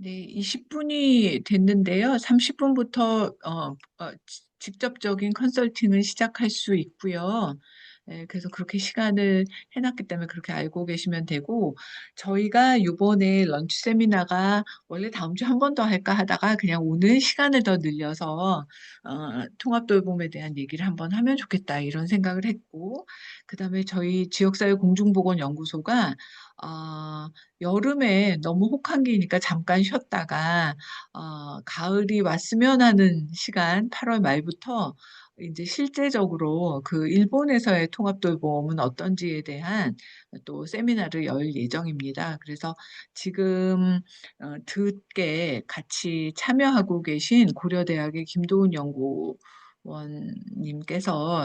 네, 20분이 됐는데요. 30분부터 직접적인 컨설팅을 시작할 수 있고요. 예, 그래서 그렇게 시간을 해 놨기 때문에 그렇게 알고 계시면 되고, 저희가 요번에 런치 세미나가 원래 '다음 주에 한 번 더 할까?' 하다가 그냥 오늘 시간을 더 늘려서 '통합 돌봄에 대한 얘기를 한번 하면 좋겠다.' 이런 생각을 했고, 그다음에 저희 지역사회 공중보건연구소가 어 여름에 너무 혹한기니까 잠깐 쉬었다가 가을이 왔으면 하는 시간 8월 말부터 인제 실제적으로 그 일본에서의 통합돌봄은 어떤지에 대한 또 세미나를 열 예정입니다. 그래서 지금 듣게 같이 참여하고 계신 고려대학의 김도훈 연구원님께서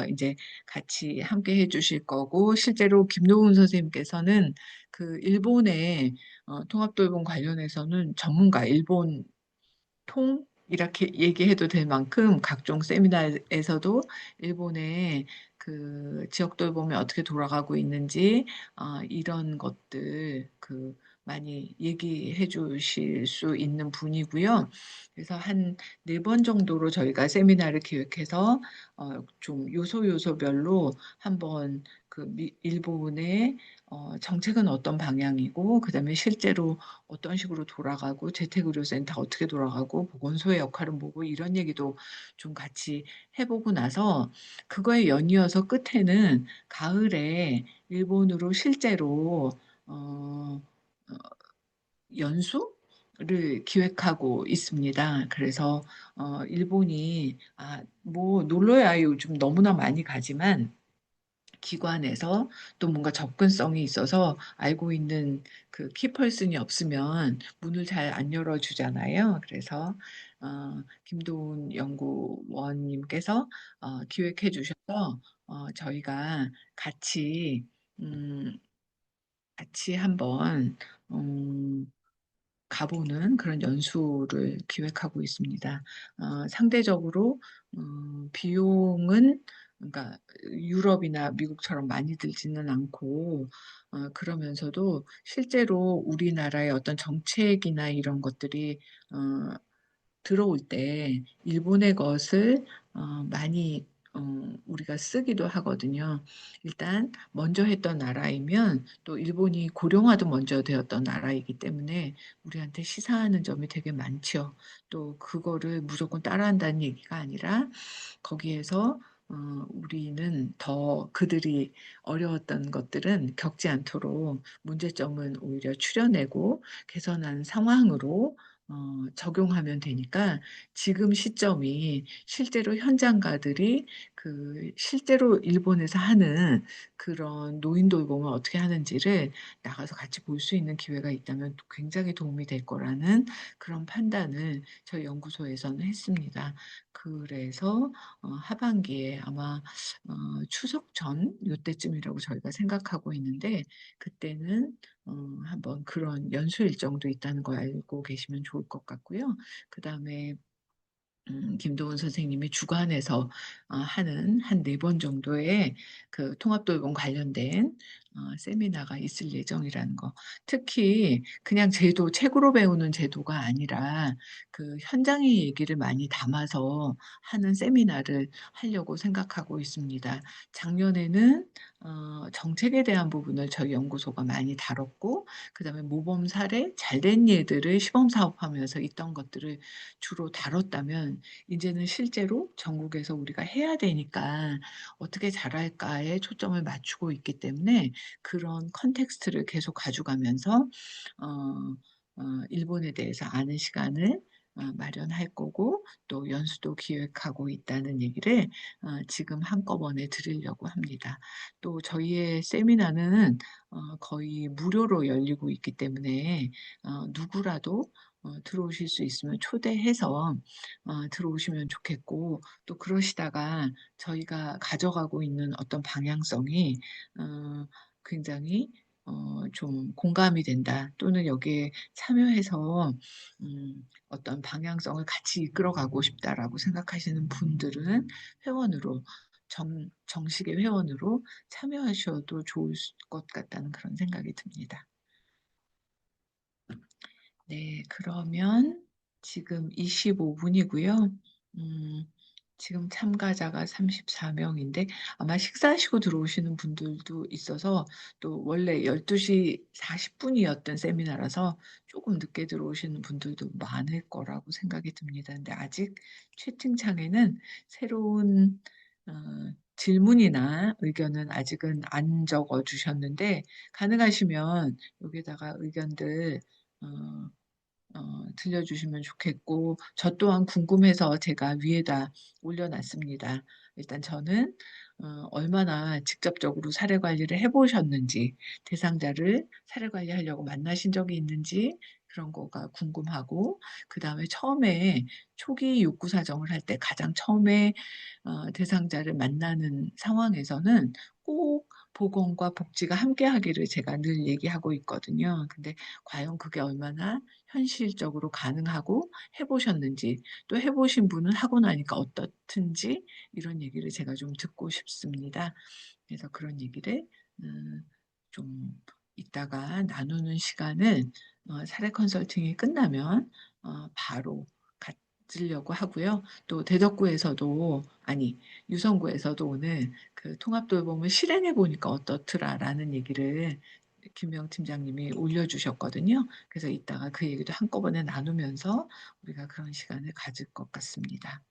인제 같이 함께 해 주실 거고, 실제로 김도훈 선생님께서는 그 일본의 통합돌봄 관련해서는 전문가, 일본 통 이렇게 얘기해도 될 만큼 각종 세미나에서도 일본의 그 지역 돌봄이 어떻게 돌아가고 있는지 이런 것들 많이 얘기해 주실 수 있는 분이고요. 그래서 한 4번 정도로 저희가 세미나를 기획해서 좀 요소별로 한번 일본의 정책은 어떤 방향이고, 그다음에 실제로 어떤 식으로 돌아가고, 재택의료센터 어떻게 돌아가고, 보건소의 역할은 뭐고, 이런 얘기도 좀 같이 해 보고 나서 그거에 연이어서 끝에는 가을에 일본으로 실제로 어 어 연수를 기획하고 있습니다. 그래서 일본이 뭐 놀러야 요즘 너무나 많이 가지만 기관에서 또 뭔가 접근성이 있어서 알고 있는 그 키퍼슨이 없으면 문을 잘 안 열어 주잖아요. 그래서 김도훈 연구원님께서 기획해 주셔서 저희가 같이 음 한번 음 가 보는 그런 연수를 기획하고 있습니다. 상대적으로 비용은, 그러니까 유럽이나 미국처럼 많이 들지는 않고, 그러면서도 실제로 우리나라의 어떤 정책이나 이런 것들이 어 들어올 때 일본의 것을 많이 우리가 쓰기도 하거든요. 일단 먼저 했던 나라이면 또 일본이 고령화도 먼저 되었던 나라이기 때문에 우리한테 시사하는 점이 되게 많죠. 또 그거를 무조건 따라한다는 얘기가 아니라 거기에서 우리는 더 그들이 어려웠던 것들은 겪지 않도록 문제점은 오히려 추려내고 개선한 상황으로 적용하면 되니까, 지금 시점이 실제로 현장가들이 실제로 일본에서 하는 그런 노인 돌봄을 어떻게 하는지를 나가서 같이 볼 수 있는 기회가 있다면 또 굉장히 도움이 될 거라는 그런 판단을 저희 연구소에서는 했습니다. 그래서 하반기에 아마 추석 전 요때쯤이라고 저희가 생각하고 있는데, 그때는 한번 그런 연수 일정도 있다는 걸 알고 계시면 좋을 것 같고요. 그다음에 김도훈 선생님이 주관해서 하는 한 4번 정도의 그 통합돌봄 관련된 세미나가 있을 예정이라는 거. 특히 그냥 제도, 책으로 배우는 제도가 아니라 그 현장의 얘기를 많이 담아서 하는 세미나를 하려고 생각하고 있습니다. 작년에는 정책에 대한 부분을 저희 연구소가 많이 다뤘고, 그다음에 모범 사례 잘 된 예들을 시범 사업하면서 있던 것들을 주로 다뤘다면, 이제는 실제로 전국에서 우리가 해야 되니까 '어떻게 잘할까.'에 초점을 맞추고 있기 때문에 그런 컨텍스트를 계속 가져가면서 어 일본에 대해서 아는 시간을 마련할 거고, 또 연수도 기획하고 있다는 얘기를 지금 한꺼번에 드리려고 합니다. 또 저희의 세미나는 거의 무료로 열리고 있기 때문에 누구라도 들어오실 수 있으면 초대해서 들어오시면 좋겠고, 또 그러시다가 저희가 가져가고 있는 어떤 방향성이 굉장히 좀 공감이 된다, 또는 여기에 참여해서 어떤 방향성을 같이 이끌어 가고 싶다라고 생각하시는 분들은 회원으로, 정식의 회원으로 참여하셔도 좋을 것 같다는 그런 생각이 듭니다. 네, 그러면 지금 25분이고요. 음, 지금 참가자가 34명인데 아마 식사하시고 들어오시는 분들도 있어서 또 원래 12시 40분이었던 세미나라서 조금 늦게 들어오시는 분들도 많을 거라고 생각이 듭니다. 근데 아직 채팅창에는 새로운 어, 질문이나 의견은 아직은 안 적어 주셨는데 가능하시면 여기다가 의견들 어, 들려주시면 좋겠고, 저 또한 궁금해서 제가 위에다 올려놨습니다. 일단 저는 얼마나 직접적으로 사례 관리를 해보셨는지, 대상자를 사례 관리하려고 만나신 적이 있는지, 그런 거가 궁금하고, 그 다음에 처음에 초기 욕구 사정을 할 때 가장 처음에 대상자를 만나는 상황에서는 꼭 보건과 복지가 함께 하기를 제가 늘 얘기하고 있거든요. 근데 과연 그게 얼마나 현실적으로 가능하고 해보셨는지, 또 해보신 분은 하고 나니까 어떻든지 이런 얘기를 제가 좀 듣고 싶습니다. 그래서 그런 얘기를 좀 이따가 나누는 시간을 사례 컨설팅이 끝나면 바로 가지려고 하고요. 또 대덕구에서도 아니 유성구에서도 오늘 그 통합돌봄을 실행해 보니까 어떻더라라는 얘기를 김명 팀장님이 올려주셨거든요. 그래서 이따가 그 얘기도 한꺼번에 나누면서 우리가 그런 시간을 가질 것 같습니다.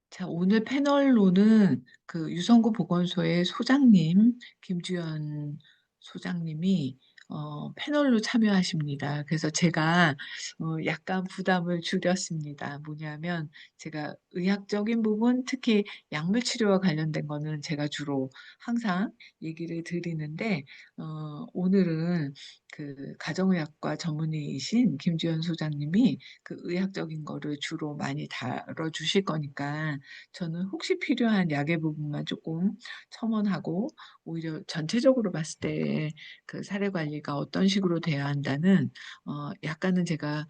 자, 오늘 패널로는 그 유성구 보건소의 소장님, 김주연 소장님이 패널로 참여하십니다. 그래서 제가 약간 부담을 줄였습니다. 뭐냐면 제가 의학적인 부분, 특히 약물 치료와 관련된 거는 제가 주로 항상 얘기를 드리는데 오늘은 그 가정의학과 전문의이신 김주연 소장님이 그 의학적인 거를 주로 많이 다뤄주실 거니까 저는 혹시 필요한 약의 부분만 조금 첨언하고 오히려 전체적으로 봤을 때 그 사례 관리가 어떤 식으로 돼야 한다는 약간은 제가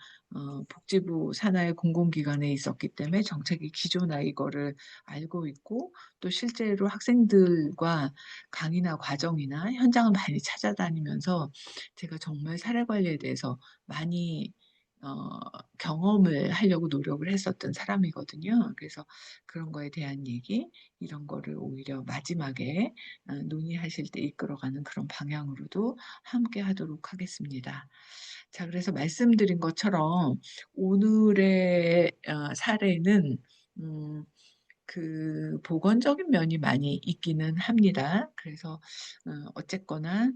복지부 산하의 공공기관에 있었기 때문에 정책의 기조나 이거를 알고 있고 또 실제로 학생들과 강의나 과정이나 현장을 많이 찾아다니면서 제가 정말 사례 관리에 대해서 많이 어, 경험을 하려고 노력을 했었던 사람이거든요. 그래서 그런 거에 대한 얘기, 이런 거를 오히려 마지막에 논의하실 때 이끌어가는 그런 방향으로도 함께 하도록 하겠습니다. 자, 그래서 말씀드린 것처럼 오늘의 사례는 음, 그 보건적인 면이 많이 있기는 합니다. 그래서 어쨌거나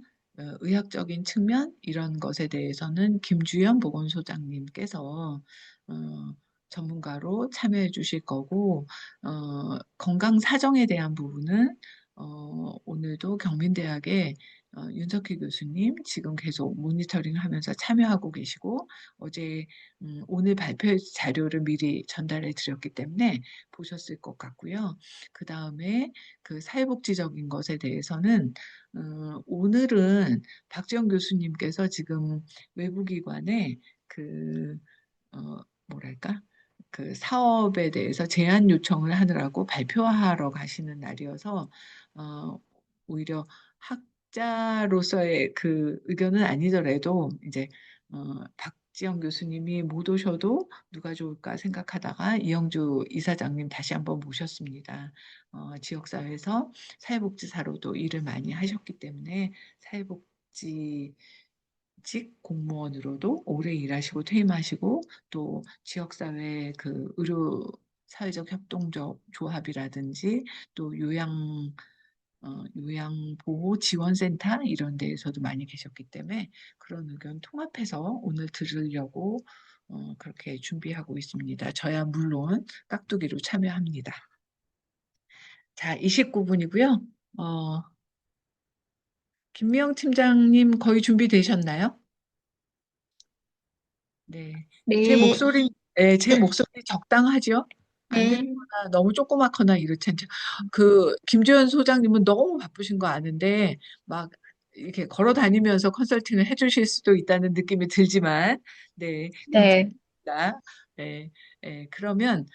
의학적인 측면 이런 것에 대해서는 김주연 보건소장님께서 전문가로 참여해 주실 거고 건강 사정에 대한 부분은 오늘도 경민대학의 윤석희 교수님 지금 계속 모니터링 하면서 참여하고 계시고 어제 오늘 발표 자료를 미리 전달해 드렸기 때문에 보셨을 것 같고요. 그 다음에 그 사회복지적인 것에 대해서는 오늘은 박지영 교수님께서 지금 외부기관에 그 뭐랄까 그 사업에 대해서 제안 요청을 하느라고 발표하러 가시는 날이어서 오히려 학자로서의 그 의견은 아니더라도 이제 박지영 교수님이 못 오셔도 누가 좋을까 생각하다가 이영주 이사장님 다시 한번 모셨습니다. 지역사회에서 사회복지사로도 일을 많이 하셨기 때문에 사회복지 직 공무원으로도 오래 일하시고 퇴임하시고 또 지역사회 그 의료 사회적 협동조 조합이라든지 또 요양보호지원센터 이런 데에서도 많이 계셨기 때문에 그런 의견 통합해서 오늘 들으려고 그렇게 준비하고 있습니다. 저야 물론 깍두기로 참여합니다. 자, 29분이고요. 김미영 팀장님 거의 준비되셨나요? 네. 제 네, 목소리, 네, 제 목소리 적당하죠? 안 네, 들리거나 너무 조그맣거나 이렇지 않죠? 그, 김조연 소장님은 너무 바쁘신 거 아는데, 막, 이렇게 걸어 다니면서 컨설팅을 해주실 수도 있다는 느낌이 들지만, 네, 네, 괜찮습니다. 네, 네, 그러면,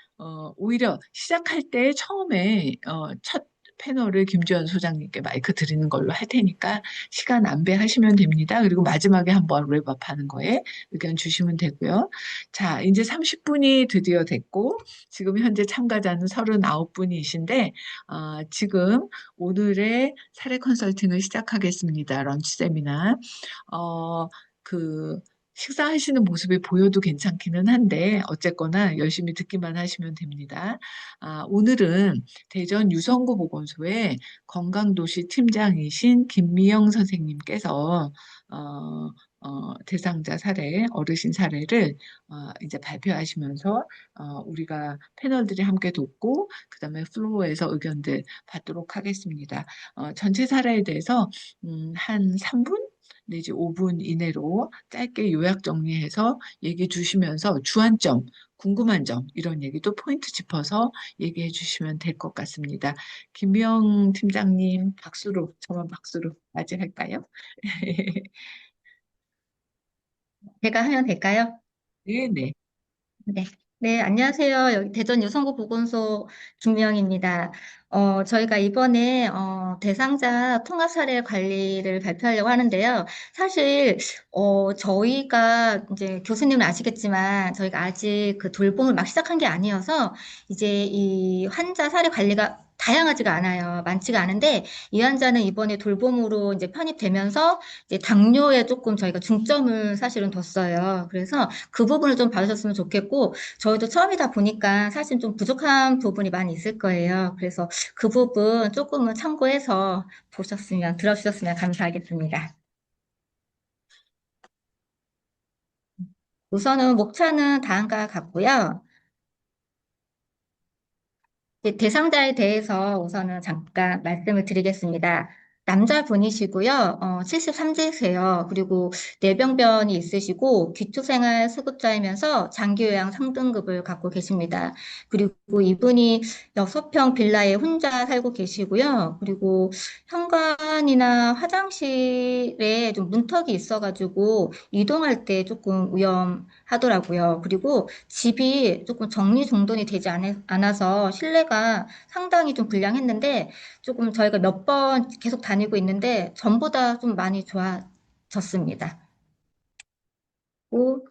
오히려 시작할 때 처음에, 패널을 김주현 소장님께 마이크 드리는 걸로 할 테니까 시간 안배하시면 됩니다. 그리고 마지막에 한번 랩업하는 거에 의견 주시면 되고요. 자, 이제 30분이 드디어 됐고 지금 현재 참가자는 39분이신데 지금 오늘의 사례 컨설팅을 시작하겠습니다. 런치 세미나. 어, 그 식사하시는 모습이 보여도 괜찮기는 한데 어쨌거나 열심히 듣기만 하시면 됩니다. 오늘은 대전 유성구 보건소의 건강도시 팀장이신 김미영 선생님께서 어, 대상자 사례, 어르신 사례를 이제 발표하시면서 우리가 패널들이 함께 돕고 그다음에 플로어에서 의견들 받도록 하겠습니다. 전체 사례에 대해서 한 3분 내지 5분 이내로 짧게 요약 정리해서 얘기해 주시면서 주안점, 궁금한 점 이런 얘기도 포인트 짚어서 얘기해 주시면 될 것 같습니다. 김영 팀장님 박수로 저만 박수로 맞이할까요? 제가 하면 될까요? 네, 네. 네. 네, 안녕하세요. 여기 대전 유성구 보건소 김미영입니다. 저희가 이번에 대상자 통합 사례 관리를 발표하려고 하는데요. 사실 저희가 이제 교수님은 아시겠지만 저희가 아직 그 돌봄을 막 시작한 게 아니어서 이제 이 환자 사례 관리가 다양하지가 않아요. 많지가 않은데 이 환자는 이번에 돌봄으로 이제 편입되면서 이제 당뇨에 조금 저희가 중점을 사실은 뒀어요. 그래서 그 부분을 좀 봐주셨으면 좋겠고, 저희도 처음이다 보니까 사실 좀 부족한 부분이 많이 있을 거예요. 그래서 그 부분 조금은 참고해서 들어주셨으면 감사하겠습니다. 우선은 목차는 다음과 같고요. 이제 대상자에 대해서 우선은 잠깐 말씀을 드리겠습니다. 남자분이시고요. 73세세요. 그리고 뇌병변이 있으시고 기초생활 수급자이면서 장기요양 상등급을 갖고 계십니다. 그리고 이분이 6평 빌라에 혼자 살고 계시고요. 그리고 현관이나 화장실에 좀 문턱이 있어가지고 이동할 때 조금 위험하더라고요. 그리고 집이 조금 정리정돈이 되지 않아서 실내가 상당히 좀 불량했는데 조금 저희가 몇 번 계속 다니고 있는데 전보다 좀 많이 좋아졌습니다. 그리고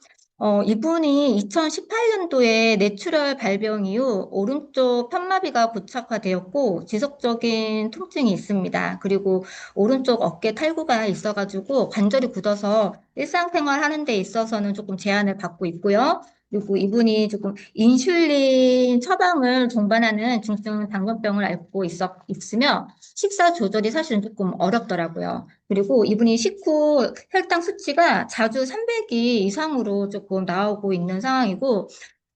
이분이 2018년도에 뇌출혈 발병 이후 오른쪽 편마비가 고착화되었고 지속적인 통증이 있습니다. 그리고 오른쪽 어깨 탈구가 있어가지고 관절이 굳어서 일상생활 하는 데 있어서는 조금 제한을 받고 있고요. 그리고 이분이 조금 인슐린 처방을 동반하는 중증 당뇨병을 앓고 있으며 식사 조절이 사실은 조금 어렵더라고요. 그리고 이분이 식후 혈당 수치가 자주 300이 이상으로 조금 나오고 있는 상황이고,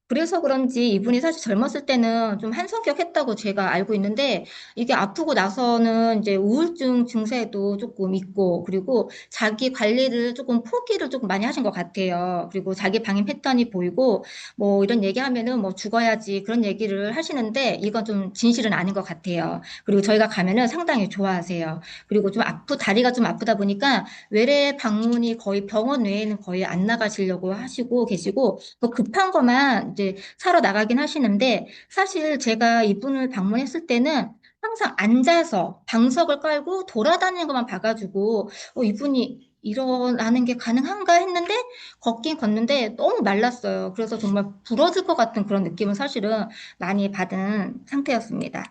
그래서 그런지 이분이 사실 젊었을 때는 좀 한성격했다고 제가 알고 있는데 이게 아프고 나서는 이제 우울증 증세도 조금 있고 그리고 자기 관리를 조금 포기를 조금 많이 하신 것 같아요. 그리고 자기 방해 패턴이 보이고 뭐 이런 얘기하면은 뭐 죽어야지 그런 얘기를 하시는데 이건 좀 진실은 아닌 것 같아요. 그리고 저희가 가면은 상당히 좋아하세요. 그리고 좀 다리가 좀 아프다 보니까 외래 방문이 거의 병원 외에는 거의 안 나가시려고 하시고 계시고 뭐 급한 것만 이제 사러 나가긴 하시는데 사실 제가 이분을 방문했을 때는 항상 앉아서 방석을 깔고 돌아다니는 것만 봐가지고 이분이 일어나는 게 가능한가 했는데 걷긴 걷는데 너무 말랐어요. 그래서 정말 부러질 것 같은 그런 느낌을 사실은 많이 받은 상태였습니다.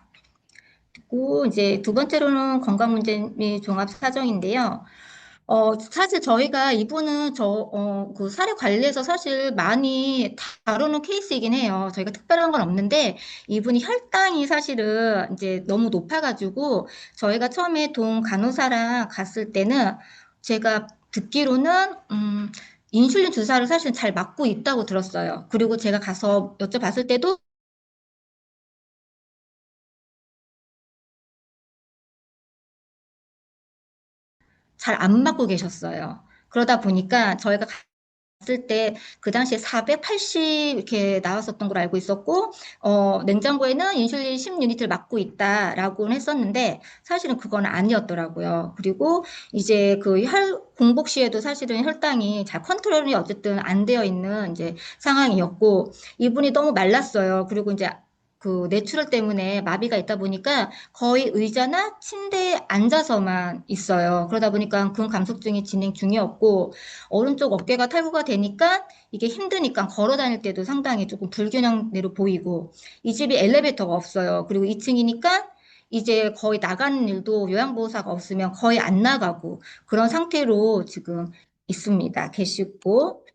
그리고 이제 두 번째로는 건강 문제 및 종합 사정인데요. 사실 저희가 이분은 그 사례 관리에서 사실 많이 다루는 케이스이긴 해요. 저희가 특별한 건 없는데 이분이 혈당이 사실은 이제 너무 높아가지고 저희가 처음에 동 간호사랑 갔을 때는 제가 듣기로는, 인슐린 주사를 사실 잘 맞고 있다고 들었어요. 그리고 제가 가서 여쭤봤을 때도 잘 안 맞고 계셨어요. 그러다 보니까 저희가 갔을 때 그 당시에 480 이렇게 나왔었던 걸 알고 있었고, 냉장고에는 인슐린 10유닛을 맞고 있다라고 했었는데, 사실은 그건 아니었더라고요. 그리고 이제 그 공복 시에도 사실은 혈당이 잘 컨트롤이 어쨌든 안 되어 있는 이제 상황이었고, 이분이 너무 말랐어요. 그리고 이제 그 뇌출혈 때문에 마비가 있다 보니까 거의 의자나 침대에 앉아서만 있어요. 그러다 보니까 근감속증이 진행 중이었고 오른쪽 어깨가 탈구가 되니까 이게 힘드니까 걸어 다닐 때도 상당히 조금 불균형대로 보이고 이 집이 엘리베이터가 없어요. 그리고 2층이니까 이제 거의 나가는 일도 요양보호사가 없으면 거의 안 나가고 그런 상태로 지금 있습니다. 계시고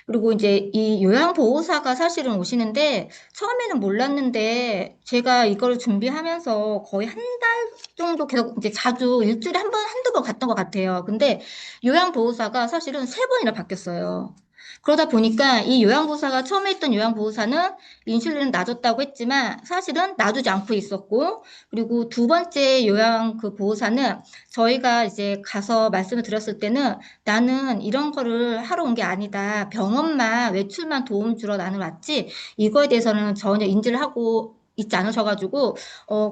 그리고 이제 이 요양보호사가 사실은 오시는데 처음에는 몰랐는데 제가 이걸 준비하면서 거의 한 달 정도 계속 이제 자주 일주일에 한 번, 한두 번 갔던 것 같아요. 근데 요양보호사가 사실은 세 번이나 바뀌었어요. 그러다 보니까 이 요양보호사가 처음에 있던 요양보호사는 인슐린을 놔줬다고 했지만 사실은 놔주지 않고 있었고 그리고 두 번째 요양 그 보호사는 저희가 이제 가서 말씀을 드렸을 때는 나는 이런 거를 하러 온 게 아니다. 병원만 외출만 도움 주러 나는 왔지. 이거에 대해서는 전혀 인지를 하고 있지 않으셔가지고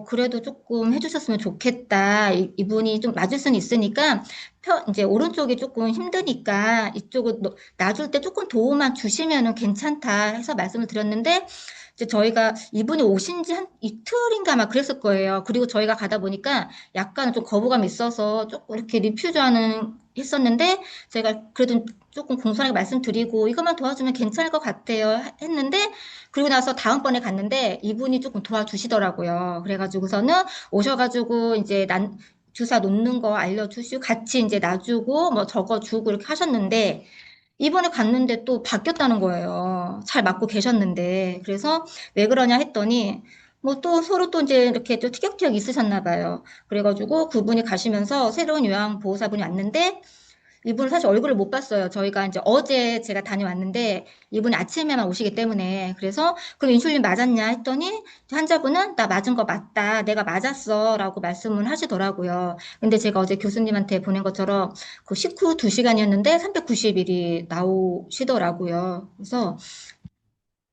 그래도 조금 해주셨으면 좋겠다. 이분이 좀 맞을 수는 있으니까 이제 오른쪽이 조금 힘드니까 이쪽을 놔줄 때 조금 도움만 주시면은 괜찮다 해서 말씀을 드렸는데 이제 저희가 이분이 오신 지 한 이틀인가 막 그랬을 거예요. 그리고 저희가 가다 보니까 약간 좀 거부감이 있어서 조금 이렇게 리퓨즈하는 했었는데 제가 그래도 조금 공손하게 말씀드리고 이것만 도와주면 괜찮을 것 같아요 했는데 그리고 나서 다음번에 갔는데 이분이 조금 도와주시더라고요. 그래가지고서는 오셔가지고 이제 주사 놓는 거 알려주시고 같이 이제 놔주고 뭐 적어주고 이렇게 하셨는데 이번에 갔는데 또 바뀌었다는 거예요. 잘 맞고 계셨는데. 그래서 왜 그러냐 했더니 뭐 또 서로 또 이제 이렇게 또 티격태격 있으셨나 봐요. 그래가지고 그분이 가시면서 새로운 요양보호사분이 왔는데 이분은 사실 얼굴을 못 봤어요. 저희가 이제 어제 제가 다녀왔는데 이분이 아침에만 오시기 때문에 그래서 그럼 인슐린 맞았냐 했더니 환자분은 나 맞은 거 맞다. 내가 맞았어라고 말씀을 하시더라고요. 근데 제가 어제 교수님한테 보낸 것처럼 그 식후 2시간이었는데 390일이 나오시더라고요. 그래서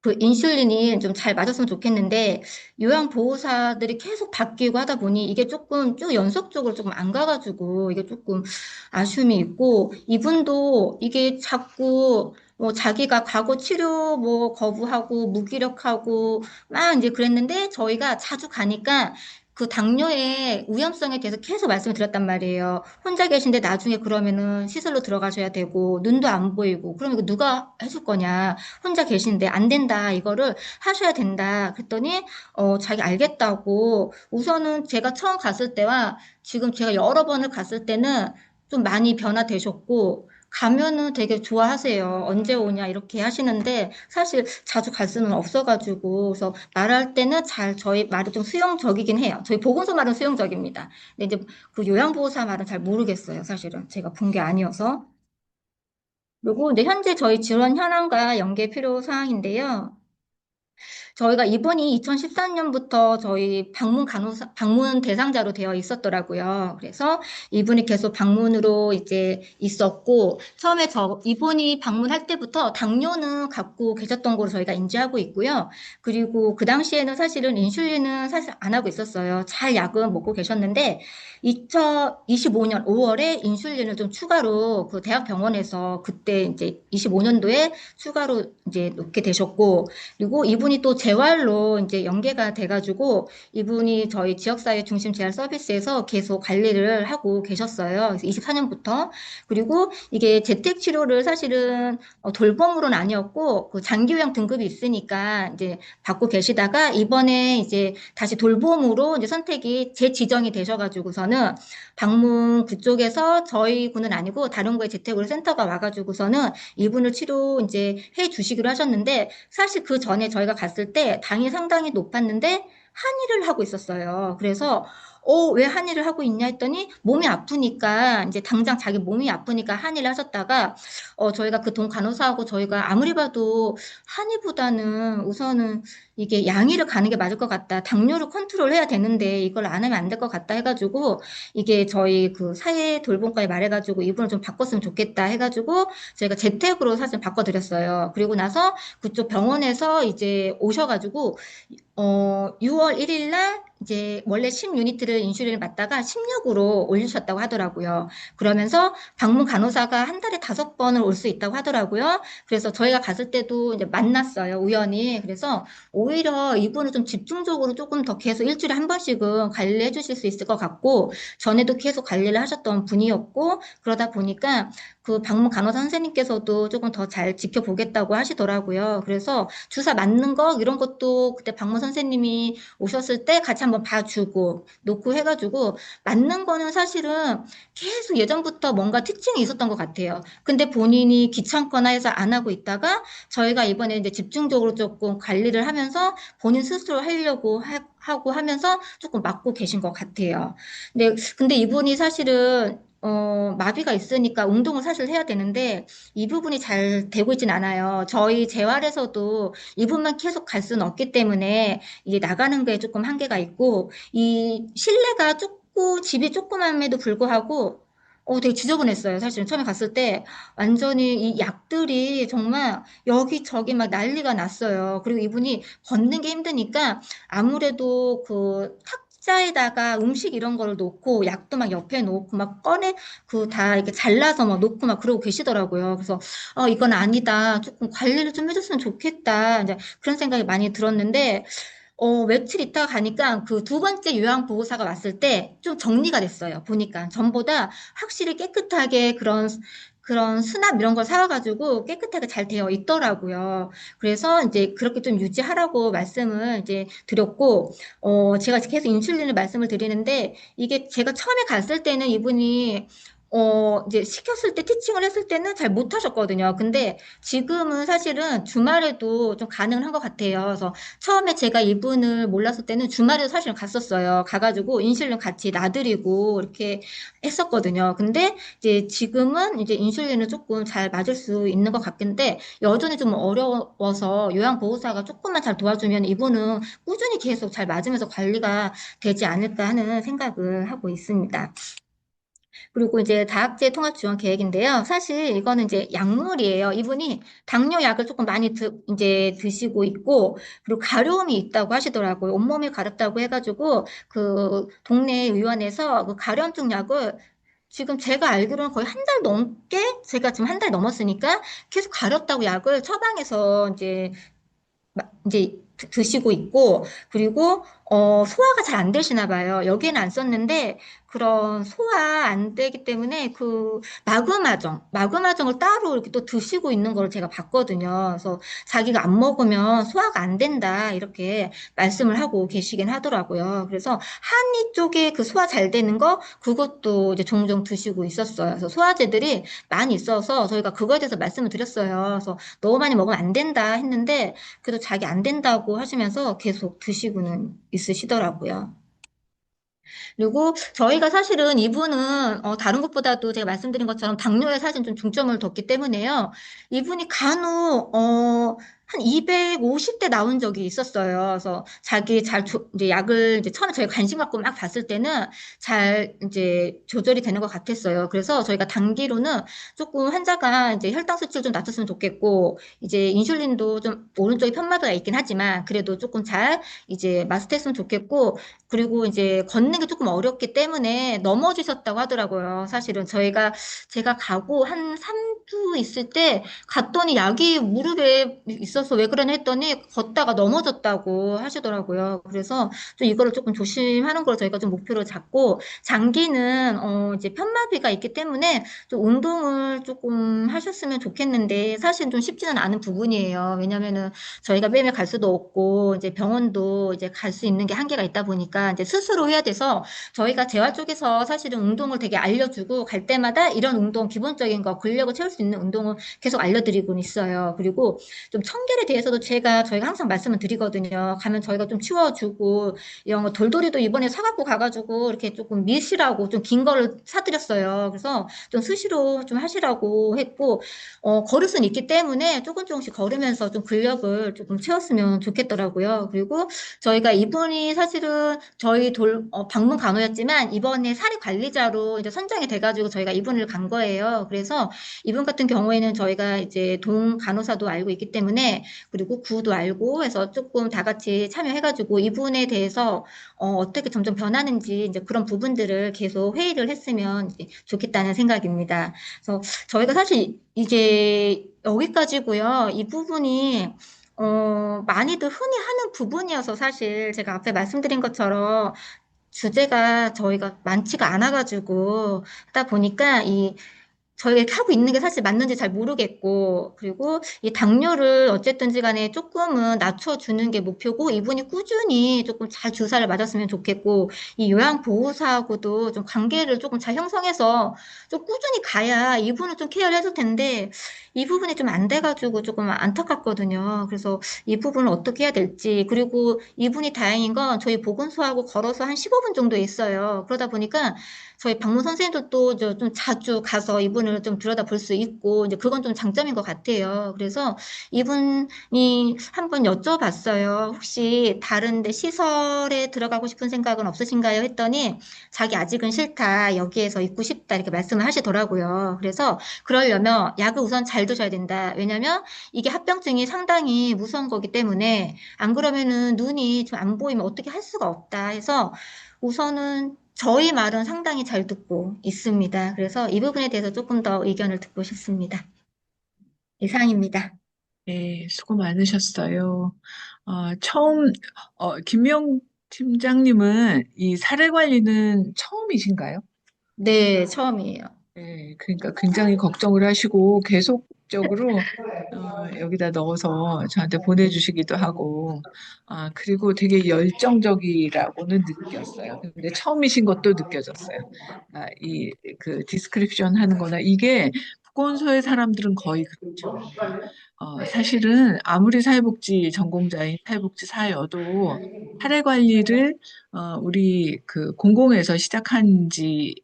그 인슐린이 좀 잘 맞았으면 좋겠는데 요양보호사들이 계속 바뀌고 하다 보니 이게 조금 쭉 연속적으로 조금 안 가가지고 이게 조금 아쉬움이 있고 이분도 이게 자꾸 뭐 자기가 과거 치료 뭐 거부하고 무기력하고 막 이제 그랬는데 저희가 자주 가니까 그 당뇨의 위험성에 대해서 계속 말씀을 드렸단 말이에요. 혼자 계신데 나중에 그러면은 시설로 들어가셔야 되고 눈도 안 보이고 그러면 이거 누가 해줄 거냐. 혼자 계신데 안 된다. 이거를 하셔야 된다. 그랬더니 자기 알겠다고 우선은 제가 처음 갔을 때와 지금 제가 여러 번을 갔을 때는 좀 많이 변화되셨고 가면은 되게 좋아하세요. 언제 오냐 이렇게 하시는데 사실 자주 갈 수는 없어가지고 그래서 말할 때는 잘 저희 말이 좀 수용적이긴 해요. 저희 보건소 말은 수용적입니다. 근데 이제 그 요양보호사 말은 잘 모르겠어요. 사실은 제가 본 게 아니어서. 그리고 이제 현재 저희 지원 현황과 연계 필요 사항인데요. 저희가 이번이 2014년부터 저희 방문 대상자로 되어 있었더라고요. 그래서 이분이 계속 방문으로 이제 있었고, 처음에 이분이 방문할 때부터 당뇨는 갖고 계셨던 걸로 저희가 인지하고 있고요. 그리고 그 당시에는 사실은 인슐린은 사실 안 하고 있었어요. 잘 약은 먹고 계셨는데, 2025년 5월에 인슐린을 좀 추가로 그 대학병원에서 그때 이제 25년도에 추가로 이제 놓게 되셨고, 그리고 이분이 또 재활로 이제 연계가 돼가지고 이분이 저희 지역사회 중심 재활 서비스에서 계속 관리를 하고 계셨어요. 그래서 24년부터. 그리고 이게 재택 치료를 사실은 돌봄으로는 아니었고 그 장기요양 등급이 있으니까 이제 받고 계시다가 이번에 이제 다시 돌봄으로 이제 선택이 재지정이 되셔가지고서는 방문 그쪽에서 저희 군은 아니고 다른 거에 재택으로 센터가 와가지고서는 이분을 치료 이제 해 주시기로 하셨는데 사실 그 전에 저희가 갔을 때 당이 상당히 높았는데 한의를 하고 있었어요. 그래서 왜 한의를 하고 있냐 했더니 몸이 아프니까 이제 당장 자기 몸이 아프니까 한의를 하셨다가 저희가 그 동 간호사하고 저희가 아무리 봐도 한의보다는 우선은 이게 양의를 가는 게 맞을 것 같다. 당뇨를 컨트롤해야 되는데 이걸 안 하면 안 될 것 같다 해가지고 이게 저희 그 사회 돌봄과에 말해가지고 이분을 좀 바꿨으면 좋겠다 해가지고 저희가 재택으로 사실 바꿔드렸어요. 그리고 나서 그쪽 병원에서 이제 오셔가지고 6월 1일 날 이제 원래 10유니트를 인슐린을 맞다가 16으로 올리셨다고 하더라고요. 그러면서 방문 간호사가 한 달에 5번을 올 수 있다고 하더라고요. 그래서 저희가 갔을 때도 이제 만났어요, 우연히. 그래서 오히려 이분을 좀 집중적으로 조금 더 계속 일주일에 한 번씩은 관리해 주실 수 있을 것 같고, 전에도 계속 관리를 하셨던 분이었고, 그러다 보니까 그 방문 간호사 선생님께서도 조금 더 잘 지켜보겠다고 하시더라고요. 그래서 주사 맞는 거 이런 것도 그때 방문 선생님이 오셨을 때 같이 한번 봐주고 놓고 해가지고 맞는 거는 사실은 계속 예전부터 뭔가 특징이 있었던 것 같아요. 근데 본인이 귀찮거나 해서 안 하고 있다가 저희가 이번에 이제 집중적으로 조금 관리를 하면서 본인 스스로 하려고 하고 하면서 조금 맡고 계신 것 같아요. 근데 이분이 사실은 마비가 있으니까 운동을 사실 해야 되는데 이 부분이 잘 되고 있진 않아요. 저희 재활에서도 이 부분만 계속 갈 수는 없기 때문에 이제 나가는 게 조금 한계가 있고 이 실내가 좁고 집이 조그맘에도 불구하고 되게 지저분했어요. 사실은 처음에 갔을 때 완전히 이 약들이 정말 여기저기 막 난리가 났어요. 그리고 이분이 걷는 게 힘드니까 아무래도 그 탁자에다가 음식 이런 거를 놓고 약도 막 옆에 놓고 막 꺼내 그 다 이렇게 잘라서 막 놓고 막 그러고 계시더라고요. 그래서 이건 아니다. 조금 관리를 좀 해줬으면 좋겠다. 이제 그런 생각이 많이 들었는데 며칠 있다가 가니까 그 두 번째 요양보호사가 왔을 때 좀 정리가 됐어요. 보니까 전보다 확실히 깨끗하게 그런 수납 이런 걸 사와가지고 깨끗하게 잘 되어 있더라고요. 그래서 이제 그렇게 좀 유지하라고 말씀을 이제 드렸고, 제가 계속 인슐린을 말씀을 드리는데, 이게 제가 처음에 갔을 때는 이분이 이제 시켰을 때 티칭을 했을 때는 잘 못하셨거든요. 근데 지금은 사실은 주말에도 좀 가능한 것 같아요. 그래서 처음에 제가 이분을 몰랐을 때는 주말에도 사실 갔었어요. 가가지고 인슐린 같이 놔드리고 이렇게 했었거든요. 근데 이제 지금은 이제 인슐린을 조금 잘 맞을 수 있는 것 같긴데 여전히 좀 어려워서 요양보호사가 조금만 잘 도와주면 이분은 꾸준히 계속 잘 맞으면서 관리가 되지 않을까 하는 생각을 하고 있습니다. 그리고 이제 다학제 통합 지원 계획인데요. 사실 이거는 이제 약물이에요. 이분이 당뇨 약을 조금 많이 이제 드시고 있고, 그리고 가려움이 있다고 하시더라고요. 온몸이 가렵다고 해가지고, 그 동네 의원에서 그 가려움증 약을 지금 제가 알기로는 거의 한 달 넘게, 제가 지금 한 달 넘었으니까 계속 가렵다고 약을 처방해서 이제 드시고 있고, 그리고, 소화가 잘 안 되시나 봐요. 여기에는 안 썼는데, 그런 소화 안 되기 때문에 그 마그마정을 따로 이렇게 또 드시고 있는 걸 제가 봤거든요. 그래서 자기가 안 먹으면 소화가 안 된다, 이렇게 말씀을 하고 계시긴 하더라고요. 그래서 한의 쪽에 그 소화 잘 되는 거, 그것도 이제 종종 드시고 있었어요. 그래서 소화제들이 많이 있어서 저희가 그거에 대해서 말씀을 드렸어요. 그래서 너무 많이 먹으면 안 된다 했는데, 그래도 자기 안 된다고 하시면서 계속 드시고는 있으시더라고요. 그리고 저희가 사실은 이분은 다른 것보다도 제가 말씀드린 것처럼 당뇨에 사실 좀 중점을 뒀기 때문에요. 이분이 간혹 한 250대 나온 적이 있었어요. 그래서 자기 이제 약을 이제 처음에 저희가 관심 갖고 막 봤을 때는 잘 이제 조절이 되는 것 같았어요. 그래서 저희가 단기로는 조금 환자가 이제 혈당 수치를 좀 낮췄으면 좋겠고 이제 인슐린도 좀 오른쪽에 편마도가 있긴 하지만 그래도 조금 잘 이제 마스터했으면 좋겠고 그리고 이제 걷는 게 조금 어렵기 때문에 넘어지셨다고 하더라고요. 사실은 제가 가고 한 3주 있을 때 갔더니 약이 무릎에 있어서 왜 그러나 했더니 걷다가 넘어졌다고 하시더라고요. 그래서 좀 이거를 조금 조심하는 걸 저희가 좀 목표로 잡고 장기는 이제 편마비가 있기 때문에 좀 운동을 조금 하셨으면 좋겠는데 사실 좀 쉽지는 않은 부분이에요. 왜냐면은 저희가 매일 갈 수도 없고 이제 병원도 이제 갈 수 있는 게 한계가 있다 보니까 이제 스스로 해야 돼서 저희가 재활 쪽에서 사실은 운동을 되게 알려주고 갈 때마다 이런 운동 기본적인 거 근력을 채울 수 있는 운동을 계속 알려드리고 있어요. 그리고 좀 청결에 대해서도 저희가 항상 말씀을 드리거든요. 가면 저희가 좀 치워주고 이런 거 돌돌이도 이번에 사갖고 가가지고 이렇게 조금 미시라고 좀 긴 거를 사드렸어요. 그래서 좀 수시로 좀 하시라고 했고 걸을 수는 있기 때문에 조금 조금씩 걸으면서 좀 근력을 조금 채웠으면 좋겠더라고요. 그리고 저희가 이분이 사실은 방문 간호였지만 이번에 사례 관리자로 이제 선정이 돼가지고 저희가 이분을 간 거예요. 그래서 이분 같은 경우에는 저희가 이제 동 간호사도 알고 있기 때문에 때문에 그리고 구도 알고 해서 조금 다 같이 참여해가지고 이 부분에 대해서 어떻게 점점 변하는지 이제 그런 부분들을 계속 회의를 했으면 이제 좋겠다는 생각입니다. 그래서 저희가 사실 이제 여기까지고요. 이 부분이 많이들 흔히 하는 부분이어서 사실 제가 앞에 말씀드린 것처럼 주제가 저희가 많지가 않아가지고 하다 보니까 저희가 하고 있는 게 사실 맞는지 잘 모르겠고, 그리고 이 당뇨를 어쨌든지 간에 조금은 낮춰주는 게 목표고, 이분이 꾸준히 조금 잘 주사를 맞았으면 좋겠고, 이 요양보호사하고도 좀 관계를 조금 잘 형성해서 좀 꾸준히 가야 이분은 좀 케어를 해줄 텐데, 이 부분이 좀 안 돼가지고 조금 안타깝거든요. 그래서 이 부분을 어떻게 해야 될지, 그리고 이분이 다행인 건 저희 보건소하고 걸어서 한 15분 정도 있어요. 그러다 보니까 저희 방문 선생님들도 좀 자주 가서 이분을 좀 들여다볼 수 있고, 이제 그건 좀 장점인 것 같아요. 그래서 이분이 한번 여쭤봤어요. 혹시 다른데 시설에 들어가고 싶은 생각은 없으신가요? 했더니 자기 아직은 싫다. 여기에서 있고 싶다. 이렇게 말씀을 하시더라고요. 그래서 그러려면 약을 우선 잘 드셔야 된다. 왜냐면 이게 합병증이 상당히 무서운 거기 때문에 안 그러면은 눈이 좀 안 보이면 어떻게 할 수가 없다 해서 우선은 저희 말은 상당히 잘 듣고 있습니다. 그래서 이 부분에 대해서 조금 더 의견을 듣고 싶습니다. 이상입니다. 네, 수고 많으셨어요. 처음, 김명 팀장님은 이 사례 관리는 처음이신가요? 네, 처음이에요. 네, 그러니까 굉장히 걱정을 하시고 계속적으로 여기다 넣어서 저한테 보내주시기도 하고, 그리고 되게 열정적이라고는 느꼈어요. 근데 처음이신 것도 느껴졌어요. 그 디스크립션 하는 거나 이게 보건소의 사람들은 거의 그렇죠. 그러니까 사실은 아무리 사회복지 전공자인 사회복지사여도 사례 관리를 우리 그 공공에서 시작한 지의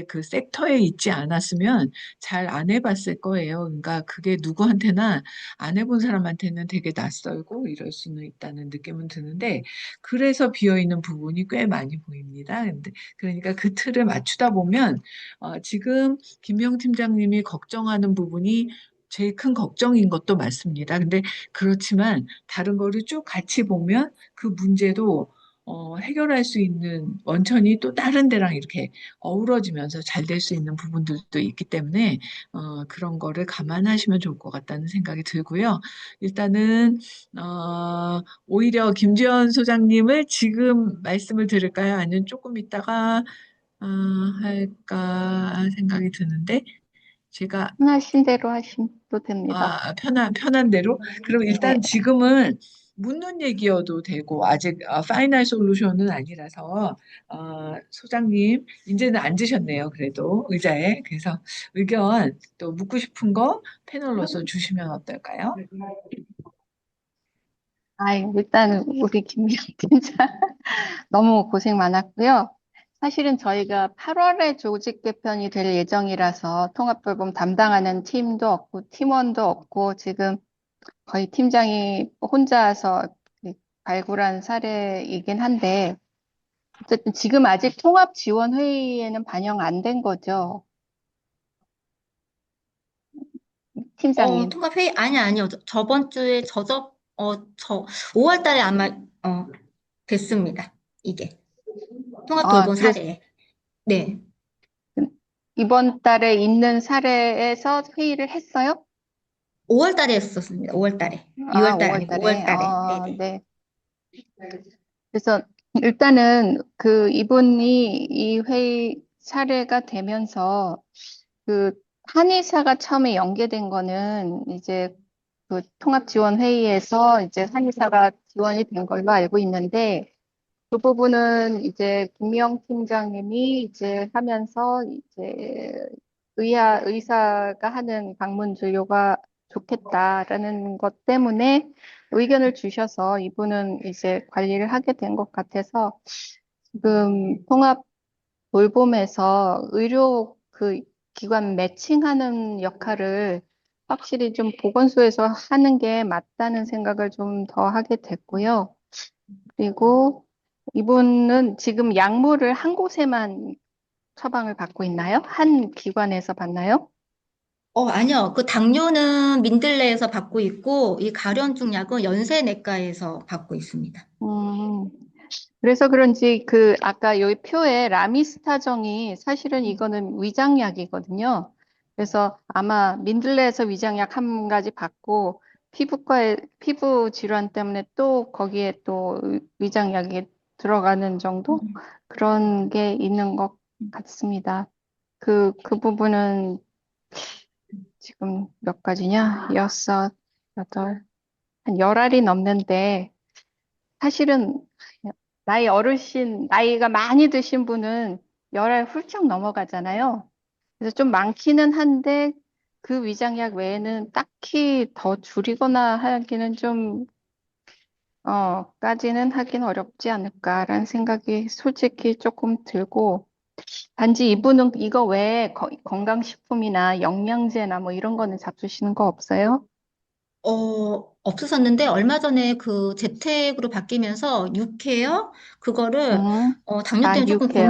그 섹터에 있지 않았으면 잘 안 해봤을 거예요. 그러니까 그게 누구한테나 안 해본 사람한테는 되게 낯설고 이럴 수는 있다는 느낌은 드는데 그래서 비어있는 부분이 꽤 많이 보입니다. 그러니까 그 틀을 맞추다 보면 지금 김명 팀장님이 걱정하는 부분이 제일 큰 걱정인 것도 맞습니다. 근데 그렇지만 다른 거를 쭉 같이 보면 그 문제도 해결할 수 있는 원천이 또 다른 데랑 이렇게 어우러지면서 잘 될 수 있는 부분들도 있기 때문에 그런 거를 감안하시면 좋을 것 같다는 생각이 들고요. 일단은 오히려 김지연 소장님을 지금 말씀을 들을까요? 아니면 조금 있다가 할까 생각이 드는데 제가 하신 대로 하셔도 됩니다. 편한 대로? 그럼 네. 일단 지금은 묻는 얘기여도 되고, 아직 파이널 솔루션은 아니라서, 소장님, 이제는 앉으셨네요. 그래도 의자에. 그래서 의견 또 묻고 싶은 거 패널로서 주시면 어떨까요? 일단 우리 김미영 팀장 너무 고생 많았고요. 사실은 저희가 8월에 조직 개편이 될 예정이라서 통합돌봄 담당하는 팀도 없고 팀원도 없고 지금 거의 팀장이 혼자서 발굴한 사례이긴 한데 어쨌든 지금 아직 통합지원회의에는 반영 안 된 거죠, 팀장님. 통합회의, 아니요. 저번 주에 저 5월 달에 아마, 됐습니다. 이게. 통합 돌봄 그래서 사례. 네. 이번 달에 있는 사례에서 회의를 했어요? 5월 달에 했었습니다. 5월 달에. 6월 달 5월 아니고 5월 달에. 달에. 네네. 네. 그래서 일단은 그 이분이 이 회의 사례가 되면서 그 한의사가 처음에 연계된 거는 이제 그 통합지원회의에서 이제 한의사가 지원이 된 걸로 알고 있는데 그 부분은 이제 김미영 팀장님이 이제 하면서 이제 의사가 하는 방문 진료가 좋겠다라는 것 때문에 의견을 주셔서 이분은 이제 관리를 하게 된 것 같아서 지금 통합 돌봄에서 의료 그 기관 매칭하는 역할을 확실히 좀 보건소에서 하는 게 맞다는 생각을 좀 더 하게 됐고요. 그리고 이분은 지금 약물을 한 곳에만 처방을 받고 있나요? 한 기관에서 받나요? 아니요. 그 당뇨는 민들레에서 받고 있고, 이 가려운증 약은 연세내과에서 받고 있습니다. 음, 그래서 그런지 그 아까 여기 표에 라미스타정이 사실은 이거는 위장약이거든요. 그래서 아마 민들레에서 위장약 한 가지 받고 피부 질환 때문에 또 거기에 또 위장약이 들어가는 정도? 그런 게 있는 것 같습니다. 그 부분은 지금 몇 가지냐? 여섯, 여덟, 한 열 알이 넘는데 사실은 나이가 많이 드신 분은 열 알 훌쩍 넘어가잖아요. 그래서 좀 많기는 한데 그 위장약 외에는 딱히 더 줄이거나 하기는 좀, 까지는 하긴 어렵지 않을까라는 생각이 솔직히 조금 들고, 단지 이분은 이거 외에 건강식품이나 영양제나 뭐 이런 거는 잡수시는 거 없어요? 없었었는데 얼마 전에 그 재택으로 바뀌면서 육회요? 그거를 음, 당뇨 아, 때문에 조금 유쾌요.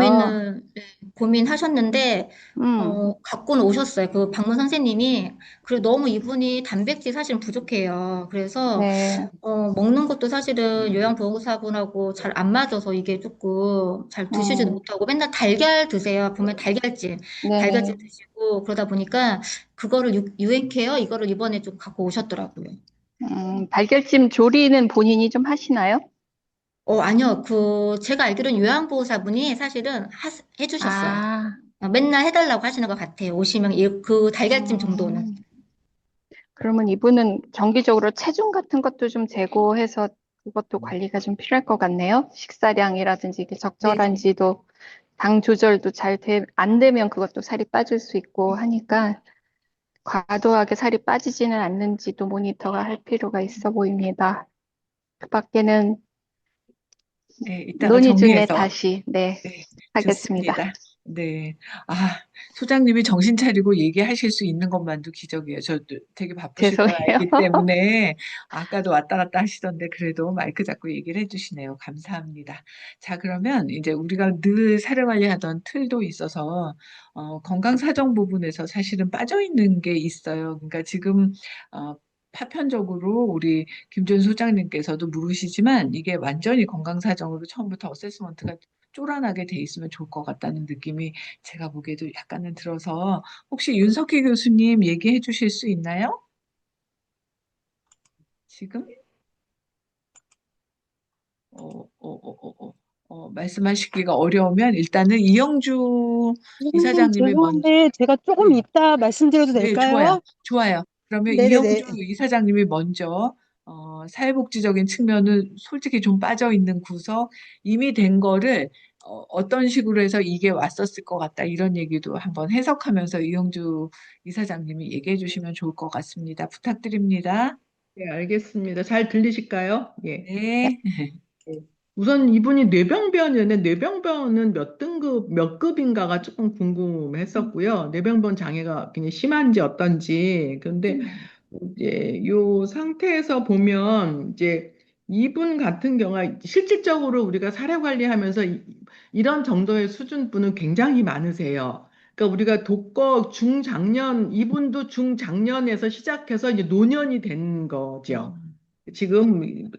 네, 고민하셨는데 음, 갖고는 오셨어요. 그 방문 선생님이. 그리고 너무 이분이 단백질 사실은 부족해요. 그래서 네, 먹는 것도 사실은 요양보호사분하고 잘 안 맞아서 이게 조금 잘 드시지도 음, 못하고 맨날 달걀 드세요. 보면 달걀찜 네네. 드시고 그러다 보니까 그거를 유행케어 이거를 이번에 좀 갖고 오셨더라고요. 달걀찜 조리는 본인이 좀 하시나요? 아니요. 제가 알기로는 요양보호사분이 사실은 해주셨어요. 아, 맨날 해달라고 하시는 것 같아요. 오시면 그 달걀찜 정도는. 음, 그러면 이분은 정기적으로 체중 같은 것도 좀 재고해서 그것도 관리가 좀 필요할 것 같네요. 식사량이라든지 이게 네네. 적절한지도 당 조절도 안 되면 그것도 살이 빠질 수 있고 하니까 과도하게 살이 빠지지는 않는지도 모니터가 할 필요가 있어 보입니다. 그 밖에는 네, 이따가 논의 중에 정리해서. 다시, 네, 네, 하겠습니다. 좋습니다. 네. 아, 소장님이 정신 차리고 얘기하실 수 있는 것만도 기적이에요. 저 되게 바쁘실 걸 죄송해요. 알기 때문에 아까도 왔다 갔다 하시던데 그래도 마이크 잡고 얘기를 해주시네요. 감사합니다. 자, 그러면 이제 우리가 늘 사료 관리하던 틀도 있어서 건강 사정 부분에서 사실은 빠져 있는 게 있어요. 그러니까 지금 파편적으로 우리 김준 소장님께서도 물으시지만 이게 완전히 건강 사정으로 처음부터 어세스먼트가 쪼란하게 돼 있으면 좋을 것 같다는 느낌이 제가 보기에도 약간은 들어서 혹시 윤석희 교수님 얘기해 주실 수 있나요? 지금? 어, 말씀하시기가 어려우면 일단은 이영주 선생님, 이사장님이 먼저, 죄송한데 제가 조금 네, 이따 말씀드려도 네, 좋아요. 될까요? 좋아요. 그러면 이영주 네네네. 이사장님이 먼저 사회복지적인 측면은 솔직히 좀 빠져 있는 구석, 이미 된 거를 어떤 식으로 해서 이게 왔었을 것 같다 이런 얘기도 한번 해석하면서 이영주 이사장님이 얘기해 주시면 좋을 것 같습니다. 부탁드립니다. 네, 알겠습니다. 잘 들리실까요? 예. 네. 네. 우선 이분이 뇌병변이었는데 뇌병변은 몇 등급, 몇 급인가가 조금 궁금했었고요. 뇌병변 장애가 굉장히 심한지 어떤지. 그런데 이제 요 상태에서 보면 이제 이분 같은 경우가 실질적으로 우리가 사례 관리하면서 이런 정도의 수준 분은 굉장히 많으세요. 그러니까 우리가 독거 중장년, 이분도 중장년에서 시작해서 이제 노년이 된 거죠. 음, 지금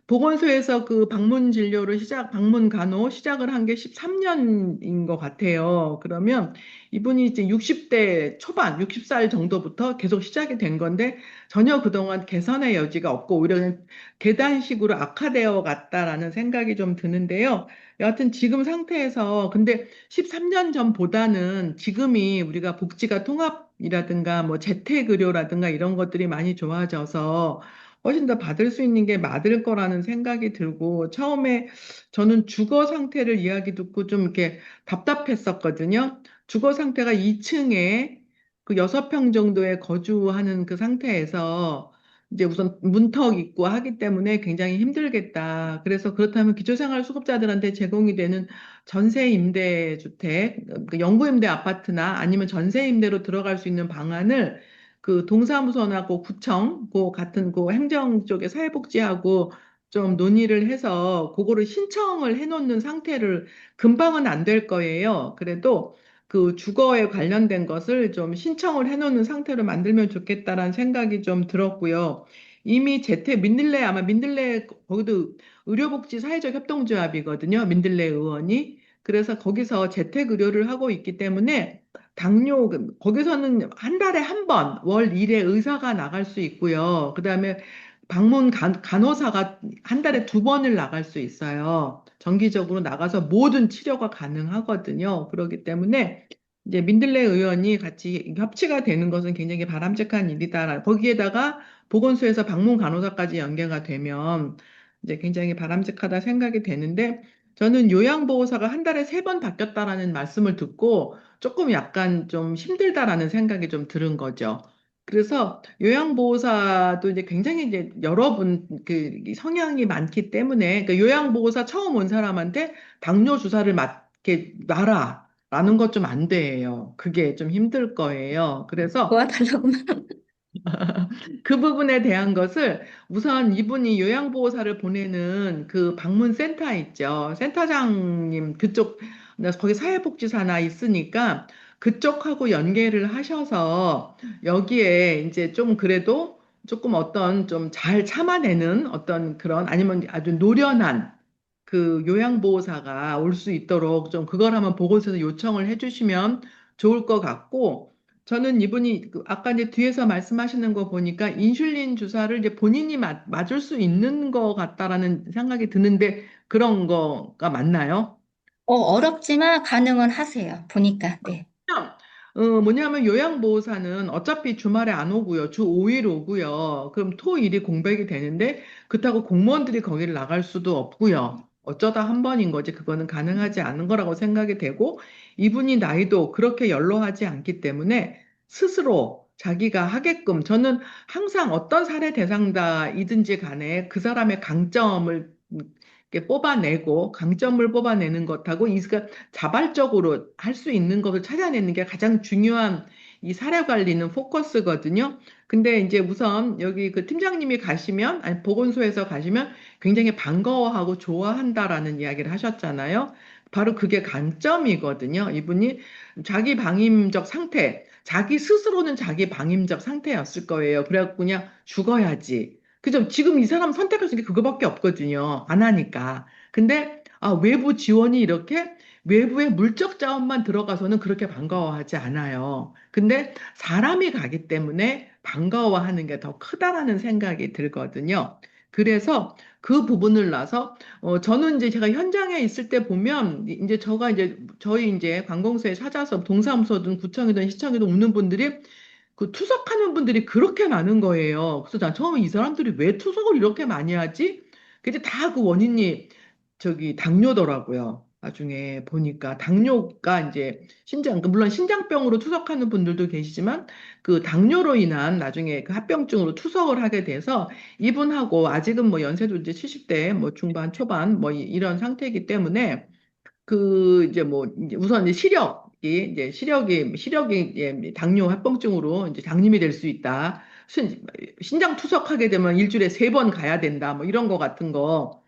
보건소에서 그 방문 간호 시작을 한 게 13년인 것 같아요. 그러면 이분이 이제 60대 초반, 60살 정도부터 계속 시작이 된 건데 전혀 그동안 개선의 여지가 없고 오히려 그냥 계단식으로 악화되어 갔다라는 생각이 좀 드는데요. 여하튼 지금 상태에서 근데 13년 전보다는 지금이 우리가 복지가 통합이라든가 뭐 재택의료라든가 이런 것들이 많이 좋아져서 훨씬 더 받을 수 있는 게 맞을 거라는 생각이 들고, 처음에 저는 주거 상태를 이야기 듣고 좀 이렇게 답답했었거든요. 주거 상태가 2층에 그 6평 정도에 거주하는 그 상태에서 이제 우선 문턱 있고 하기 때문에 굉장히 힘들겠다. 그래서 그렇다면 기초생활 수급자들한테 제공이 되는 전세 임대 주택, 그 영구 임대 아파트나 아니면 전세 임대로 들어갈 수 있는 방안을 그 동사무소나 구청, 같은 행정 쪽에 사회복지하고 좀 논의를 해서 그거를 신청을 해놓는 상태를 금방은 안 될 거예요. 그래도 그 주거에 관련된 것을 좀 신청을 해놓는 상태로 만들면 좋겠다라는 생각이 좀 들었고요. 이미 민들레, 아마 민들레, 거기도 의료복지 사회적 협동조합이거든요. 민들레 의원이. 그래서 거기서 재택의료를 하고 있기 때문에 거기서는 한 달에 한 번, 월 1회 의사가 나갈 수 있고요. 그 다음에 간호사가 한 달에 2번을 나갈 수 있어요. 정기적으로 나가서 모든 치료가 가능하거든요. 그렇기 때문에 이제 민들레 의원이 같이 협치가 되는 것은 굉장히 바람직한 일이다. 거기에다가 보건소에서 방문 간호사까지 연계가 되면 이제 굉장히 바람직하다 생각이 되는데 저는 요양보호사가 한 달에 3번 바뀌었다라는 말씀을 듣고 조금 약간 좀 힘들다라는 생각이 좀 들은 거죠. 그래서 요양보호사도 이제 굉장히 이제 여러분 그 성향이 많기 때문에 그 요양보호사 처음 온 사람한테 당뇨 주사를 맞게 놔라 라는 것 좀 안 돼요. 그게 좀 힘들 거예요. 그래서 도와달라고만. 그 부분에 대한 것을 우선 이분이 요양보호사를 보내는 그 방문센터 있죠. 센터장님 그쪽, 거기 사회복지사나 있으니까 그쪽하고 연계를 하셔서 여기에 이제 좀 그래도 조금 어떤 좀 잘 참아내는 어떤 그런 아니면 아주 노련한 그 요양보호사가 올 수 있도록 좀 그걸 한번 보고서서 요청을 해주시면 좋을 것 같고 저는 이분이 아까 이제 뒤에서 말씀하시는 거 보니까 인슐린 주사를 이제 본인이 맞을 수 있는 것 같다라는 생각이 드는데 그런 거가 맞나요? 어렵지만 가능은 하세요. 보니까. 네. 뭐냐면 요양보호사는 어차피 주말에 안 오고요. 주 5일 오고요. 그럼 토, 일이 공백이 되는데 그렇다고 공무원들이 거기를 나갈 수도 없고요. 어쩌다 한 번인 거지 그거는 가능하지 않은 거라고 생각이 되고 이분이 나이도 그렇게 연로하지 않기 때문에 스스로 자기가 하게끔 저는 항상 어떤 사례 대상자이든지 간에 그 사람의 강점을 이렇게 뽑아내고 강점을 뽑아내는 것하고 이가 자발적으로 할 수 있는 것을 찾아내는 게 가장 중요한 이 사례 관리는 포커스거든요. 근데 이제 우선 여기 그 팀장님이 가시면, 아니, 보건소에서 가시면 굉장히 반가워하고 좋아한다라는 이야기를 하셨잖아요. 바로 그게 강점이거든요. 이분이 자기 방임적 상태, 자기 스스로는 자기 방임적 상태였을 거예요. 그래갖고 그냥 죽어야지. 그죠? 지금 이 사람 선택할 수 있는 게 그거밖에 없거든요. 안 하니까. 근데 외부 지원이 이렇게 외부의 물적 자원만 들어가서는 그렇게 반가워하지 않아요. 근데 사람이 가기 때문에 반가워하는 게 더 크다라는 생각이 들거든요. 그래서 그 부분을 나서 저는 이제 제가 현장에 있을 때 보면 이제 저희 이제 관공서에 찾아서 동사무소든 구청이든 시청이든 오는 분들이 그 투석하는 분들이 그렇게 많은 거예요. 그래서 난 처음에 이 사람들이 왜 투석을 이렇게 많이 하지? 근데 다 그 원인이 당뇨더라고요. 나중에 보니까 당뇨가 이제 물론 신장병으로 투석하는 분들도 계시지만 그 당뇨로 인한 나중에 그 합병증으로 투석을 하게 돼서 이분하고 아직은 뭐 연세도 이제 70대 뭐 중반 초반 뭐 이런 상태이기 때문에 그 이제 뭐 이제 우선 이제 시력이 당뇨 합병증으로 이제 장님이 될 수 있다. 신장 투석하게 되면 일주일에 3번 가야 된다. 뭐 이런 거 같은 거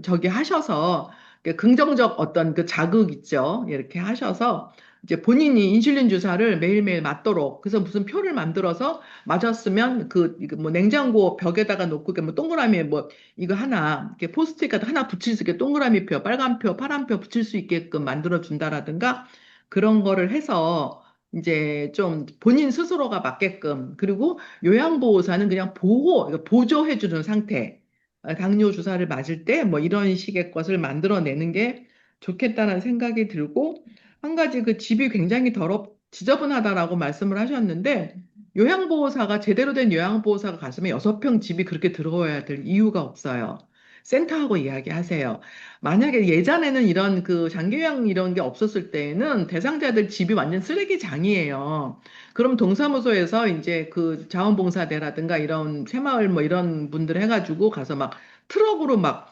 저기 하셔서 그 긍정적 어떤 그 자극 있죠. 이렇게 하셔서 이제 본인이 인슐린 주사를 매일매일 맞도록 그래서 무슨 표를 만들어서 맞았으면 이거 뭐 냉장고 벽에다가 놓고 뭐 동그라미에 뭐 이거 하나, 이렇게 포스트잇 같은 거 하나 붙일 수 있게 동그라미 표, 빨간 표, 파란 표 붙일 수 있게끔 만들어 준다라든가 그런 거를 해서 이제 좀 본인 스스로가 맞게끔 그리고 요양보호사는 그냥 보조해 주는 상태. 당뇨 주사를 맞을 때 뭐 이런 식의 것을 만들어내는 게 좋겠다는 생각이 들고 한 가지 그 집이 굉장히 지저분하다라고 말씀을 하셨는데 제대로 된 요양보호사가 갔으면 6평 집이 그렇게 들어와야 될 이유가 없어요. 센터하고 이야기하세요. 만약에 예전에는 이런 그 장기요양 이런 게 없었을 때에는 대상자들 집이 완전 쓰레기장이에요. 그럼 동사무소에서 이제 그 자원봉사대라든가 이런 새마을 뭐 이런 분들 해가지고 가서 막 트럭으로 막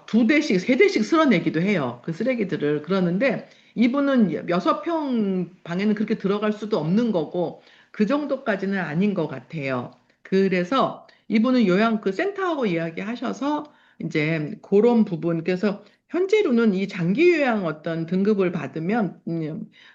2대씩, 3대씩 쓸어내기도 해요. 그 쓰레기들을. 그러는데 이분은 6평 방에는 그렇게 들어갈 수도 없는 거고 그 정도까지는 아닌 것 같아요. 그래서 이분은 그 센터하고 이야기하셔서 이제 그런 부분, 그래서 현재로는 이 장기 요양 어떤 등급을 받으면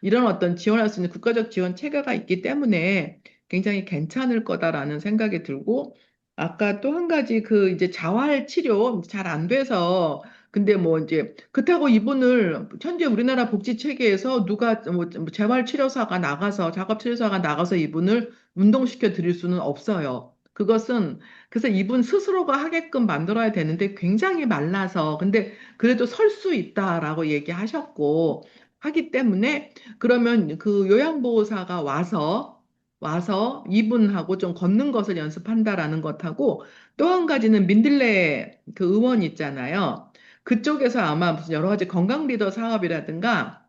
이런 어떤 지원할 수 있는 국가적 지원 체계가 있기 때문에 굉장히 괜찮을 거다라는 생각이 들고 아까 또 한 가지 그 이제 자활 치료 잘 안 돼서 근데 뭐 이제 그렇다고 이분을 현재 우리나라 복지 체계에서 누가 뭐 재활 치료사가 나가서 작업 치료사가 나가서 이분을 운동시켜 드릴 수는 없어요. 그것은 그래서 이분 스스로가 하게끔 만들어야 되는데 굉장히 말라서 근데 그래도 설 수 있다라고 얘기하셨고 하기 때문에 그러면 그 요양보호사가 와서 이분하고 좀 걷는 것을 연습한다라는 것하고 또 한 가지는 민들레 그 의원 있잖아요. 그쪽에서 아마 무슨 여러 가지 건강 리더 사업이라든가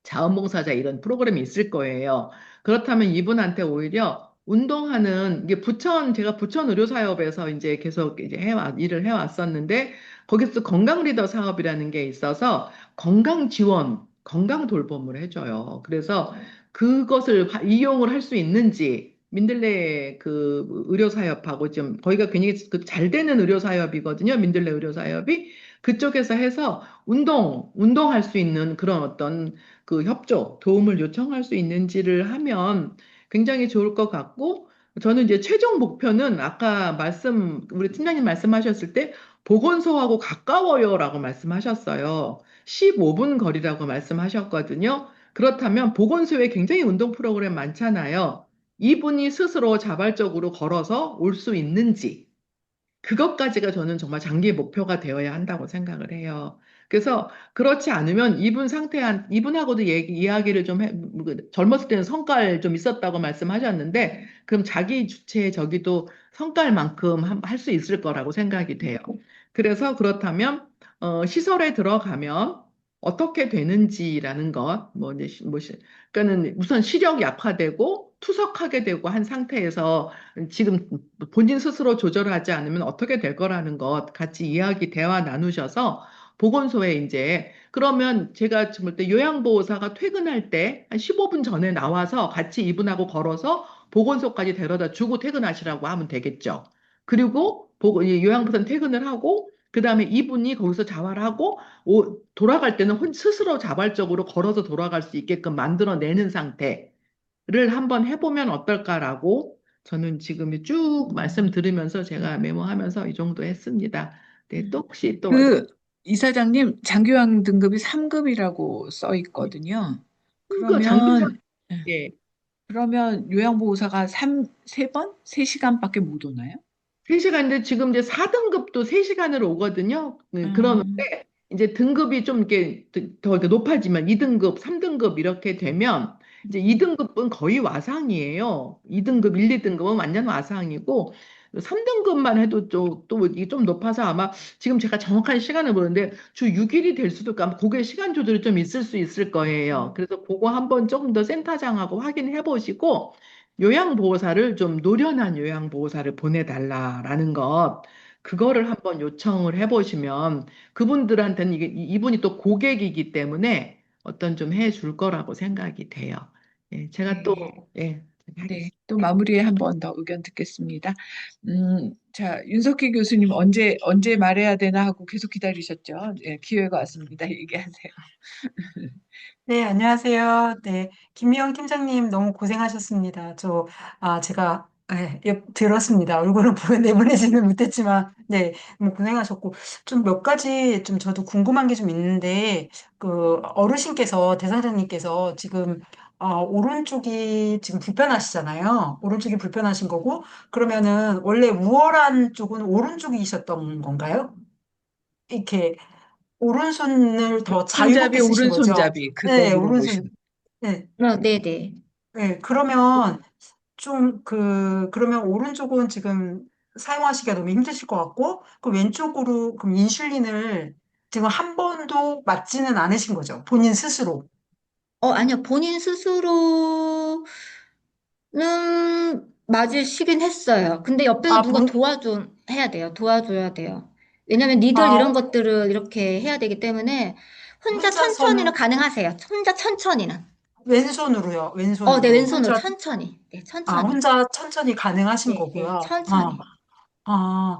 자원봉사자 이런 프로그램이 있을 거예요. 그렇다면 이분한테 오히려 운동하는 이게 제가 부천 의료사업에서 이제 계속 이제 일을 해왔었는데 거기서 건강 리더 사업이라는 게 있어서 건강 지원, 건강 돌봄을 해줘요. 그래서 그것을 이용을 할 수 있는지 민들레 그 의료사업하고 지금 거기가 굉장히 그잘 되는 의료사업이거든요. 민들레 의료사업이 그쪽에서 해서 운동할 수 있는 그런 어떤 그 협조, 도움을 요청할 수 있는지를 하면 굉장히 좋을 것 같고, 저는 이제 최종 목표는 아까 우리 팀장님 말씀하셨을 때 보건소하고 가까워요라고 말씀하셨어요. 15분 거리라고 말씀하셨거든요. 그렇다면 보건소에 굉장히 운동 프로그램 많잖아요. 이분이 스스로 자발적으로 걸어서 올 수 있는지, 그것까지가 저는 정말 장기 목표가 되어야 한다고 생각을 해요. 그래서 그렇지 않으면 이분하고도 이야기를 좀 젊었을 때는 성깔 좀 있었다고 말씀하셨는데, 그럼 자기 주체에 저기도 성깔만큼 할 수 있을 거라고 생각이 돼요. 그래서 그렇다면, 시설에 들어가면 어떻게 되는지라는 것, 뭐, 이제, 그러니까는 우선 시력이 약화되고 투석하게 되고 한 상태에서 지금 본인 스스로 조절하지 않으면 어떻게 될 거라는 것 같이 대화 나누셔서 보건소에 이제 그러면 제가 지금 볼때 요양보호사가 퇴근할 때 한 15분 전에 나와서 같이 이분하고 걸어서 보건소까지 데려다 주고 퇴근하시라고 하면 되겠죠. 그리고 이 요양보호사는 퇴근을 하고 그다음에 이분이 거기서 자활하고 돌아갈 때는 스스로 자발적으로 걸어서 돌아갈 수 있게끔 만들어내는 상태를 한번 해보면 어떨까라고 저는 지금 쭉 말씀 들으면서 제가 메모하면서 이 정도 했습니다. 네, 또 혹시 또 그 이사장님 장기요양 등급이 3급이라고 써 있거든요. 그 장기적 그러면 예, 그러면 요양보호사가 3번? 3시간밖에 못 오나요? 3시간인데 지금 이제 4등급도 3시간으로 오거든요. 음, 그러는데 이제 등급이 좀 이렇게 더 이렇게 높아지면 2등급, 3등급 이렇게 되면 이제 2등급은 거의 와상이에요. 2등급, 1, 2등급은 완전 와상이고 3등급만 해도 또 이게 좀 높아서 아마 지금 제가 정확한 시간을 모르는데 주 6일이 될 수도 있고 아마 그게 시간 조절이 좀 있을 수 있을 거예요. 그래서 그거 한번 조금 더 센터장하고 확인해 보시고 요양보호사를 좀 노련한 요양보호사를 보내달라라는 것, 그거를 한번 요청을 해보시면 그분들한테는 이분이 또 고객이기 때문에 어떤 좀 해줄 거라고 생각이 돼요. 예, 제가 또, 네. 예, 네, 하겠습니다. 또 마무리에 한 번 더 의견 듣겠습니다. 자, 윤석희 교수님 언제 말해야 되나 하고 계속 기다리셨죠? 예, 기회가 왔습니다. 얘기하세요. 네, 안녕하세요. 네, 김미영 팀장님 너무 고생하셨습니다. 제가, 들었습니다. 얼굴은 내보내지는 못했지만, 네, 너무 고생하셨고, 좀 몇 가지 좀 저도 궁금한 게 좀 있는데, 대상자님께서 지금, 오른쪽이 지금 불편하시잖아요. 오른쪽이 불편하신 거고, 그러면은 원래 우월한 쪽은 오른쪽이셨던 건가요? 이렇게, 오른손을 더 자유롭게 손잡이, 쓰신 거죠. 오른손잡이 그거 네, 물어보시는. 오른손. 네, 네네. 네. 그러면 오른쪽은 지금 사용하시기가 너무 힘드실 것 같고, 그 왼쪽으로, 그럼 인슐린을 지금 한 번도 맞지는 않으신 거죠. 본인 스스로. 아니요. 본인 스스로는 맞으시긴 했어요. 근데 옆에서 아, 누가 해야 돼요. 도와줘야 돼요. 왜냐면 니들 아, 이런 것들을 이렇게 해야 되기 때문에 혼자 천천히는 혼자서는, 가능하세요. 혼자 천천히는. 왼손으로요. 네, 왼손으로. 왼손으로 천천히. 네, 천천히. 혼자 천천히 가능하신 네, 네, 거고요. 천천히. 아.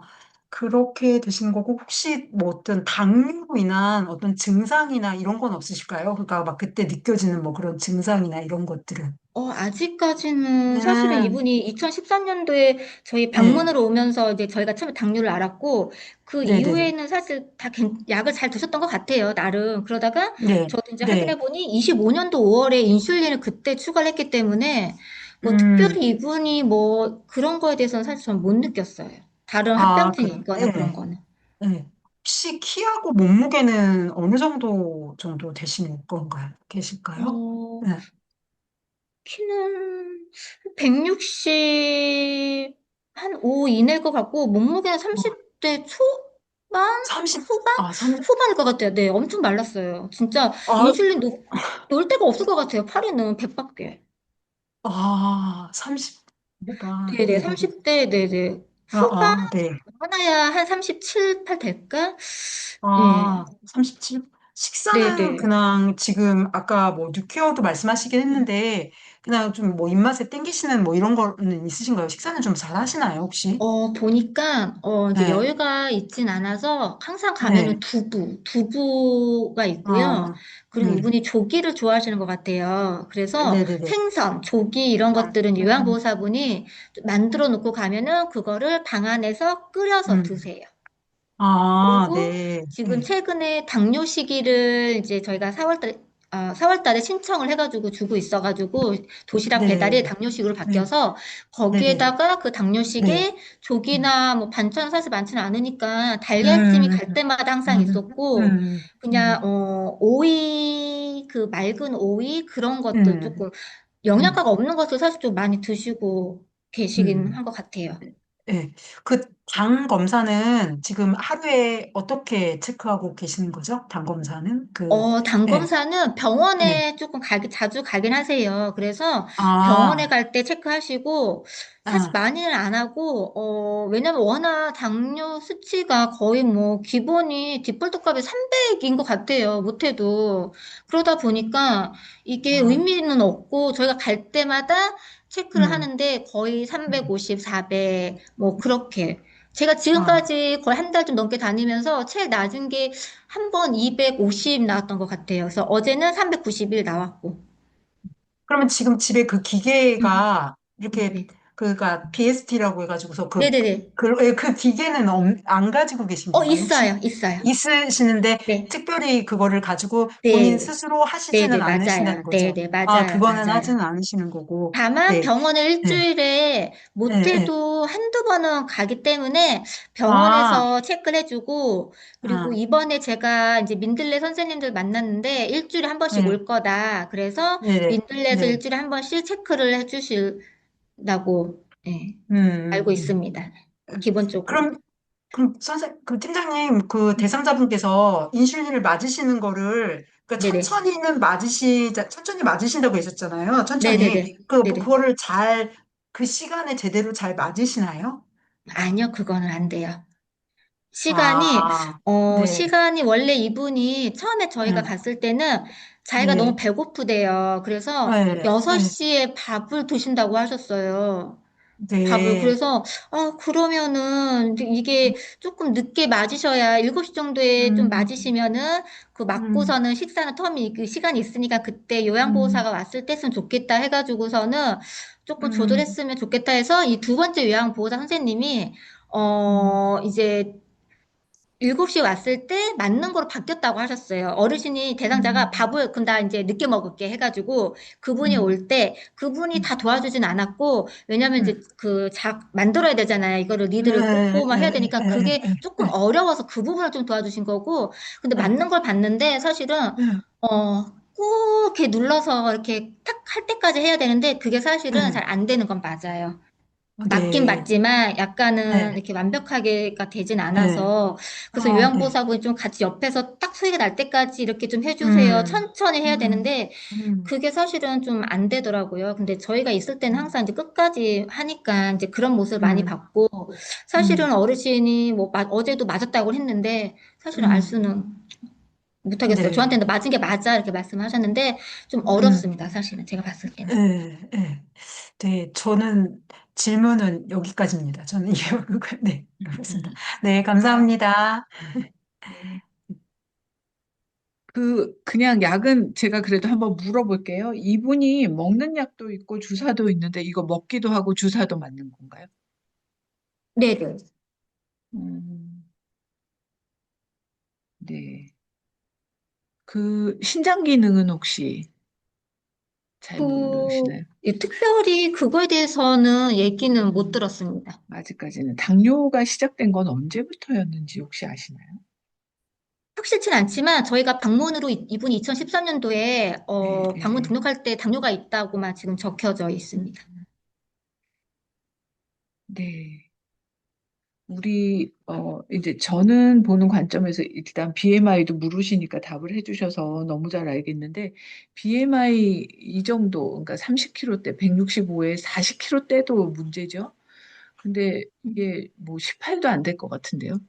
그렇게 되시는 거고, 혹시 뭐 어떤 당뇨로 인한 어떤 증상이나 이런 건 없으실까요? 그러니까 막 그때 느껴지는 뭐 그런 증상이나 이런 것들은. 아직까지는 사실은 네, 이분이 2013년도에 저희 네, 방문으로 오면서 이제 저희가 처음에 당뇨를 알았고, 그 네, 네, 이후에는 사실 다 약을 잘 드셨던 것 같아요, 나름. 그러다가 네, 저도 이제 네, 확인해보니 25년도 5월에 인슐린을 그때 추가를 했기 때문에 뭐 음, 특별히 이분이 뭐 그런 거에 대해서는 사실 저는 못 느꼈어요. 다른 아, 합병증이 있거나 그런 네, 거는. 네. 혹시 키하고 몸무게는 어느 정도 되시는 건가요? 계실까요? 어, 네. 키는 160, 한 5 이내일 것 같고, 몸무게는 어, 30대 초반? 30, 후반? 아, 30, 후반일 것 같아요. 네, 엄청 말랐어요. 진짜 아, 인슐린 놓을 데가 없을 것 같아요. 팔에는 100밖에. 30, 후반, 네네, 네네네. 30대, 네네. 아, 후반? 네. 많아야 한 37, 8 될까? 예, 37. 식사는 네네. 그냥 지금 아까 뭐 뉴케어도 말씀하시긴 했는데 그냥 좀 뭐 입맛에 땡기시는 뭐 이런 거는 있으신가요? 식사는 좀 잘 하시나요, 혹시? 보니까, 이제 네, 여유가 있진 않아서 항상 가면은 네. 두부가 있고요. 아, 그리고 네. 이분이 조기를 좋아하시는 것 같아요. 그래서 네네네. 생선, 조기 이런 것들은 음, 요양보호사분이 만들어 놓고 가면은 그거를 방 안에서 끓여서 음. 드세요. 아, 그리고 네. 지금 네. 최근에 당뇨 시기를 이제 저희가 4월 달에 신청을 해가지고 주고 있어가지고 도시락 배달이 네네네. 당뇨식으로 네. 바뀌어서 네네네. 거기에다가 그 네. 당뇨식에 음, 조기나 뭐 반찬은 사실 많지는 않으니까 달걀찜이 음, 갈 때마다 항상 음, 있었고 음, 그냥 음, 오이 그 맑은 오이 그런 것들 음, 조금 음, 영양가가 없는 것을 사실 좀 많이 드시고 계시긴 음. 한 것 같아요. 네. 그 당 검사는 지금 하루에 어떻게 체크하고 계시는 거죠? 당 검사는? 당 네, 검사는 네. 병원에 조금 자주 가긴 하세요. 그래서 병원에 아, 갈 때 체크하시고, 사실 아, 많이는 안 하고, 왜냐면 워낙 당뇨 수치가 거의 뭐, 기본이 디폴트 값이 300인 것 같아요. 못해도. 그러다 보니까 이게 아, 의미는 없고, 저희가 갈 때마다 체크를 음, 하는데 거의 음, 350, 400, 뭐, 그렇게. 제가 아. 지금까지 거의 한 달 좀 넘게 다니면서 제일 낮은 게 한 번 250 나왔던 것 같아요. 그래서 어제는 391 나왔고. 그러면 지금 집에 그 음, 기계가 이렇게, 네. 그니까 BST라고 해가지고서 네네네. 그 기계는 안 가지고 계신 건가요? 혹시 있어요. 있어요. 있으시는데 네. 특별히 그거를 가지고 본인 네. 스스로 하시지는 네네. 않으신다는 맞아요. 거죠? 네네. 아, 맞아요. 그거는 맞아요. 하지는 않으시는 거고. 다만 네, 병원을 네, 일주일에 네, 네. 못해도 한두 번은 가기 때문에 아, 병원에서 체크를 해주고, 그리고 아, 이번에 제가 이제 민들레 선생님들 만났는데 일주일에 한 번씩 네, 올 거다. 그래서 네네, 민들레에서 네. 일주일에 한 번씩 체크를 해주신다고, 예, 음, 알고 음. 있습니다. 기본적으로. 그럼, 그 팀장님, 그 대상자분께서 인슐린을 맞으시는 거를, 그러니까 네네. 천천히 맞으신다고 하셨잖아요. 천천히. 네네네. 네네. 그거를 그 시간에 제대로 잘 맞으시나요? 아니요, 그거는 안 돼요. 아, 네, 시간이 원래 이분이 처음에 저희가 네, 갔을 때는 자기가 너무 네, 배고프대요. 그래서 네, 네, 6시에 밥을 드신다고 하셨어요. 밥을. 네, 그래서, 그러면은 이게 조금 늦게 맞으셔야 7시 정도에 좀 음, 맞으시면은 그 음, 맞고서는 식사는 그 시간이 있으니까 그때 음, 요양보호사가 왔을 때 했으면 좋겠다 해가지고서는 조금 음, 조절했으면 좋겠다 해서 이 두 번째 요양보호사 선생님이, 음, 이제 7시에 왔을 때 맞는 거로 바뀌었다고 하셨어요. 어르신이 대상자가 음, 밥을 그럼 나 이제 늦게 먹을게 해가지고 그분이 음, 올 때 그분이 음, 다 도와주진 않았고 왜냐면 이제 음. 만들어야 되잖아요. 이거를 네, 리드를 꽂고 막 해야 네, 되니까 그게 네, 조금 어려워서 그 부분을 좀 도와주신 거고 근데 맞는 걸 봤는데 사실은 네, 꼭 이렇게 눌러서 이렇게 탁 할 때까지 해야 되는데 그게 사실은 네, 잘 안 되는 건 맞아요. 맞긴 네, 맞지만 약간은 네, 이렇게 완벽하게가 되진 네. 않아서 그래서 아, 네. 요양보호사분이 좀 같이 옆에서 딱 소리가 날 때까지 이렇게 좀 해주세요. 음, 천천히 해야 음, 되는데 음, 그게 사실은 좀 안 되더라고요. 근데 저희가 있을 때는 항상 이제 끝까지 하니까 이제 그런 모습을 많이 음, 봤고 사실은 음, 어르신이 뭐 어제도 맞았다고 했는데 사실은 알 음, 수는 못하겠어요. 네, 저한테는 맞은 게 맞아 이렇게 말씀하셨는데 좀 음, 어렵습니다. 사실은 제가 봤을 때는. 예, 예. 네, 저는 질문은 여기까지입니다. 저는 이게 네, 그렇습니다. 네, 감사합니다. 네. 그냥 약은 제가 그래도 한번 물어볼게요. 이분이 먹는 약도 있고 주사도 있는데 이거 먹기도 하고 주사도 맞는 건가요? 네네. 음, 네. 신장 기능은 혹시 잘 모르시나요? 특별히 그거에 대해서는 얘기는 못 음, 들었습니다. 아직까지는. 당뇨가 시작된 건 언제부터였는지 혹시 아시나요? 확실치는 않지만 저희가 방문으로 이분이 2013년도에 네, 방문 네, 등록할 때 당뇨가 있다고만 지금 적혀져 있습니다. 네. 이제 저는 보는 관점에서 일단 BMI도 물으시니까 답을 해주셔서 너무 잘 알겠는데, BMI 이 정도, 그러니까 30kg대, 165에 40kg대도 문제죠? 근데 이게 뭐 18도 안 될 것 같은데요?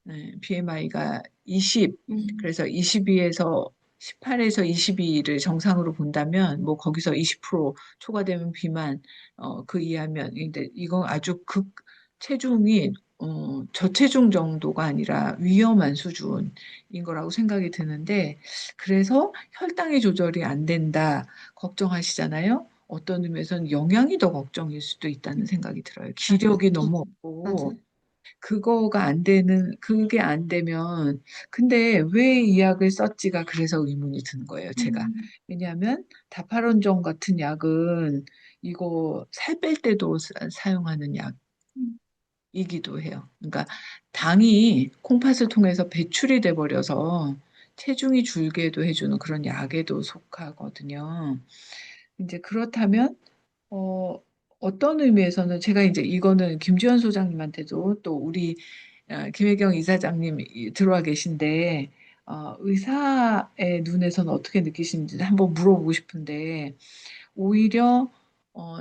네, BMI가 20, 음, 그래서 22에서 18에서 22를 정상으로 본다면, 뭐 거기서 20% 초과되면 비만, 그 이하면, 근데 이건 아주 체중이, 저체중 정도가 아니라 위험한 수준인 거라고 생각이 드는데, 그래서 혈당의 조절이 안 된다, 걱정하시잖아요. 어떤 의미에서는 영양이 더 걱정일 수도 있다는 생각이 들어요. 기력이 너무 없고, 맞아요. 그게 안 되면, 근데 왜 이 약을 썼지가 그래서 의문이 드는 거예요, 제가. 음, 왜냐하면, 다파론정 같은 약은 이거 살 뺄 때도 사용하는 음, 약이기도 해요. 그러니까 당이 콩팥을 통해서 배출이 돼 버려서 체중이 줄게도 해주는 그런 약에도 속하거든요. 이제 그렇다면, 어, 어떤 의미에서는 제가 이제 이거는 김지현 소장님한테도 또 우리 김혜경 이사장님 들어와 계신데 의사의 눈에서는 어떻게 느끼시는지 한번 물어보고 싶은데 오히려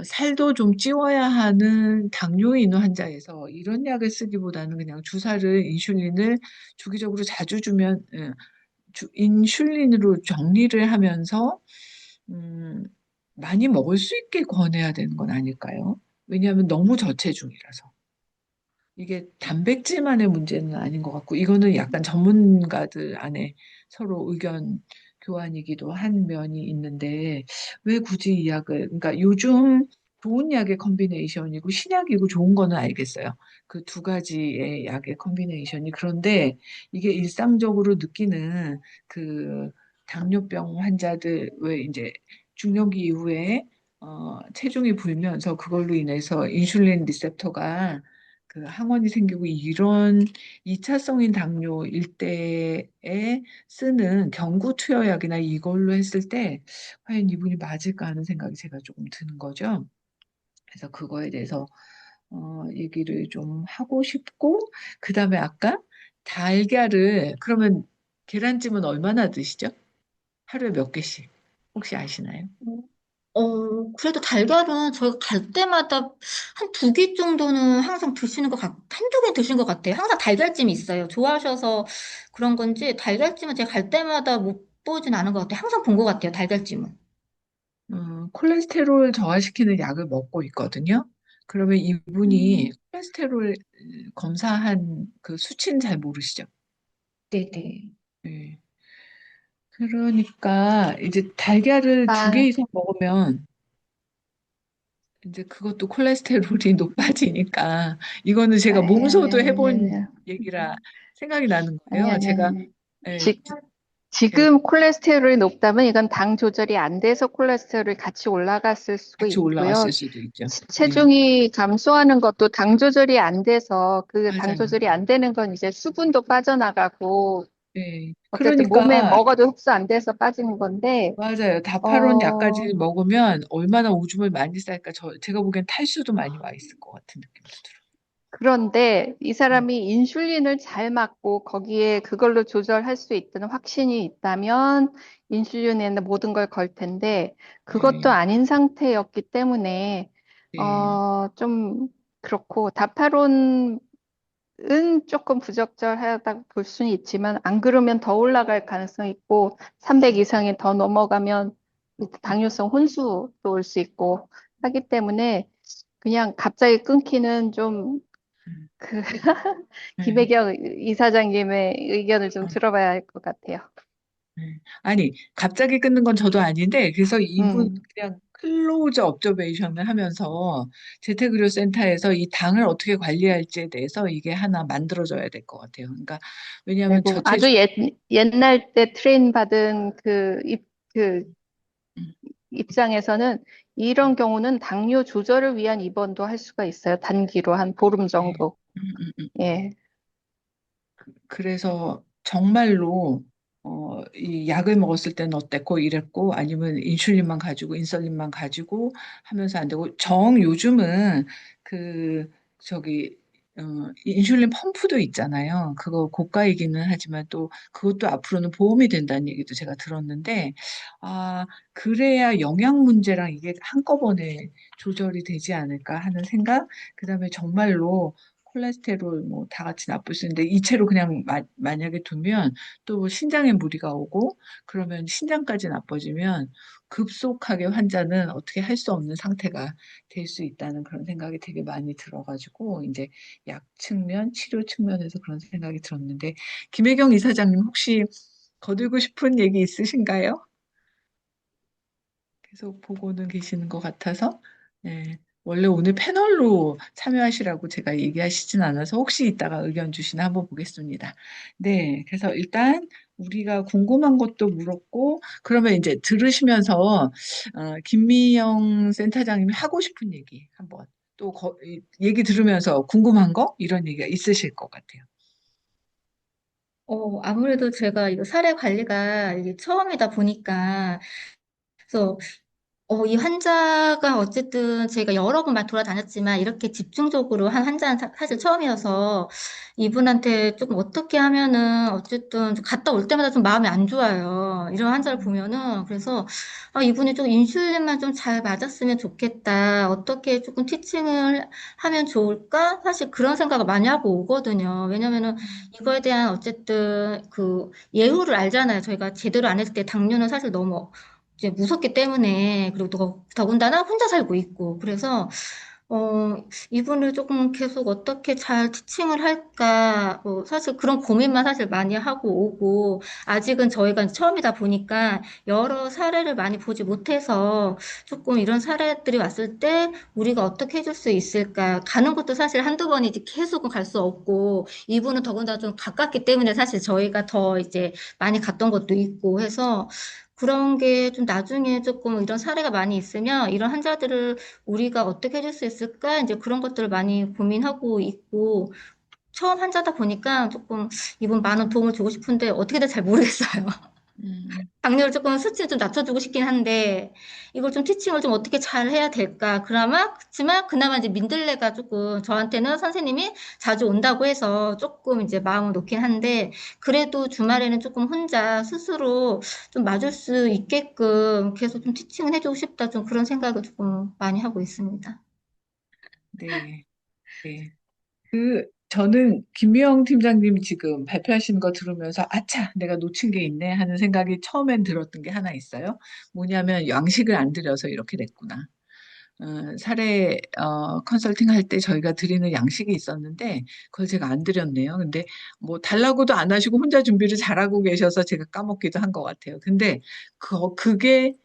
살도 좀 찌워야 하는 당뇨 인후 환자에서 이런 약을 쓰기보다는 그냥 주사를 인슐린을 주기적으로 자주 주면 인슐린으로 정리를 하면서 음, 많이 먹을 수 있게 권해야 되는 건 아닐까요? 왜냐하면 너무 저체중이라서. 이게 단백질만의 문제는 아닌 것 같고, 이거는 약간 전문가들 안에 서로 의견 교환이기도 한 면이 있는데, 왜 굳이 이 약을, 그러니까 요즘 좋은 약의 컨비네이션이고, 신약이고 좋은 거는 알겠어요. 그 두 가지의 약의 컨비네이션이. 그런데 이게 일상적으로 느끼는 그 당뇨병 환자들, 왜 이제 중년기 이후에 체중이 불면서 그걸로 인해서 인슐린 리셉터가 항원이 생기고 이런 2차성인 당뇨 일대에 쓰는 경구 투여약이나 이걸로 했을 때 과연 이분이 맞을까 하는 생각이 제가 조금 드는 거죠. 그래서 그거에 대해서 얘기를 좀 하고 싶고 그다음에 아까 달걀을 그러면 계란찜은 얼마나 드시죠? 하루에 몇 개씩 혹시 아시나요? 그래도 달걀은 저희가 갈 때마다 한 두 개 정도는 항상 드시는 한두 개 드시는 것 같아요. 항상 달걀찜이 있어요. 좋아하셔서 그런 건지 달걀찜은 제가 갈 때마다 못 보진 않은 것 같아요. 항상 본 것 같아요, 달걀찜은. 콜레스테롤 저하시키는 약을 먹고 있거든요. 그러면 이분이 음, 콜레스테롤 검사한 그 수치는 잘 모르시죠? 네네. 네. 그러니까 이제 달걀을 두 개 아, 이상 먹으면 이제 그것도 콜레스테롤이 높아지니까 이거는 제가 아니, 아니, 몸소도 아니, 해본 아니, 얘기라 생각이 나는 아니, 거예요. 아니, 제가 아니. 예, 지, 예, 지금 콜레스테롤이 높다면 이건 당 조절이 안 돼서 콜레스테롤이 같이 올라갔을 수도 같이 있고요. 올라갔을 수도 있죠. 네, 체중이 감소하는 것도 당 조절이 안 돼서 그 당 맞아요. 조절이 안 되는 건 이제 수분도 빠져나가고 네. 어쨌든 몸에 그러니까 먹어도 흡수 안 돼서 빠지는 건데, 맞아요. 다파론 어, 약까지 먹으면 얼마나 오줌을 많이 쌀까. 제가 보기엔 탈수도 많이 와 있을 것 같은 느낌도 들어요. 그런데 이 네. 사람이 인슐린을 잘 맞고 거기에 그걸로 조절할 수 있다는 확신이 있다면 인슐린에 모든 걸 걸 텐데 그것도 네. 아닌 상태였기 때문에 네. 좀 그렇고 다파론은 조금 부적절하다고 볼 수는 있지만 안 그러면 더 올라갈 가능성이 있고 300 이상이 더 넘어가면 당뇨성 혼수도 올 수 있고 하기 때문에 그냥 갑자기 끊기는 좀, 음, 그, 네. 김혜경 이사장님의 의견을 좀 어, 들어봐야 할 것 같아요. 네. 아니, 갑자기 끊는 건 저도 아닌데, 그래서 이분 음, 그냥 클로즈 observation을 하면서 재택의료센터에서 이 당을 어떻게 관리할지에 대해서 이게 하나 만들어져야 될 것 같아요. 그러니까, 왜냐하면 아이고, 아주 옛날 때 트레인 받은 그 음, 입장에서는 이런 경우는 당뇨 조절을 위한 입원도 할 수가 있어요. 단기로 한 보름 네. 정도. 예. 그래서 정말로 이 약을 먹었을 때는 어땠고 이랬고 아니면 인슐린만 가지고 하면서 안 되고 요즘은 그 저기 인슐린 펌프도 있잖아요. 그거 고가이기는 하지만 또 그것도 앞으로는 보험이 된다는 얘기도 제가 들었는데 아 그래야 영양 문제랑 이게 한꺼번에 조절이 되지 않을까 하는 생각. 그다음에 정말로 콜레스테롤 뭐 다 같이 나쁠 수 있는데 이체로 그냥 만약에 두면 또 신장에 무리가 오고 그러면 신장까지 나빠지면 급속하게 환자는 어떻게 할 수 없는 상태가 될 수 있다는 그런 생각이 되게 많이 들어가지고 이제 약 측면, 치료 측면에서 그런 생각이 들었는데 김혜경 이사장님 혹시 거들고 싶은 얘기 있으신가요? 계속 보고는 계시는 것 같아서. 네. 원래 오늘 패널로 참여하시라고 제가 얘기하시진 않아서 혹시 이따가 의견 주시나 한번 보겠습니다. 네. 그래서 일단 우리가 궁금한 것도 물었고, 그러면 이제 들으시면서, 김미영 센터장님이 하고 싶은 얘기 한번 또 얘기 들으면서 궁금한 거? 이런 얘기가 있으실 것 같아요. 아무래도 제가 이거 사례 관리가 이게 처음이다 보니까, 그래서 이 환자가 어쨌든 저희가 여러 번 돌아다녔지만 이렇게 집중적으로 한 환자는 사실 처음이어서 이분한테 조금 어떻게 하면은 어쨌든 좀 갔다 올 때마다 좀 마음이 안 좋아요. 이런 환자를 보면은. 그래서 이분이 좀 인슐린만 좀 잘 맞았으면 좋겠다. 어떻게 조금 티칭을 하면 좋을까? 사실 그런 생각을 많이 하고 오거든요. 왜냐면은 이거에 대한 어쨌든 그 예후를 알잖아요. 저희가 제대로 안 했을 때 당뇨는 사실 너무 이제 무섭기 때문에 그리고 더군다나 혼자 살고 있고 그래서 이분을 조금 계속 어떻게 잘 티칭을 할까 사실 그런 고민만 사실 많이 하고 오고 아직은 저희가 처음이다 보니까 여러 사례를 많이 보지 못해서 조금 이런 사례들이 왔을 때 우리가 어떻게 해줄 수 있을까 가는 것도 사실 한두 번이지 계속은 갈 수 없고 이분은 더군다나 좀 가깝기 때문에 사실 저희가 더 이제 많이 갔던 것도 있고 해서 그런 게 좀 나중에 조금 이런 사례가 많이 있으면 이런 환자들을 우리가 어떻게 해줄 수 있을까? 이제 그런 것들을 많이 고민하고 있고 처음 환자다 보니까 조금 이분 많은 도움을 주고 싶은데 어떻게 될지 잘 모르겠어요. 음, 당뇨를 조금 수치를 좀 낮춰주고 싶긴 한데 이걸 좀 티칭을 좀 어떻게 잘 해야 될까? 그렇지만 그나마 이제 민들레가 조금 저한테는 선생님이 자주 온다고 해서 조금 이제 마음을 놓긴 한데 그래도 주말에는 조금 혼자 스스로 좀 맞을 수 있게끔 계속 좀 티칭을 해주고 싶다. 좀 그런 생각을 조금 많이 하고 있습니다. 네. 네. 저는 김미영 팀장님이 지금 발표하시는 거 들으면서, 아차, 내가 놓친 게 있네 하는 생각이 처음엔 들었던 게 하나 있어요. 뭐냐면, 양식을 안 드려서 이렇게 됐구나. 사례, 컨설팅 할 때 저희가 드리는 양식이 있었는데, 그걸 제가 안 드렸네요. 근데 뭐, 달라고도 안 하시고 혼자 준비를 잘하고 계셔서 제가 까먹기도 한 것 같아요. 근데, 그게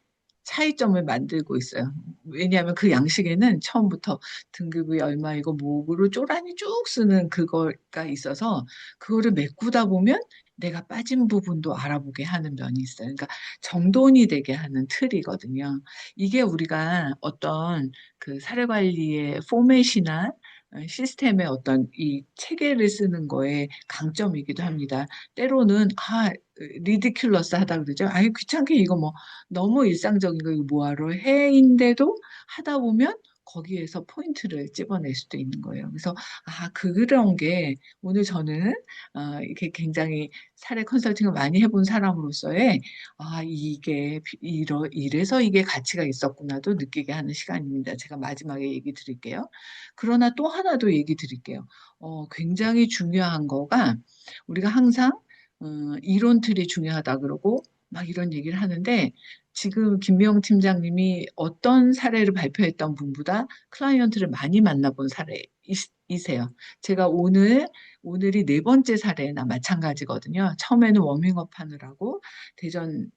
차이점을 만들고 있어요. 왜냐하면 그 양식에는 처음부터 등급이 얼마이고 뭐로 쪼라니 쭉 쓰는 그거가 있어서 그거를 메꾸다 보면 내가 빠진 부분도 알아보게 하는 면이 있어요. 그러니까 정돈이 되게 하는 틀이거든요. 이게 우리가 어떤 그 사례 관리의 포맷이나 시스템의 어떤 이 체계를 쓰는 거에 강점이기도 합니다. 때로는 리디큘러스 하다 그러죠. 아유 귀찮게 이거 뭐 너무 일상적인 거 이거 뭐하러 해인데도 하다 보면 거기에서 포인트를 집어낼 수도 있는 거예요. 그래서 그런 게 오늘 저는 이렇게 굉장히 사례 컨설팅을 많이 해본 사람으로서의 이래서 이게 가치가 있었구나도 느끼게 하는 시간입니다. 제가 마지막에 얘기 드릴게요. 그러나 또 하나 더 얘기 드릴게요. 굉장히 중요한 거가 우리가 항상 이론 틀이 중요하다 그러고 막 이런 얘기를 하는데 지금 김미영 팀장님이 어떤 사례를 발표했던 분보다 클라이언트를 많이 만나본 사례이세요. 제가 오늘이 네 번째 사례나 마찬가지거든요. 처음에는 워밍업 하느라고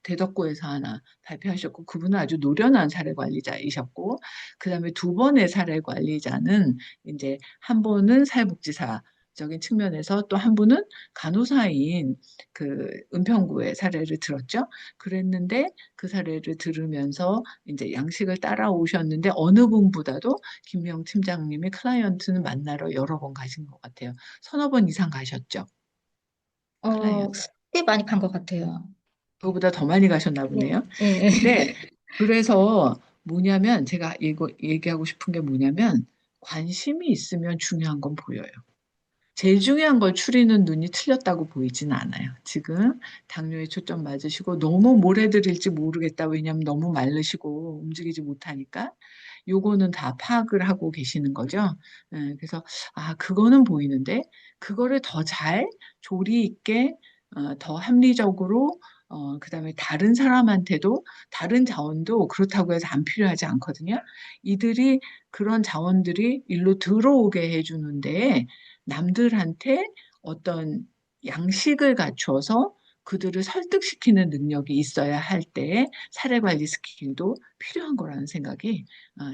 대덕구에서 하나 발표하셨고, 그분은 아주 노련한 사례 관리자이셨고, 그 다음에 두 번의 사례 관리자는 이제 한 분은 사회복지사적인 측면에서 또 한 분은 간호사인 그 은평구의 사례를 들었죠. 그랬는데 그 사례를 들으면서 이제 양식을 따라오셨는데 어느 분보다도 김명 팀장님이 클라이언트는 만나러 여러 번 가신 것 같아요. 서너 번 이상 가셨죠. 클라이언트. 어, 꽤 많이 간 것 같아요. 그거보다 더 많이 가셨나 예, 보네요. 예. 근데 그래서 뭐냐면 제가 이거 얘기하고 싶은 게 뭐냐면 관심이 있으면 중요한 건 보여요. 제일 중요한 걸 추리는 눈이 틀렸다고 보이진 않아요. 지금 당뇨에 초점 맞으시고 너무 뭘 해드릴지 모르겠다. 왜냐하면 너무 마르시고 움직이지 못하니까. 요거는 다 파악을 하고 계시는 거죠. 그래서 그거는 보이는데 그거를 더 잘 조리 있게 더 합리적으로 그다음에 다른 사람한테도 다른 자원도 그렇다고 해서 안 필요하지 않거든요. 이들이 그런 자원들이 일로 들어오게 해주는데 남들한테 어떤 양식을 갖추어서 그들을 설득시키는 능력이 있어야 할 때에 사례 관리 스킬도 필요한 거라는 생각이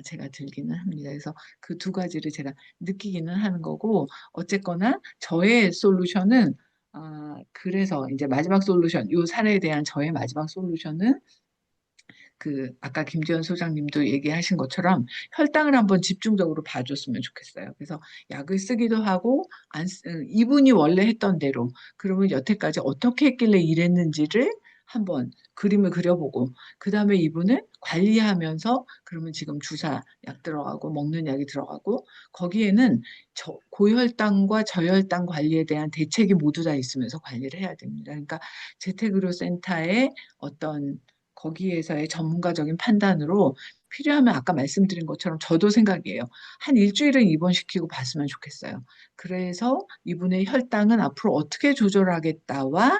제가 들기는 합니다. 그래서 그 두 가지를 제가 느끼기는 하는 거고, 어쨌거나 저의 솔루션은 그래서 이제 마지막 솔루션, 요 사례에 대한 저의 마지막 솔루션은 아까 김지현 소장님도 얘기하신 것처럼 혈당을 한번 집중적으로 봐줬으면 좋겠어요. 그래서 약을 쓰기도 하고, 이분이 원래 했던 대로, 그러면 여태까지 어떻게 했길래 이랬는지를 한번 그림을 그려보고, 그 다음에 이분을 관리하면서, 그러면 지금 주사 약 들어가고, 먹는 약이 들어가고, 거기에는 고혈당과 저혈당 관리에 대한 대책이 모두 다 있으면서 관리를 해야 됩니다. 그러니까 재택의료센터의 어떤 거기에서의 전문가적인 판단으로 필요하면 아까 말씀드린 것처럼 저도 생각이에요. 한 일주일은 입원시키고 봤으면 좋겠어요. 그래서 이분의 혈당은 앞으로 어떻게 조절하겠다와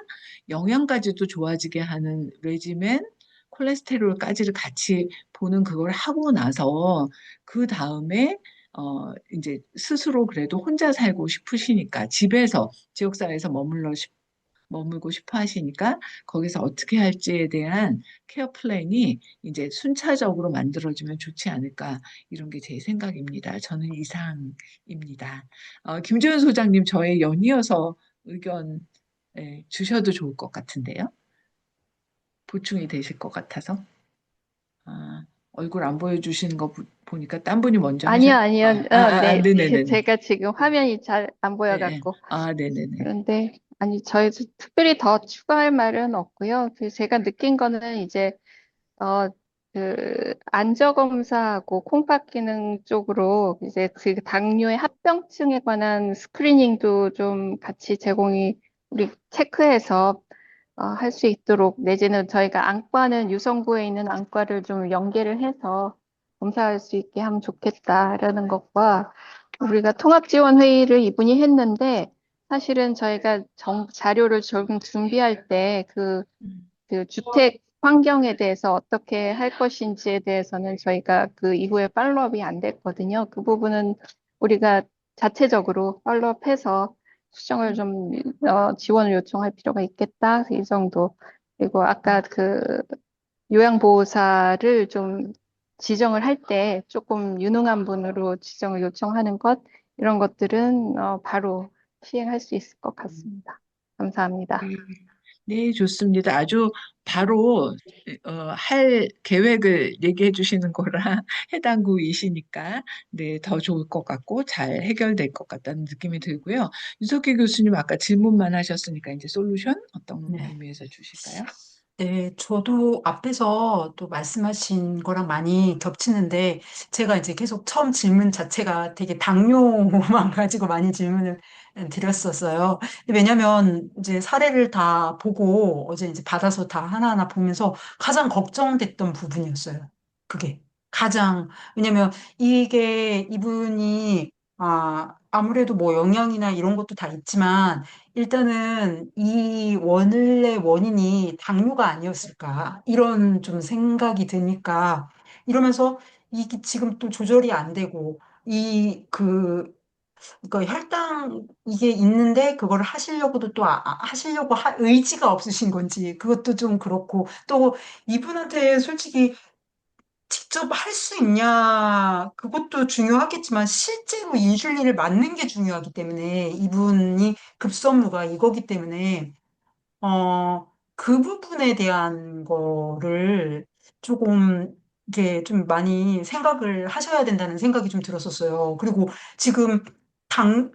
영양까지도 좋아지게 하는 레지멘, 콜레스테롤까지를 같이 보는 그걸 하고 나서 그 다음에 이제 스스로 그래도 혼자 살고 싶으시니까 집에서 지역사회에서 머물고 싶어 하시니까 거기서 어떻게 할지에 대한 케어 플랜이 이제 순차적으로 만들어지면 좋지 않을까, 이런 게 제 생각입니다. 저는 이상입니다. 김재현 소장님, 저의 연이어서 의견 주셔도 좋을 것 같은데요. 보충이 되실 것 같아서. 얼굴 안 보여주시는 거 보니까 딴 분이 먼저 아니요, 하셨. 아니요. 네. 네네네. 제가 지금 화면이 잘 안 네, 네. 보여갖고. 네네네. 그런데, 아니, 저희 특별히 더 추가할 말은 없고요. 제가 느낀 거는 이제, 어, 안저검사하고 콩팥 기능 쪽으로 이제 그 당뇨의 합병증에 관한 스크리닝도 좀 같이 우리 체크해서 할 수 있도록, 내지는 저희가 안과는 유성구에 있는 안과를 좀 연계를 해서 검사할 수 있게 하면 좋겠다라는 것과, 우리가 통합지원회의를 이분이 했는데 사실은 저희가 자료를 조금 준비할 때 그 주택 환경에 대해서 어떻게 할 것인지에 대해서는 저희가 그 이후에 팔로업이 안 됐거든요. 그 부분은 우리가 자체적으로 팔로업해서 수정을 좀 지원을 요청할 필요가 있겠다. 이 정도. 그리고 아까 그 요양보호사를 좀 지정을 할 때 조금 유능한 분으로 지정을 요청하는 것, 이런 것들은 바로 시행할 수 있을 것 같습니다. 감사합니다. 네, 네, 좋습니다. 아주 바로 할 계획을 얘기해 주시는 거라 해당 구이시니까 네, 더 좋을 것 같고 잘 해결될 것 같다는 느낌이 들고요. 유석기 교수님 아까 질문만 하셨으니까 이제 솔루션 어떤 네. 의미에서 주실까요? 네, 저도 앞에서 또 말씀하신 거랑 많이 겹치는데, 제가 이제 계속 처음 질문 자체가 되게 당뇨만 가지고 많이 질문을 드렸었어요. 왜냐면 이제 사례를 다 보고 어제 이제 받아서 다 하나하나 보면서 가장 걱정됐던 부분이었어요. 그게 왜냐면 이게 이분이, 아무래도 뭐 영양이나 이런 것도 다 있지만, 일단은 이 원래 원인이 당뇨가 아니었을까 이런 좀 생각이 드니까 이러면서 이게 지금 또 조절이 안 되고 이그 그러니까 혈당 이게 있는데 그걸 하시려고도 또 하시려고 의지가 없으신 건지 그것도 좀 그렇고 또 이분한테 솔직히 직접 할 수 있냐 그것도 중요하겠지만 실제로 인슐린을 맞는 게 중요하기 때문에 이분이 급선무가 이거기 때문에 그 부분에 대한 거를 조금 이게 좀 많이 생각을 하셔야 된다는 생각이 좀 들었었어요. 그리고 지금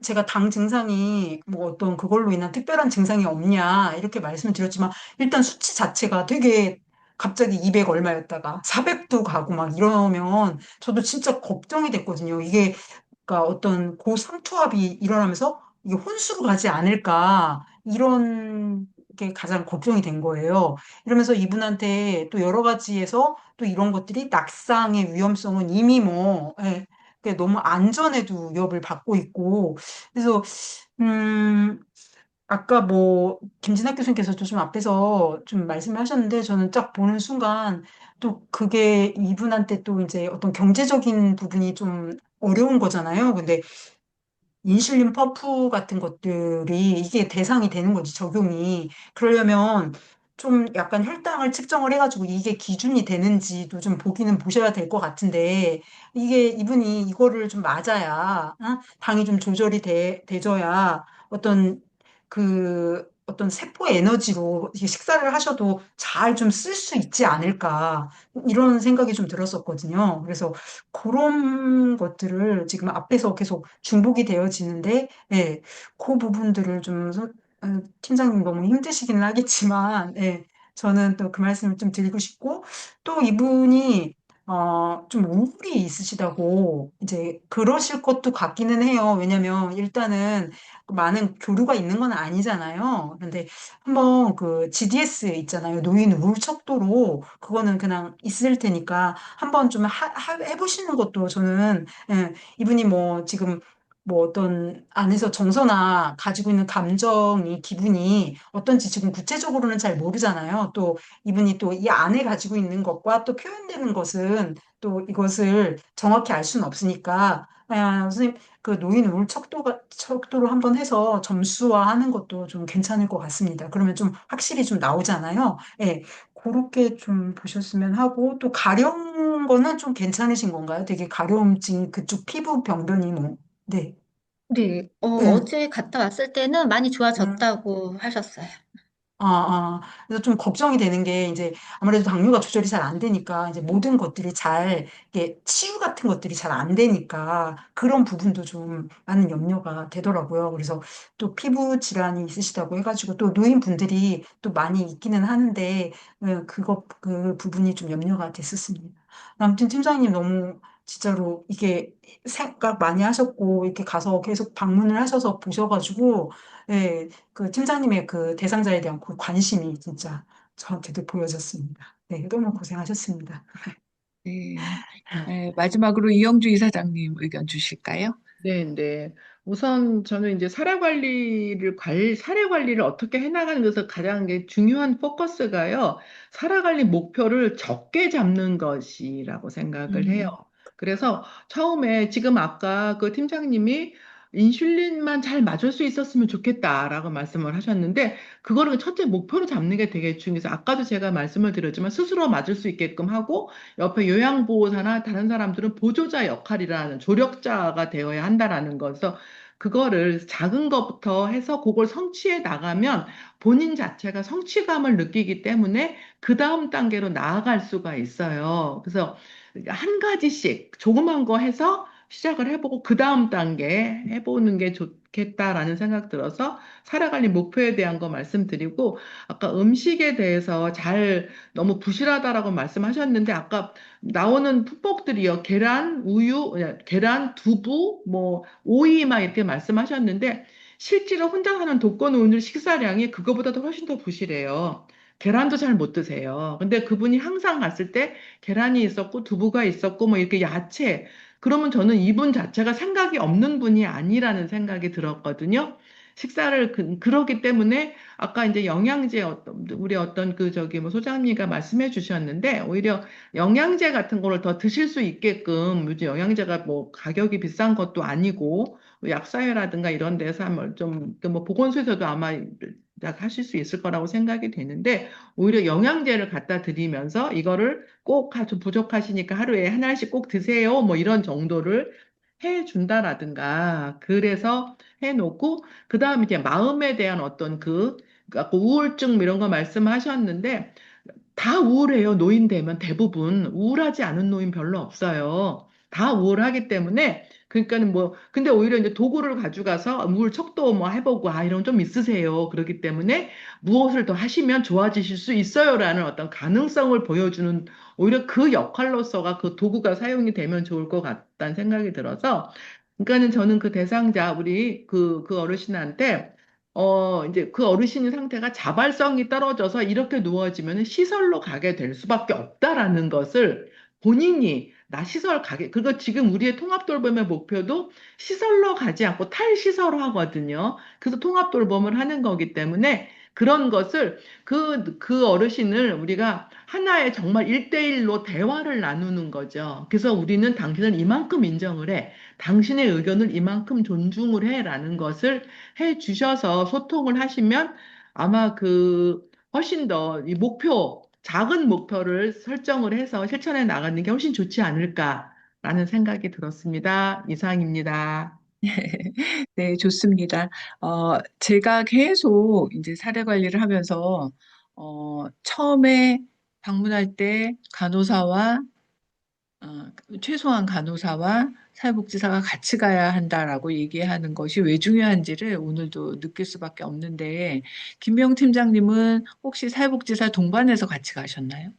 제가 당 증상이 뭐 어떤 그걸로 인한 특별한 증상이 없냐, 이렇게 말씀을 드렸지만, 일단 수치 자체가 되게 갑자기 200 얼마였다가 400도 가고 막 이러면 저도 진짜 걱정이 됐거든요. 이게 그러니까 어떤 고상투압이 일어나면서 이게 혼수로 가지 않을까 이런 게 가장 걱정이 된 거예요. 이러면서 이분한테 또 여러 가지에서 또 이런 것들이 낙상의 위험성은 이미 뭐 예, 그게 너무 안전에도 위협을 받고 있고 그래서 음 아까 뭐 김진학 교수님께서도 좀 앞에서 좀 말씀을 하셨는데 저는 딱 보는 순간 또 그게 이분한테 또 이제 어떤 경제적인 부분이 좀 어려운 거잖아요. 근데 인슐린 펌프 같은 것들이 이게 대상이 되는 거지, 적용이. 그러려면 좀 약간 혈당을 측정을 해가지고 이게 기준이 되는지도 좀 보기는 보셔야 될 것 같은데, 이게 이분이 이거를 좀 맞아야, 당이 좀 조절이 돼줘야 어떤 세포 에너지로 이게 식사를 하셔도 잘 좀 쓸 수 있지 않을까, 이런 생각이 좀 들었었거든요. 그래서 그런 것들을 지금 앞에서 계속 중복이 되어지는데, 예, 그 부분들을 좀 팀장님 너무 힘드시긴 하겠지만, 예, 저는 또 그 말씀을 좀 드리고 싶고, 또 이분이 좀 우울이 있으시다고 이제 그러실 것도 같기는 해요. 왜냐면 일단은 많은 교류가 있는 건 아니잖아요. 그런데 한번 그 GDS 있잖아요. 노인 우울 척도로 그거는 그냥 있을 테니까 한번 좀 해보시는 것도 저는 예, 이분이 뭐 지금 뭐 어떤 안에서 정서나 가지고 있는 감정이 기분이 어떤지 지금 구체적으로는 잘 모르잖아요. 또 이분이 또 이 안에 가지고 있는 것과 또 표현되는 것은 또 이것을 정확히 알 수는 없으니까 선생님 그 노인 우울 척도로 한번 해서 점수화하는 것도 좀 괜찮을 것 같습니다. 그러면 좀 확실히 좀 나오잖아요. 예. 그렇게 좀 보셨으면 하고 또 가려운 거는 좀 괜찮으신 건가요? 되게 가려움증 그쪽 피부 병변이 뭐. 네. 네, 예. 어제 갔다 왔을 때는 많이 음. 좋아졌다고 하셨어요. 그래서 좀 걱정이 되는 게, 이제, 아무래도 당뇨가 조절이 잘 안 되니까, 이제 모든 것들이 이게 치유 같은 것들이 잘 안 되니까, 그런 부분도 좀 많은 염려가 되더라고요. 그래서 또 피부 질환이 있으시다고 해가지고, 또 노인분들이 또 많이 있기는 하는데, 그 부분이 좀 염려가 됐었습니다. 아무튼 팀장님 너무 진짜로 이게 생각 많이 하셨고, 이렇게 가서 계속 방문을 하셔서 보셔가지고, 예, 그 팀장님의 그 대상자에 대한 그 관심이 진짜 저한테도 보여졌습니다. 네, 너무 고생하셨습니다. 네. 네, 마지막으로 이영주 이사장님 의견 주실까요? 네, 네. 우선 저는 이제 사례 관리를 어떻게 해나가는 것에서 가장 중요한 포커스가요. 사례 관리 목표를 적게 잡는 것이라고 생각을 해요. 음, 그래서 처음에 지금 아까 그 팀장님이 인슐린만 잘 맞을 수 있었으면 좋겠다라고 말씀을 하셨는데 그거를 첫째 목표로 잡는 게 되게 중요해서 아까도 제가 말씀을 드렸지만 스스로 맞을 수 있게끔 하고 옆에 요양보호사나 다른 사람들은 보조자 역할이라는 조력자가 되어야 한다라는 거서 그거를 작은 것부터 해서 그걸 성취해 나가면 본인 자체가 성취감을 느끼기 때문에 그 다음 단계로 나아갈 수가 있어요. 그래서 한 가지씩 조그만 거 해서 시작을 해보고 그 다음 단계 해보는 게 좋겠다라는 생각 들어서 살아갈 목표에 대한 거 말씀드리고 아까 음식에 대해서 잘 너무 부실하다라고 말씀하셨는데 아까 나오는 품목들이요. 계란, 우유, 계란, 두부, 뭐 오이 막 이렇게 말씀하셨는데 실제로 혼자 사는 독거노인들 식사량이 그거보다도 훨씬 더 부실해요. 계란도 잘 못 드세요. 근데 그분이 항상 갔을 때 계란이 있었고 두부가 있었고 뭐 이렇게 야채 그러면 저는 이분 자체가 생각이 없는 분이 아니라는 생각이 들었거든요. 식사를 그러기 때문에 아까 이제 영양제 우리 어떤 그 저기 뭐 소장님과 말씀해 주셨는데 오히려 영양제 같은 거를 더 드실 수 있게끔 요즘 영양제가 뭐 가격이 비싼 것도 아니고 뭐 약사회라든가 이런 데서 한번 좀뭐 보건소에서도 아마 하실 수 있을 거라고 생각이 되는데 오히려 영양제를 갖다 드리면서 이거를 꼭 좀 부족하시니까 하루에 하나씩 꼭 드세요. 뭐 이런 정도를 해 준다라든가 그래서 해놓고 그다음에 이제 마음에 대한 어떤 아까 우울증 뭐 이런 거 말씀하셨는데 다 우울해요. 노인 되면 대부분 우울하지 않은 노인 별로 없어요. 다 우울하기 때문에 그러니까는 뭐 근데 오히려 이제 도구를 가져가서 우울 척도 뭐 해보고 이런 좀 있으세요. 그렇기 때문에 무엇을 더 하시면 좋아지실 수 있어요라는 어떤 가능성을 보여주는 오히려 그 역할로서가 그 도구가 사용이 되면 좋을 것 같다는 생각이 들어서 그러니까는 저는 그 대상자 우리 그 어르신한테 이제 그 어르신의 상태가 자발성이 떨어져서 이렇게 누워지면 시설로 가게 될 수밖에 없다라는 것을 본인이 나 시설 가게, 그거 지금 우리의 통합돌봄의 목표도 시설로 가지 않고 탈시설로 하거든요. 그래서 통합돌봄을 하는 거기 때문에 그런 것을 그 어르신을 우리가 하나의 정말 1대1로 대화를 나누는 거죠. 그래서 우리는 당신을 이만큼 인정을 해. 당신의 의견을 이만큼 존중을 해. 라는 것을 해 주셔서 소통을 하시면 아마 훨씬 더 이 작은 목표를 설정을 해서 실천해 나가는 게 훨씬 좋지 않을까라는 생각이 들었습니다. 이상입니다. 네, 좋습니다. 제가 계속 이제 사례 관리를 하면서, 처음에 방문할 때 어, 최소한 간호사와 사회복지사가 같이 가야 한다라고 얘기하는 것이 왜 중요한지를 오늘도 느낄 수밖에 없는데, 김명 팀장님은 혹시 사회복지사 동반해서 같이 가셨나요?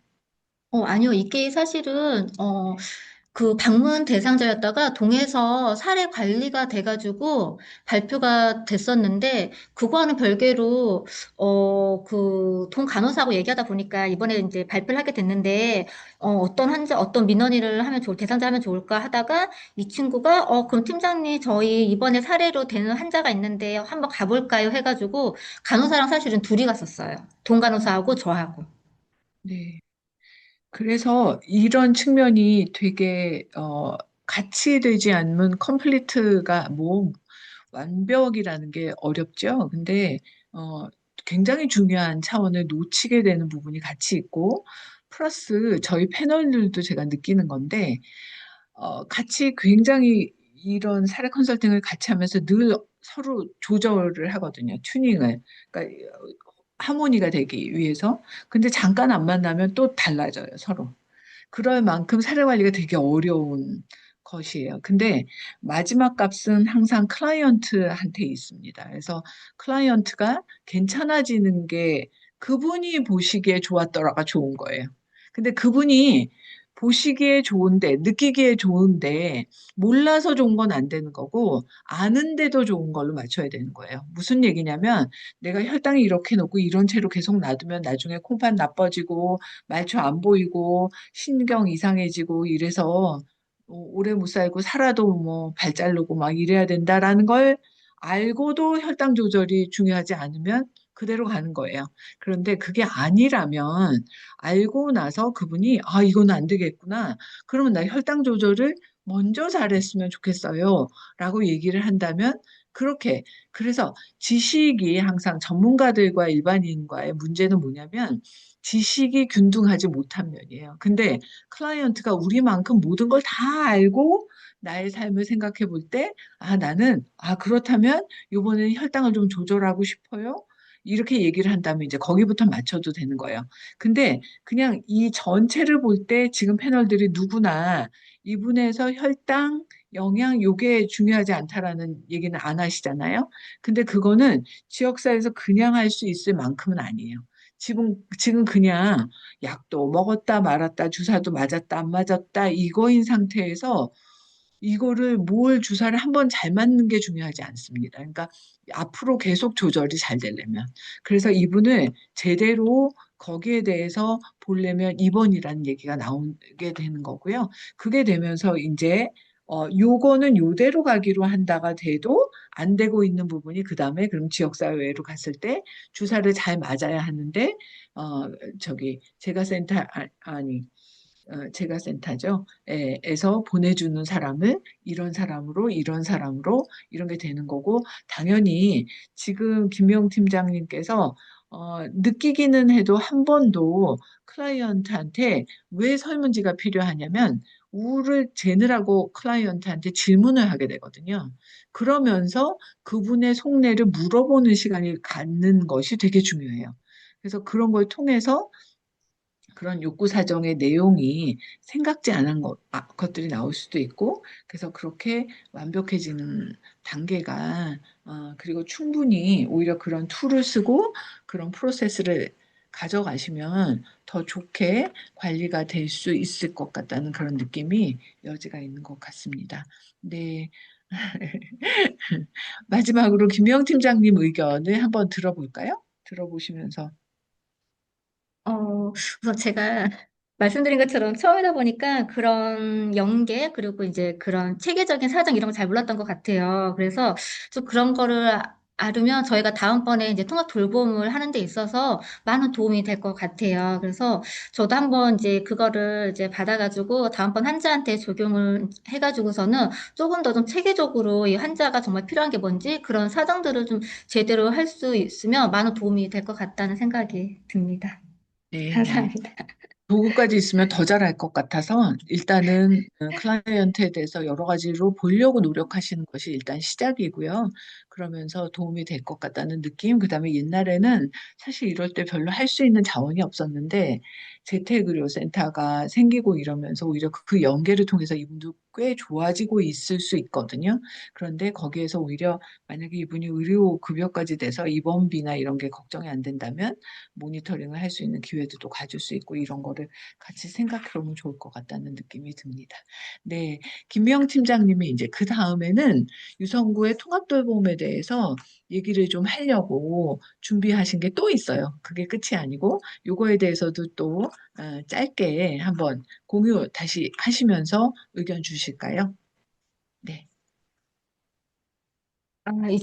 아니요. 이게 사실은, 그 방문 대상자였다가 동에서 사례 관리가 돼가지고 발표가 됐었는데, 그거와는 별개로, 동 간호사하고 얘기하다 보니까 이번에 이제 발표를 하게 됐는데, 어떤 민원인을 대상자 하면 좋을까 하다가 이 친구가, 그럼 팀장님, 저희 이번에 사례로 되는 환자가 있는데 한번 가볼까요? 해가지고 간호사랑 사실은 둘이 갔었어요. 동 간호사하고 저하고. 네. 그래서 이런 측면이 되게 같이 되지 않으면 컴플리트가 뭐 완벽이라는 게 어렵죠. 근데 어, 굉장히 중요한 차원을 놓치게 되는 부분이 같이 있고 플러스 저희 패널들도 제가 느끼는 건데 같이 굉장히 이런 사례 컨설팅을 같이 하면서 늘 서로 조절을 하거든요. 튜닝을. 그러니까 하모니가 되기 위해서. 근데 잠깐 안 만나면 또 달라져요, 서로. 그럴 만큼 사례 관리가 되게 어려운 것이에요. 근데 마지막 값은 항상 클라이언트한테 있습니다. 그래서 클라이언트가 괜찮아지는 게 그분이 보시기에 좋았더라가 좋은 거예요. 근데 그분이 보시기에 좋은데, 느끼기에 좋은데, 몰라서 좋은 건 안 되는 거고, 아는데도 좋은 걸로 맞춰야 되는 거예요. 무슨 얘기냐면, 내가 혈당이 이렇게 높고 이런 채로 계속 놔두면 나중에 콩팥 나빠지고, 말초 안 보이고, 신경 이상해지고 이래서 오래 못 살고 살아도 뭐 발 자르고 막 이래야 된다라는 걸 알고도 혈당 조절이 중요하지 않으면 그대로 가는 거예요. 그런데 그게 아니라면 알고 나서 그분이 이건 안 되겠구나. 그러면 나 혈당 조절을 먼저 잘했으면 좋겠어요. 라고 얘기를 한다면 그렇게 그래서 지식이 항상 전문가들과 일반인과의 문제는 뭐냐면 지식이 균등하지 못한 면이에요. 근데 클라이언트가 우리만큼 모든 걸 다 알고 나의 삶을 생각해 볼 때, 나는, 그렇다면 이번에는 혈당을 좀 조절하고 싶어요. 이렇게 얘기를 한다면 이제 거기부터 맞춰도 되는 거예요. 근데 그냥 이 전체를 볼 때 지금 패널들이 누구나 이분에서 혈당, 영양, 요게 중요하지 않다라는 얘기는 안 하시잖아요. 근데 그거는 지역사회에서 그냥 할 수 있을 만큼은 아니에요. 지금 그냥 약도 먹었다 말았다, 주사도 맞았다, 안 맞았다, 이거인 상태에서 이거를 뭘 주사를 한번 잘 맞는 게 중요하지 않습니다. 그러니까 앞으로 계속 조절이 잘 되려면. 그래서 이분을 제대로 거기에 대해서 보려면 입원이라는 얘기가 나오게 되는 거고요. 그게 되면서 이제 요거는 요대로 가기로 한다가 돼도 안 되고 있는 부분이 그다음에 그럼 지역사회로 갔을 때 주사를 잘 맞아야 하는데, 재가센터, 아니, 재가센터죠. 에서 보내주는 사람을 이런 사람으로, 이런 사람으로, 이런 게 되는 거고, 당연히 지금 김용 팀장님께서 느끼기는 해도 한 번도 클라이언트한테 왜 설문지가 필요하냐면, 우를 재느라고 클라이언트한테 질문을 하게 되거든요. 그러면서 그분의 속내를 물어보는 시간을 갖는 것이 되게 중요해요. 그래서 그런 걸 통해서 그런 욕구 사정의 내용이 생각지 않은 것들이 나올 수도 있고, 그래서 그렇게 완벽해지는 단계가, 그리고 충분히 오히려 그런 툴을 쓰고 그런 프로세스를 가져가시면 더 좋게 관리가 될 수 있을 것 같다는 그런 느낌이 여지가 있는 것 같습니다. 네. 마지막으로 김영 팀장님 의견을 한번 들어볼까요? 들어보시면서. 우선 제가 말씀드린 것처럼 처음이다 보니까 그런 연계, 그리고 이제 그런 체계적인 사정 이런 거 잘 몰랐던 것 같아요. 그래서 좀 그런 거를 알으면 저희가 다음번에 이제 통합 돌봄을 하는 데 있어서 많은 도움이 될 것 같아요. 그래서 저도 한번 이제 그거를 이제 받아가지고 다음번 환자한테 적용을 해가지고서는 조금 더 좀 체계적으로 이 환자가 정말 필요한 게 뭔지 그런 사정들을 좀 제대로 할 수 있으면 많은 도움이 될 것 같다는 생각이 듭니다. 네. 감사합니다. 도구까지 있으면 더 잘할 것 같아서 일단은 클라이언트에 대해서 여러 가지로 보려고 노력하시는 것이 일단 시작이고요. 그러면서 도움이 될 것 같다는 느낌. 그다음에 옛날에는 사실 이럴 때 별로 할 수 있는 자원이 없었는데 재택의료센터가 생기고 이러면서 오히려 그 연계를 통해서 이분도 꽤 좋아지고 있을 수 있거든요. 그런데 거기에서 오히려 만약에 이분이 의료 급여까지 돼서 입원비나 이런 게 걱정이 안 된다면 모니터링을 할 수 있는 기회도 또 가질 수 있고 이런 거를 같이 생각해 보면 좋을 것 같다는 느낌이 듭니다. 네, 김미영 팀장님이 이제 그 다음에는 유성구의 통합돌봄에 대해서 얘기를 좀 하려고 준비하신 게 또 있어요. 그게 끝이 아니고 요거에 대해서도 또 짧게 한번 공유 다시 하시면서 의견 주실까요? 네.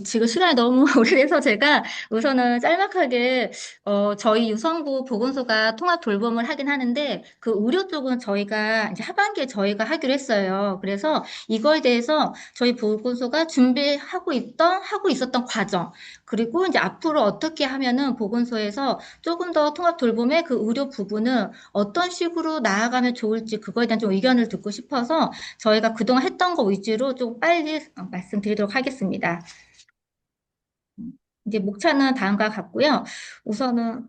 지금 시간이 너무 오래돼서 제가 우선은 짤막하게, 저희 유성구 보건소가 통합 돌봄을 하긴 하는데, 그 의료 쪽은 저희가 이제 하반기에 저희가 하기로 했어요. 그래서 이거에 대해서 저희 보건소가 하고 있었던 과정, 그리고 이제 앞으로 어떻게 하면은 보건소에서 조금 더 통합 돌봄의 그 의료 부분을 어떤 식으로 나아가면 좋을지 그거에 대한 좀 의견을 듣고 싶어서 저희가 그동안 했던 거 위주로 좀 빨리 말씀드리도록 하겠습니다. 이제 목차는 다음과 같고요. 우선은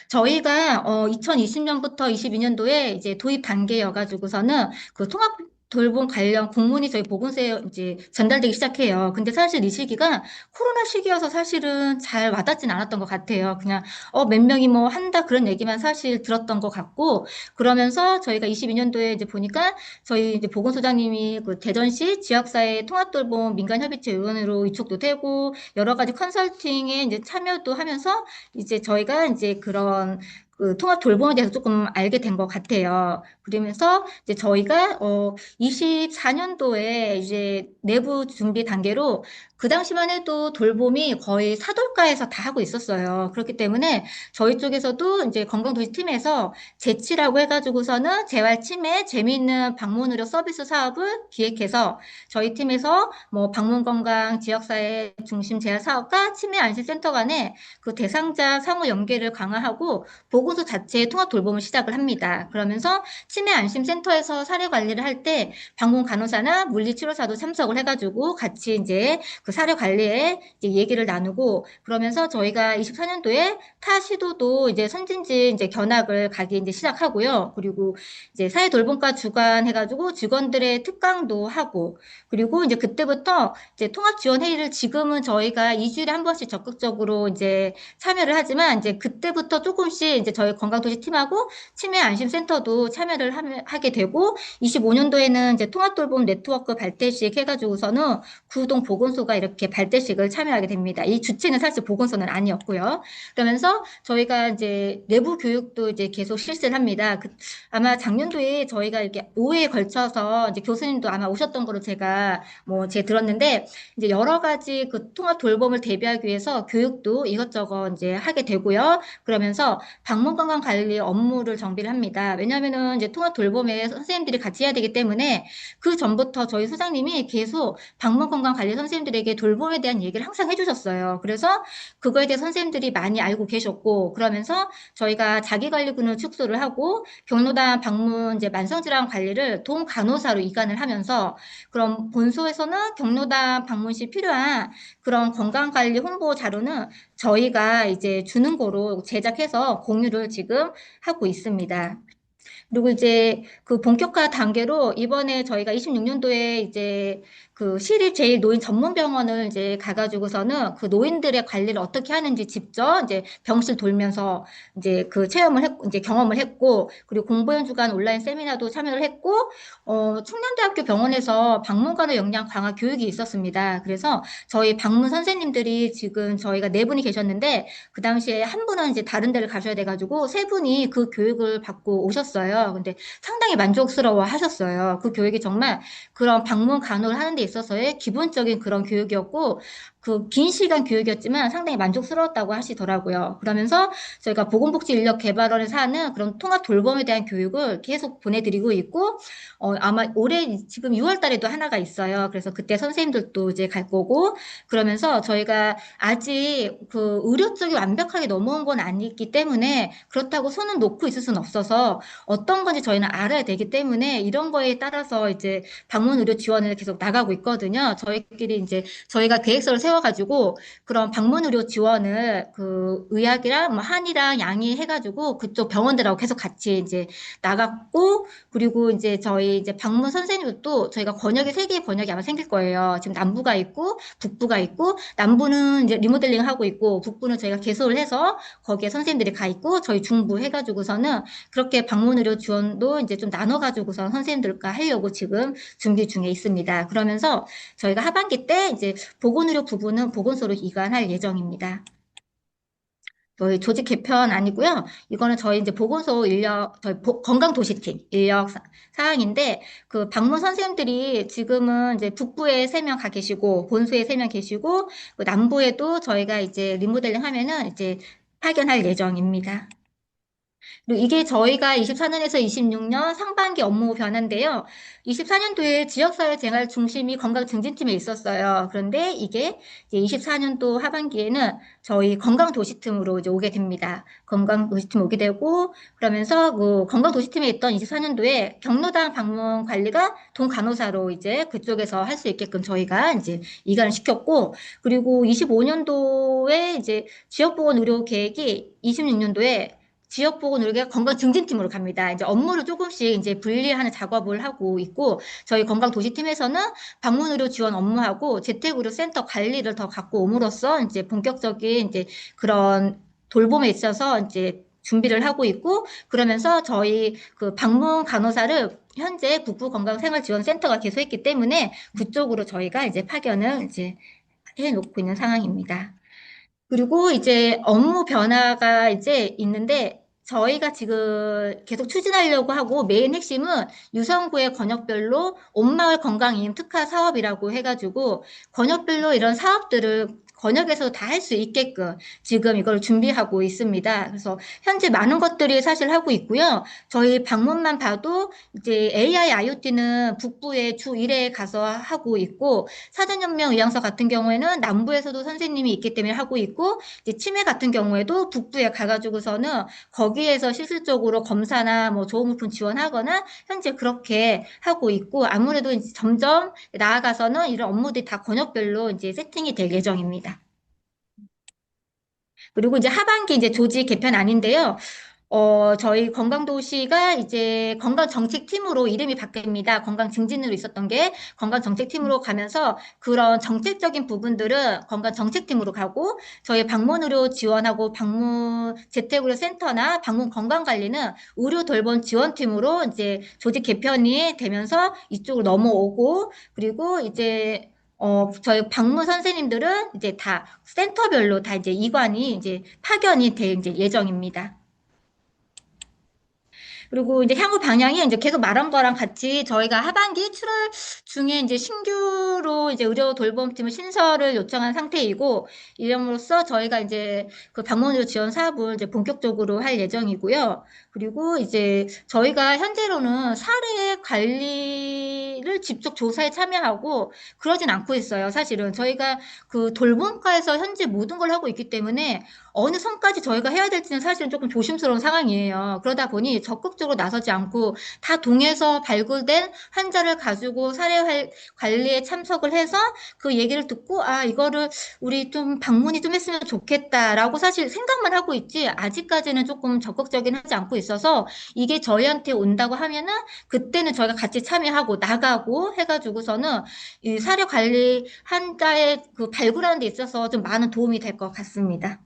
저희가 2020년부터 22년도에 이제 도입 단계여가지고서는 그 통합 돌봄 관련 공문이 저희 보건소에 이제 전달되기 시작해요. 근데 사실 이 시기가 코로나 시기여서 사실은 잘 와닿진 않았던 것 같아요. 그냥 몇 명이 뭐 한다 그런 얘기만 사실 들었던 것 같고, 그러면서 저희가 22년도에 이제 보니까 저희 이제 보건소장님이 그 대전시 지역사회 통합 돌봄 민간협의체 의원으로 위촉도 되고 여러 가지 컨설팅에 이제 참여도 하면서 이제 저희가 이제 그런 그 통합 돌봄에 대해서 조금 알게 된 것 같아요. 그러면서 이제 저희가 24년도에 이제 내부 준비 단계로 그 당시만 해도 돌봄이 거의 사돌가에서 다 하고 있었어요. 그렇기 때문에 저희 쪽에서도 이제 건강도시팀에서 재치라고 해가지고서는 재활 치매 재미있는 방문 의료 서비스 사업을 기획해서 저희 팀에서 뭐 방문 건강 지역사회 중심 재활 사업과 치매 안심센터 간에 그 대상자 상호 연계를 강화하고 보건소 자체의 통합 돌봄을 시작을 합니다. 그러면서 치매 안심센터에서 사례 관리를 할 때 방문 간호사나 물리치료사도 참석을 해가지고 같이 이제 그 사례 관리에 이제 얘기를 나누고, 그러면서 저희가 24년도에 타 시도도 이제 선진지 이제 견학을 가기 이제 시작하고요. 그리고 이제 사회 돌봄과 주관 해가지고 직원들의 특강도 하고, 그리고 이제 그때부터 이제 통합 지원 회의를 지금은 저희가 2주일에 한 번씩 적극적으로 이제 참여를 하지만 이제 그때부터 조금씩 이제 저희 건강도시 팀하고 치매 안심센터도 참여를 시작을 하게 되고 25년도에는 이제 통합돌봄 네트워크 발대식 해가지고서는 구동 보건소가 이렇게 발대식을 참여하게 됩니다. 이 주체는 사실 보건소는 아니었고요. 그러면서 저희가 이제 내부 교육도 이제 계속 실시를 합니다. 아마 작년도에 저희가 이렇게 5회에 걸쳐서 이제 교수님도 아마 오셨던 거로 제가 들었는데 이제 여러 가지 그 통합 돌봄을 대비하기 위해서 교육도 이것저것 이제 하게 되고요. 그러면서 방문 건강 관리 업무를 정비를 합니다. 왜냐하면은 이제 통합 돌봄에 선생님들이 같이 해야 되기 때문에 그 전부터 저희 소장님이 계속 방문 건강 관리 선생님들에게 돌봄에 대한 얘기를 항상 해주셨어요. 그래서 그거에 대해 선생님들이 많이 알고 계셨고 그러면서 저희가 자기관리군을 축소를 하고 경로당 방문 이제 만성질환 관리를 동간호사로 이관을 하면서 그럼 본소에서는 경로당 방문 시 필요한 그런 건강관리 홍보 자료는 저희가 이제 주는 거로 제작해서 공유를 지금 하고 있습니다. 그리고 이제 그 본격화 단계로 이번에 저희가 26년도에 이제 그 시립 제1 노인 전문병원을 이제 가가지고서는 그 노인들의 관리를 어떻게 하는지 직접 이제 병실 돌면서 이제 그 체험을 했고, 이제 경험을 했고, 그리고 공보연 주간 온라인 세미나도 참여를 했고, 청년대학교 병원에서 방문간호 역량 강화 교육이 있었습니다. 그래서 저희 방문 선생님들이 지금 저희가 네 분이 계셨는데, 그 당시에 한 분은 이제 다른 데를 가셔야 돼가지고 세 분이 그 교육을 받고 오셨어요. 근데 상당히 만족스러워 하셨어요. 그 교육이 정말 그런 방문 간호를 하는 데 있어서의 기본적인 그런 교육이었고, 그 긴 시간 교육이었지만 상당히 만족스러웠다고 하시더라고요. 그러면서 저희가 보건복지인력개발원에서 하는 그런 통합 돌봄에 대한 교육을 계속 보내드리고 있고, 아마 올해 지금 6월 달에도 하나가 있어요. 그래서 그때 선생님들도 이제 갈 거고, 그러면서 저희가 아직 그 의료 쪽이 완벽하게 넘어온 건 아니기 때문에 그렇다고 손은 놓고 있을 수는 없어서 어떤 건지 저희는 알아야 되기 때문에 이런 거에 따라서 이제 방문 의료 지원을 계속 나가고 있거든요. 저희끼리 이제 저희가 계획서를 세워가지고 그런 방문 의료 지원을 그 의학이랑 뭐 한이랑 양이 해가지고 그쪽 병원들하고 계속 같이 이제 나갔고 그리고 이제 저희 이제 방문 선생님도 저희가 번역이 세 개의 번역이 아마 생길 거예요. 지금 남부가 있고 북부가 있고 남부는 이제 리모델링 하고 있고 북부는 저희가 개소를 해서 거기에 선생님들이 가 있고 저희 중부 해가지고서는 그렇게 방문 의료 지원도 이제 좀 나눠가지고서 선생님들과 하려고 지금 준비 중에 있습니다. 그러면서 저희가 하반기 때 이제 보건의료 부분은 보건소로 이관할 예정입니다. 저희 조직 개편 아니고요. 이거는 저희 이제 보건소 인력, 저희 건강도시팀 인력 사항인데, 그 방문 선생님들이 지금은 이제 북부에 3명 가 계시고, 본소에 3명 계시고, 그 남부에도 저희가 이제 리모델링 하면은 이제 파견할 예정입니다. 그리고 이게 저희가 24년에서 26년 상반기 업무 변화인데요. 24년도에 지역사회 생활 중심이 건강증진팀에 있었어요. 그런데 이게 이제 24년도 하반기에는 저희 건강도시팀으로 이제 오게 됩니다. 건강도시팀 오게 되고 그러면서 그 건강도시팀에 있던 24년도에 경로당 방문 관리가 동간호사로 이제 그쪽에서 할 수 있게끔 저희가 이제 이관을 시켰고 그리고 25년도에 이제 지역보건의료 계획이 26년도에 지역보건의료가 건강증진팀으로 갑니다. 이제 업무를 조금씩 이제 분리하는 작업을 하고 있고, 저희 건강도시팀에서는 방문의료 지원 업무하고 재택의료센터 관리를 더 갖고 옴으로써 이제 본격적인 이제 그런 돌봄에 있어서 이제 준비를 하고 있고, 그러면서 저희 그 방문 간호사를 현재 북부건강생활지원센터가 개소했기 때문에 그쪽으로 저희가 이제 파견을 이제 해놓고 있는 상황입니다. 그리고 이제 업무 변화가 이제 있는데 저희가 지금 계속 추진하려고 하고 메인 핵심은 유성구의 권역별로 온마을 건강이임 특화 사업이라고 해가지고 권역별로 이런 사업들을 권역에서 다 할 수 있게끔 지금 이걸 준비하고 있습니다. 그래서 현재 많은 것들이 사실 하고 있고요. 저희 방문만 봐도 이제 AI, IoT는 북부의 주 1회에 가서 하고 있고 사전연명 의향서 같은 경우에는 남부에서도 선생님이 있기 때문에 하고 있고 이제 치매 같은 경우에도 북부에 가가지고서는 거기에서 실질적으로 검사나 뭐 조호물품 지원하거나 현재 그렇게 하고 있고 아무래도 이제 점점 나아가서는 이런 업무들이 다 권역별로 이제 세팅이 될 예정입니다. 그리고 이제 하반기 이제 조직 개편 아닌데요. 저희 건강도시가 이제 건강정책팀으로 이름이 바뀝니다. 건강증진으로 있었던 게 건강정책팀으로 가면서 그런 정책적인 부분들은 건강정책팀으로 가고 저희 방문의료 지원하고 방문 재택의료 센터나 방문 건강관리는 의료 돌봄 지원팀으로 이제 조직 개편이 되면서 이쪽으로 넘어오고 그리고 이제 저희 방문 선생님들은 이제 다 센터별로 다 이제 이관이 이제 파견이 될 이제 예정입니다. 그리고 이제 향후 방향이 이제 계속 말한 거랑 같이 저희가 하반기 7월 중에 이제 신규로 이제 의료 돌봄팀을 신설을 요청한 상태이고 이름으로써 저희가 이제 그 방문의료 지원 사업을 이제 본격적으로 할 예정이고요. 그리고 이제 저희가 현재로는 사례 관리를 직접 조사에 참여하고 그러진 않고 있어요. 사실은 저희가 그 돌봄과에서 현재 모든 걸 하고 있기 때문에 어느 선까지 저희가 해야 될지는 사실은 조금 조심스러운 상황이에요. 그러다 보니 적극적으로 나서지 않고 다 동에서 발굴된 환자를 가지고 관리에 참석을 해서 그 얘기를 듣고 아, 이거를 우리 좀 방문이 좀 했으면 좋겠다라고 사실 생각만 하고 있지 아직까지는 조금 적극적인 하지 않고 있어서 이게 저희한테 온다고 하면은 그때는 저희가 같이 참여하고 나가고 해가지고서는 이 사료 관리 환자의 그 발굴하는 데 있어서 좀 많은 도움이 될 것 같습니다.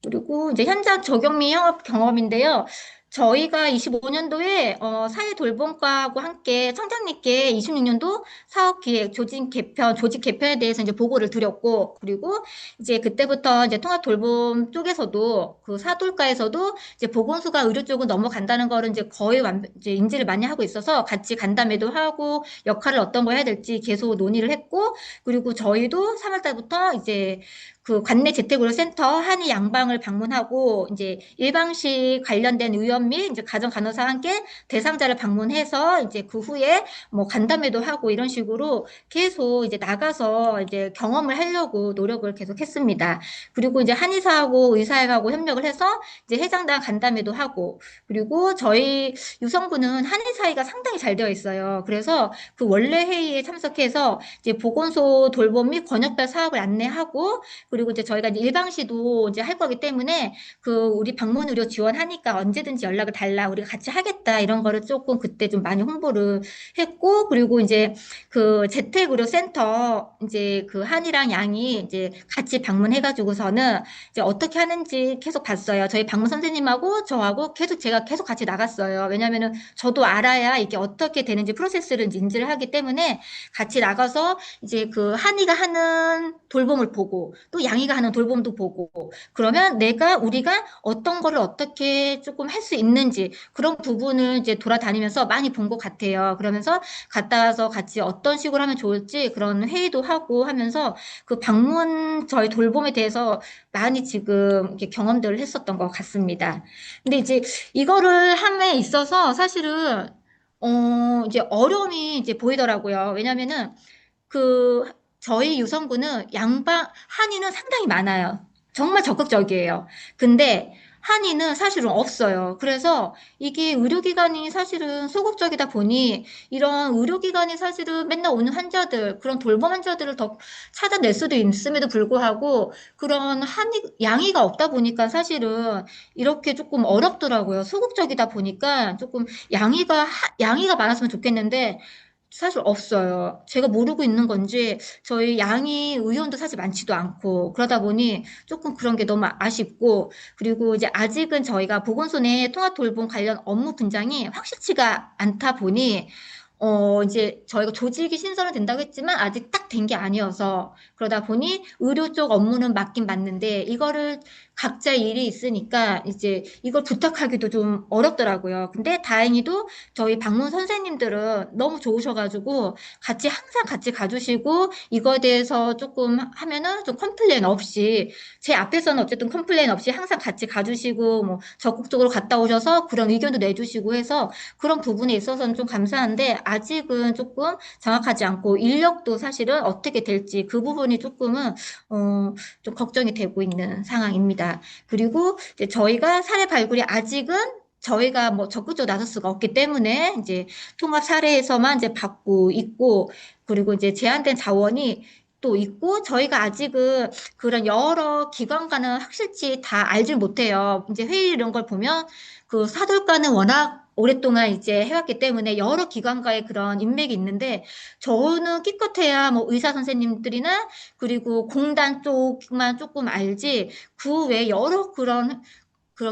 그리고 이제 현장 적용 및 영업 경험인데요. 저희가 25년도에 사회 돌봄과하고 함께 청장님께 26년도 사업 기획, 조직 개편에 대해서 이제 보고를 드렸고, 그리고 이제 그때부터 이제 통합 돌봄 쪽에서도 그 사돌과에서도 이제 보건소가 의료 쪽으로 넘어간다는 거를 이제 거의 이제 인지를 많이 하고 있어서 같이 간담회도 하고 역할을 어떤 거 해야 될지 계속 논의를 했고, 그리고 저희도 3월 달부터 이제 그 관내 재택의료 센터 한의 양방을 방문하고 이제 일방식 관련된 의원 및 이제 가정 간호사와 함께 대상자를 방문해서 이제 그 후에 뭐 간담회도 하고 이런 식으로 계속 이제 나가서 이제 경험을 하려고 노력을 계속 했습니다. 그리고 이제 한의사하고 의사하고 협력을 해서 이제 해장단 간담회도 하고 그리고 저희 유성구는 한의 사이가 상당히 잘 되어 있어요. 그래서 그 원래 회의에 참석해서 이제 보건소 돌봄 및 권역별 사업을 안내하고 그리고 이제 저희가 이제 일방시도 이제 할 거기 때문에 그 우리 방문 의료 지원하니까 언제든지 연락을 달라. 우리가 같이 하겠다. 이런 거를 조금 그때 좀 많이 홍보를 했고 그리고 이제 그 재택 의료 센터 이제 그 한이랑 양이 이제 같이 방문해 가지고서는 이제 어떻게 하는지 계속 봤어요. 저희 방문 선생님하고 저하고 계속 제가 계속 같이 나갔어요. 왜냐면은 저도 알아야 이게 어떻게 되는지 프로세스를 인지를 하기 때문에 같이 나가서 이제 그 한이가 하는 돌봄을 보고 또 양이가 하는 돌봄도 보고 그러면 우리가 어떤 거를 어떻게 조금 할 수 있는지 그런 부분을 이제 돌아다니면서 많이 본 것 같아요. 그러면서 갔다 와서 같이 어떤 식으로 하면 좋을지 그런 회의도 하고 하면서 그 방문 저희 돌봄에 대해서 많이 지금 이렇게 경험들을 했었던 것 같습니다. 근데 이제 이거를 함에 있어서 사실은 이제 어려움이 이제 보이더라고요. 왜냐면은 그 저희 유성구는 한의는 상당히 많아요. 정말 적극적이에요. 근데 한의는 사실은 없어요. 그래서 이게 의료기관이 사실은 소극적이다 보니 이런 의료기관이 사실은 맨날 오는 환자들, 그런 돌봄 환자들을 더 찾아낼 수도 있음에도 불구하고 그런 양의가 없다 보니까 사실은 이렇게 조금 어렵더라고요. 소극적이다 보니까 조금 양의가 많았으면 좋겠는데 사실 없어요. 제가 모르고 있는 건지 저희 양이 의원도 사실 많지도 않고 그러다 보니 조금 그런 게 너무 아쉽고 그리고 이제 아직은 저희가 보건소 내 통합 돌봄 관련 업무 분장이 확실치가 않다 보니 이제 저희가 조직이 신설은 된다고 했지만 아직 딱 된 게 아니어서 그러다 보니 의료 쪽 업무는 맞긴 맞는데 이거를 각자 일이 있으니까 이제 이걸 부탁하기도 좀 어렵더라고요. 근데 다행히도 저희 방문 선생님들은 너무 좋으셔가지고 항상 같이 가주시고 이거에 대해서 조금 하면은 좀 컴플레인 없이 제 앞에서는 어쨌든 컴플레인 없이 항상 같이 가주시고 뭐 적극적으로 갔다 오셔서 그런 의견도 내주시고 해서 그런 부분에 있어서는 좀 감사한데 아직은 조금 정확하지 않고 인력도 사실은 어떻게 될지 그 부분이 조금은 좀 걱정이 되고 있는 상황입니다. 그리고 이제 저희가 사례 발굴이 아직은 저희가 뭐 적극적으로 나설 수가 없기 때문에 이제 통합 사례에서만 이제 받고 있고 그리고 이제 제한된 자원이 또 있고, 저희가 아직은 그런 여러 기관과는 확실치 다 알질 못해요. 이제 회의 이런 걸 보면 그 사돌과는 워낙 오랫동안 이제 해왔기 때문에 여러 기관과의 그런 인맥이 있는데, 저는 기껏해야 뭐 의사 선생님들이나 그리고 공단 쪽만 조금 알지, 그 외에 여러 그런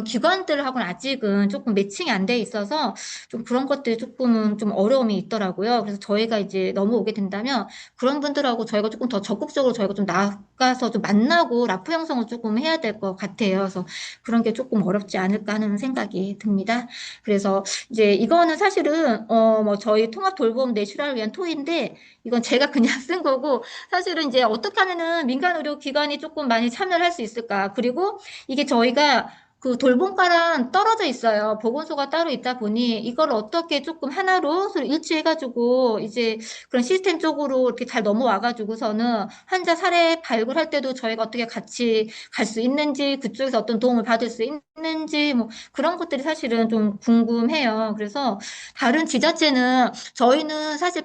기관들하고는 아직은 조금 매칭이 안 돼 있어서 좀 그런 것들이 조금은 좀 어려움이 있더라고요. 그래서 저희가 이제 넘어오게 된다면 그런 분들하고 저희가 조금 더 적극적으로 저희가 좀 나가서 좀 만나고 라포 형성을 조금 해야 될 것 같아요. 그래서 그런 게 조금 어렵지 않을까 하는 생각이 듭니다. 그래서 이제 이거는 사실은 뭐 저희 통합 돌봄 내슈라를 위한 토인데, 이건 제가 그냥 쓴 거고, 사실은 이제 어떻게 하면은 민간 의료 기관이 조금 많이 참여를 할 수 있을까? 그리고 이게 저희가 그 돌봄과랑 떨어져 있어요. 보건소가 따로 있다 보니 이걸 어떻게 조금 하나로 서로 일치해가지고 이제 그런 시스템 쪽으로 이렇게 잘 넘어와가지고서는 환자 사례 발굴할 때도 저희가 어떻게 같이 갈 수 있는지, 그쪽에서 어떤 도움을 받을 수 있는지, 뭐 그런 것들이 사실은 좀 궁금해요. 그래서 다른 지자체는, 저희는 사실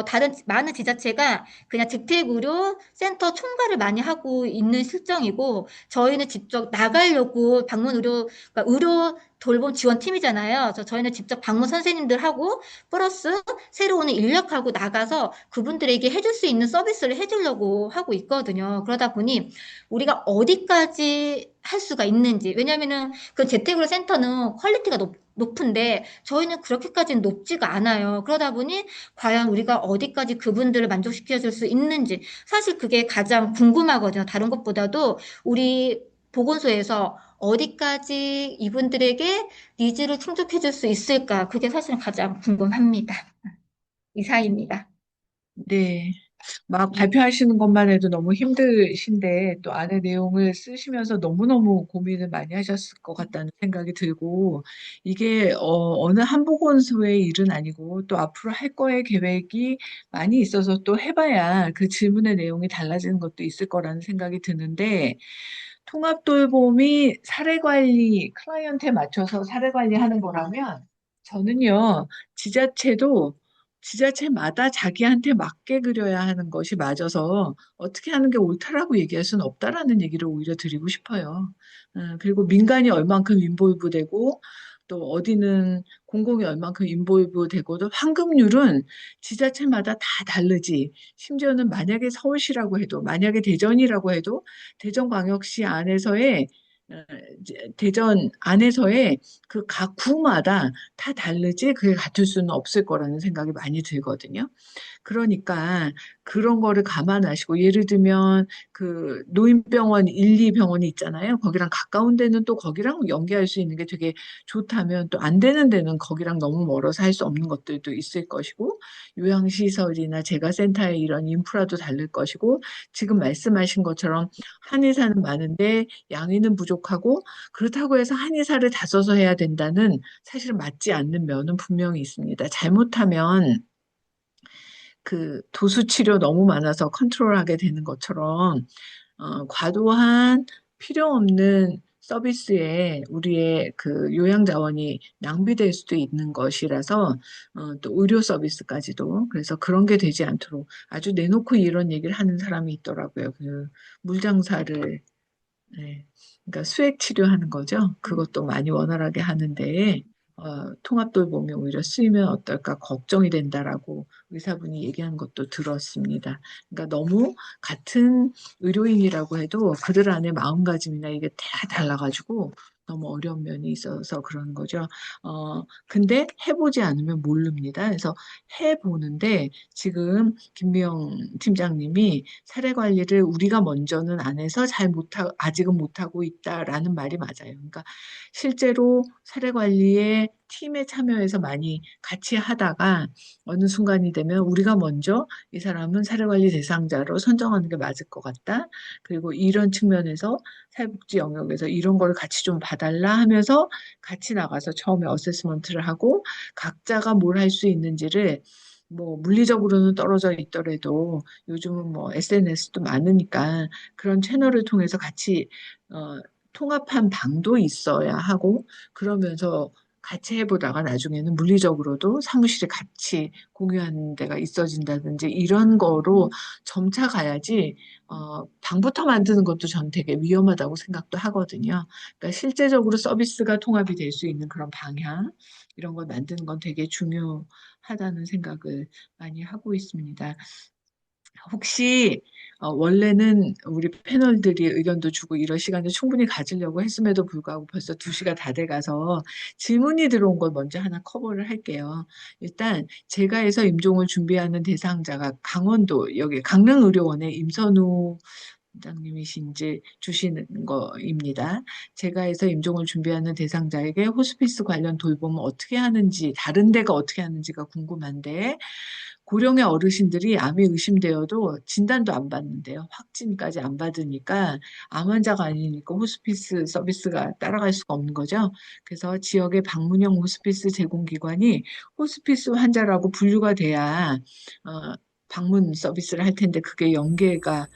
다른 많은 지자체가 그냥 재택의료 센터 총괄을 많이 하고 있는 실정이고, 저희는 직접 나가려고 그러니까 의료 돌봄 지원팀이잖아요. 그래서 저희는 직접 방문 선생님들하고 플러스 새로 오는 인력하고 나가서 그분들에게 해줄 수 있는 서비스를 해주려고 하고 있거든요. 그러다 보니 우리가 어디까지 할 수가 있는지, 왜냐면은 그 재택의료 센터는 퀄리티가 높은데 저희는 그렇게까지는 높지가 않아요. 그러다 보니 과연 우리가 어디까지 그분들을 만족시켜 줄 수 있는지, 사실 그게 가장 궁금하거든요. 다른 것보다도 우리 보건소에서 어디까지 이분들에게 니즈를 충족해 줄 수 있을까? 그게 사실은 가장 궁금합니다. 이사입니다. 네. 막 발표하시는 것만 해도 너무 힘드신데 또 안에 내용을 쓰시면서 너무너무 고민을 많이 하셨을 것 같다는 생각이 들고, 이게 어느 한 보건소의 일은 아니고 또 앞으로 할 거의 계획이 많이 있어서 또 해봐야 그 질문의 내용이 달라지는 것도 있을 거라는 생각이 드는데, 통합돌봄이 사례관리, 클라이언트에 맞춰서 사례관리하는 거라면 저는요, 지자체도 지자체마다 자기한테 맞게 그려야 하는 것이 맞아서 어떻게 하는 게 옳다라고 얘기할 수는 없다라는 얘기를 오히려 드리고 싶어요. 그리고 민간이 얼만큼 인볼브 되고 또 어디는 공공이 얼만큼 인볼브 되고도 황금률은 지자체마다 다 다르지. 심지어는 만약에 서울시라고 해도, 만약에 대전이라고 해도 대전광역시 안에서의 대전 안에서의 그 각 구마다 다 다르지 그게 같을 수는 없을 거라는 생각이 많이 들거든요. 그러니까 그런 거를 감안하시고, 예를 들면 그 노인병원 1, 2병원이 있잖아요. 거기랑 가까운 데는 또 거기랑 연계할 수 있는 게 되게 좋다면, 또 안 되는 데는 거기랑 너무 멀어서 할 수 없는 것들도 있을 것이고, 요양시설이나 재가센터의 이런 인프라도 다를 것이고, 지금 말씀하신 것처럼 한의사는 많은데 양의는 부족하고, 그렇다고 해서 한의사를 다 써서 해야 된다는, 사실은 맞지 않는 면은 분명히 있습니다. 잘못하면 그 도수 치료 너무 많아서 컨트롤하게 되는 것처럼 과도한 필요 없는 서비스에 우리의 그 요양 자원이 낭비될 수도 있는 것이라서, 또 의료 서비스까지도, 그래서 그런 게 되지 않도록 아주 내놓고 이런 얘기를 하는 사람이 있더라고요. 그 물장사를, 네. 그러니까 수액 치료하는 거죠. 그것도 많이 원활하게 하는데 통합돌봄이 오히려 쓰이면 어떨까 걱정이 된다라고 의사분이 얘기한 것도 들었습니다. 그러니까 너무 같은 의료인이라고 해도 그들 안에 마음가짐이나 이게 다 달라가지고 너무 어려운 면이 있어서 그러는 거죠. 근데 해보지 않으면 모릅니다. 그래서 해보는데 지금 김미영 팀장님이 사례 관리를 우리가 먼저는 안 해서 아직은 못하고 있다라는 말이 맞아요. 그러니까 실제로 사례 관리에 팀에 참여해서 많이 같이 하다가 어느 순간이 되면 우리가 먼저 이 사람은 사례 관리 대상자로 선정하는 게 맞을 것 같다. 그리고 이런 측면에서 사회복지 영역에서 이런 걸 같이 좀 봐달라 하면서 같이 나가서 처음에 어세스먼트를 하고 각자가 뭘 할 수 있는지를, 뭐 물리적으로는 떨어져 있더라도 요즘은 뭐 SNS도 많으니까 그런 채널을 통해서 같이 통합한 방도 있어야 하고, 그러면서 같이 해보다가 나중에는 물리적으로도 사무실에 같이 공유하는 데가 있어진다든지 이런 거로 점차 가야지 방부터 만드는 것도 전 되게 위험하다고 생각도 하거든요. 그러니까 실제적으로 서비스가 통합이 될 수 있는 그런 방향 이런 걸 만드는 건 되게 중요하다는 생각을 많이 하고 있습니다. 혹시 원래는 우리 패널들이 의견도 주고 이런 시간을 충분히 가지려고 했음에도 불구하고 벌써 2시가 다 돼가서 질문이 들어온 걸 먼저 하나 커버를 할게요. 일단 제가 해서 임종을 준비하는 대상자가 강원도 여기 강릉의료원의 임선우 원장님이신지 주시는 거입니다. 제가 해서 임종을 준비하는 대상자에게 호스피스 관련 돌봄을 어떻게 하는지, 다른 데가 어떻게 하는지가 궁금한데, 고령의 어르신들이 암이 의심되어도 진단도 안 받는데요. 확진까지 안 받으니까 암 환자가 아니니까 호스피스 서비스가 따라갈 수가 없는 거죠. 그래서 지역의 방문형 호스피스 제공기관이 호스피스 환자라고 분류가 돼야 방문 서비스를 할 텐데 그게 연계가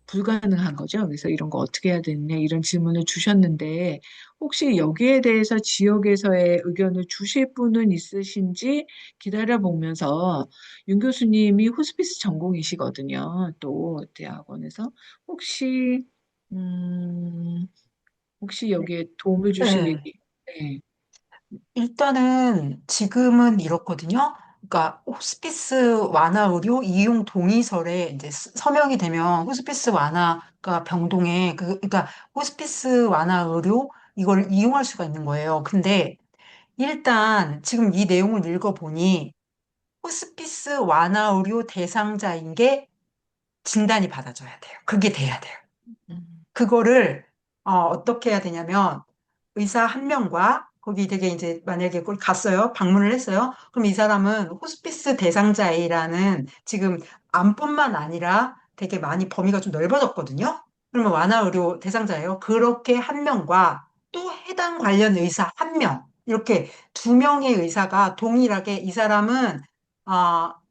불가능한 거죠. 그래서 이런 거 어떻게 해야 되느냐 이런 질문을 주셨는데 혹시 여기에 대해서 지역에서의 의견을 주실 분은 있으신지 기다려보면서 윤 교수님이 호스피스 전공이시거든요. 또 대학원에서 혹시 음, 혹시 여기에 도움을 주실 네. 얘기 네. 일단은 지금은 이렇거든요. 그러니까 호스피스 완화 의료 이용 동의서에 이제 서명이 되면 호스피스 완화가 병동에 그러니까 호스피스 완화 의료 이걸 이용할 수가 있는 거예요. 근데 일단 지금 이 내용을 읽어보니 호스피스 완화 의료 대상자인 게 진단이 받아져야 돼요. 그게 돼야 돼요. 음, 그거를 떻게 해야 되냐면 의사 한 명과 거기 되게 이제 만약에 그걸 갔어요. 방문을 했어요. 그럼 이 사람은 호스피스 대상자 A라는 지금 암뿐만 아니라 되게 많이 범위가 좀 넓어졌거든요. 그러면 완화 의료 대상자예요. 그렇게 한 명과 또 해당 관련 의사 한 명, 이렇게 2명의 의사가 동일하게 이 사람은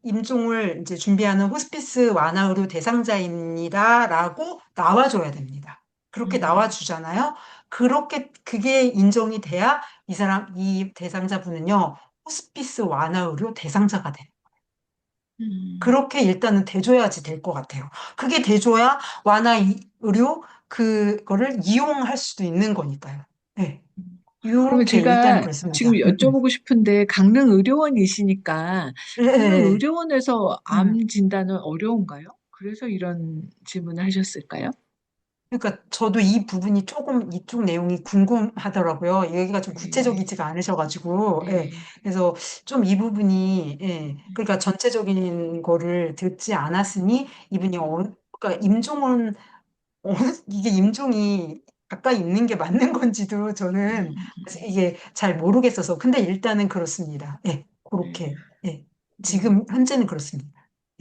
임종을 이제 준비하는 호스피스 완화 의료 대상자입니다라고 나와줘야 됩니다. 그렇게 음, 나와주잖아요. 그렇게 그게 인정이 돼야 이 대상자분은요, 호스피스 완화 의료 대상자가 돼요. 음, 그렇게 일단은 돼줘야지 될 것 같아요. 그게 돼줘야 의료 그거를 이용할 수도 있는 거니까요. 네. 그러면 이렇게 일단은 제가 지금 그렇습니다. 여쭤보고 싶은데 강릉 의료원이시니까 강릉 네. 의료원에서 음. 암 진단은 어려운가요? 그래서 이런 질문을 하셨을까요? 그러니까 저도 이 부분이 조금 이쪽 내용이 궁금하더라고요. 얘기가 좀 네, 구체적이지가 않으셔가지고, 예. 네. 그래서 좀 이 부분이, 예. 그러니까 전체적인 거를 듣지 않았으니 이분이, 그러니까 이게 임종이 가까이 있는 게 맞는 건지도 저는 음, 이게 잘 모르겠어서. 근데 일단은 그렇습니다. 예. 네, 그렇게, 예. 네. 지금 현재는 그렇습니다.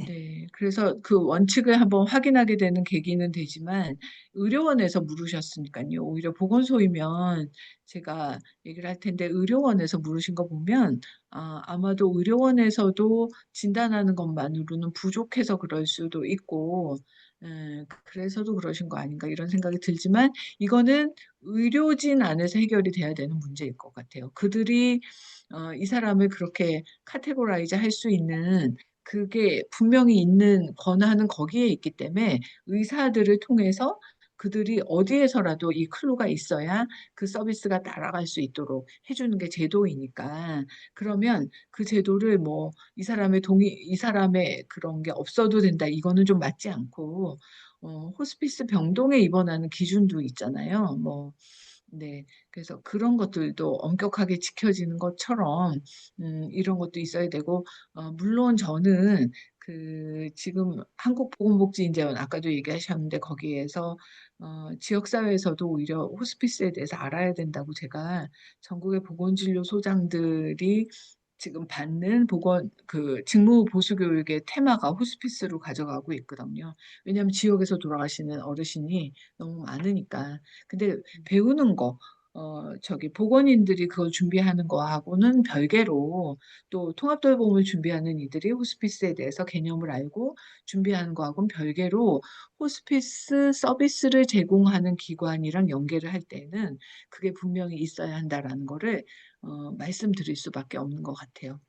예. 네, 그래서 그 원칙을 한번 확인하게 되는 계기는 되지만 의료원에서 물으셨으니까요. 오히려 보건소이면 제가 얘기를 할 텐데 의료원에서 물으신 거 보면 아마도 의료원에서도 진단하는 것만으로는 부족해서 그럴 수도 있고 그래서도 그러신 거 아닌가 이런 생각이 들지만 이거는 의료진 안에서 해결이 돼야 되는 문제일 것 같아요. 그들이 이 사람을 그렇게 카테고라이즈 할 수 있는 그게 분명히 있는 권한은 거기에 있기 때문에 의사들을 통해서 그들이 어디에서라도 이 클루가 있어야 그 서비스가 따라갈 수 있도록 해주는 게 제도이니까 그러면 그 제도를 뭐 이 사람의 그런 게 없어도 된다 이거는 좀 맞지 않고 호스피스 병동에 입원하는 기준도 있잖아요. 뭐 네. 그래서 그런 것들도 엄격하게 지켜지는 것처럼, 이런 것도 있어야 되고, 물론 저는 지금 한국보건복지인재원, 아까도 얘기하셨는데, 거기에서, 지역사회에서도 오히려 호스피스에 대해서 알아야 된다고 제가 전국의 보건진료소장들이 지금 받는 직무 보수 교육의 테마가 호스피스로 가져가고 있거든요. 왜냐하면 지역에서 돌아가시는 어르신이 너무 많으니까. 근데 배우는 거, 저기 보건인들이 그걸 준비하는 거하고는 별개로 또 통합돌봄을 준비하는 이들이 호스피스에 대해서 개념을 알고 준비하는 거하고는 별개로 호스피스 서비스를 제공하는 기관이랑 연계를 할 때는 그게 분명히 있어야 한다라는 거를 말씀드릴 수밖에 없는 것 같아요.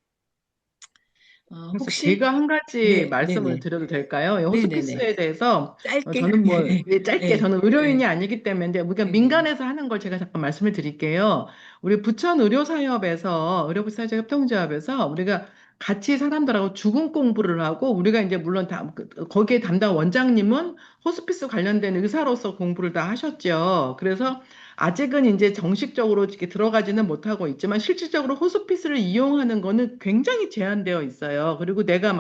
그래서 혹시 제가 한 가지 네, 말씀을 네네, 드려도 될까요? 이 네네네. 호스피스에 대해서 짧게, 저는 뭐 예, 짧게 네, 저는 네, 의료인이 아니기 때문에 우리가 네네. 민간에서 하는 걸 제가 잠깐 말씀을 드릴게요. 우리 부천 의료사협에서 의료부사협동조합에서 우리가 같이 사람들하고 죽음 공부를 하고 우리가 이제 물론 거기에 담당 원장님은 호스피스 관련된 의사로서 공부를 다 하셨죠. 그래서 아직은 이제 정식적으로 이렇게 들어가지는 못하고 있지만 실질적으로 호스피스를 이용하는 거는 굉장히 제한되어 있어요. 그리고 내가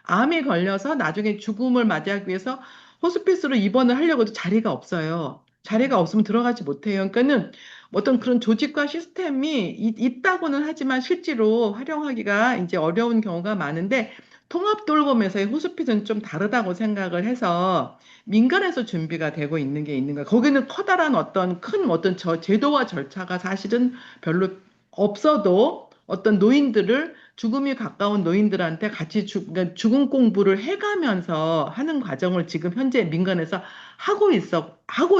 암에 걸려서 나중에 죽음을 맞이하기 위해서 호스피스로 입원을 하려고 해도 자리가 없어요. 자리가 없으면 들어가지 못해요. 그러니까는 어떤 그런 조직과 시스템이 있다고는 하지만 실제로 활용하기가 이제 어려운 경우가 많은데 통합돌봄에서의 호스피스는 좀 다르다고 생각을 해서 민간에서 준비가 되고 있는 게 있는 거예요. 거기는 커다란 어떤 큰 어떤 제도와 절차가 사실은 별로 없어도 어떤 노인들을 죽음이 가까운 노인들한테 같이 그러니까 죽음 공부를 해가면서 하는 과정을 지금 현재 민간에서 하고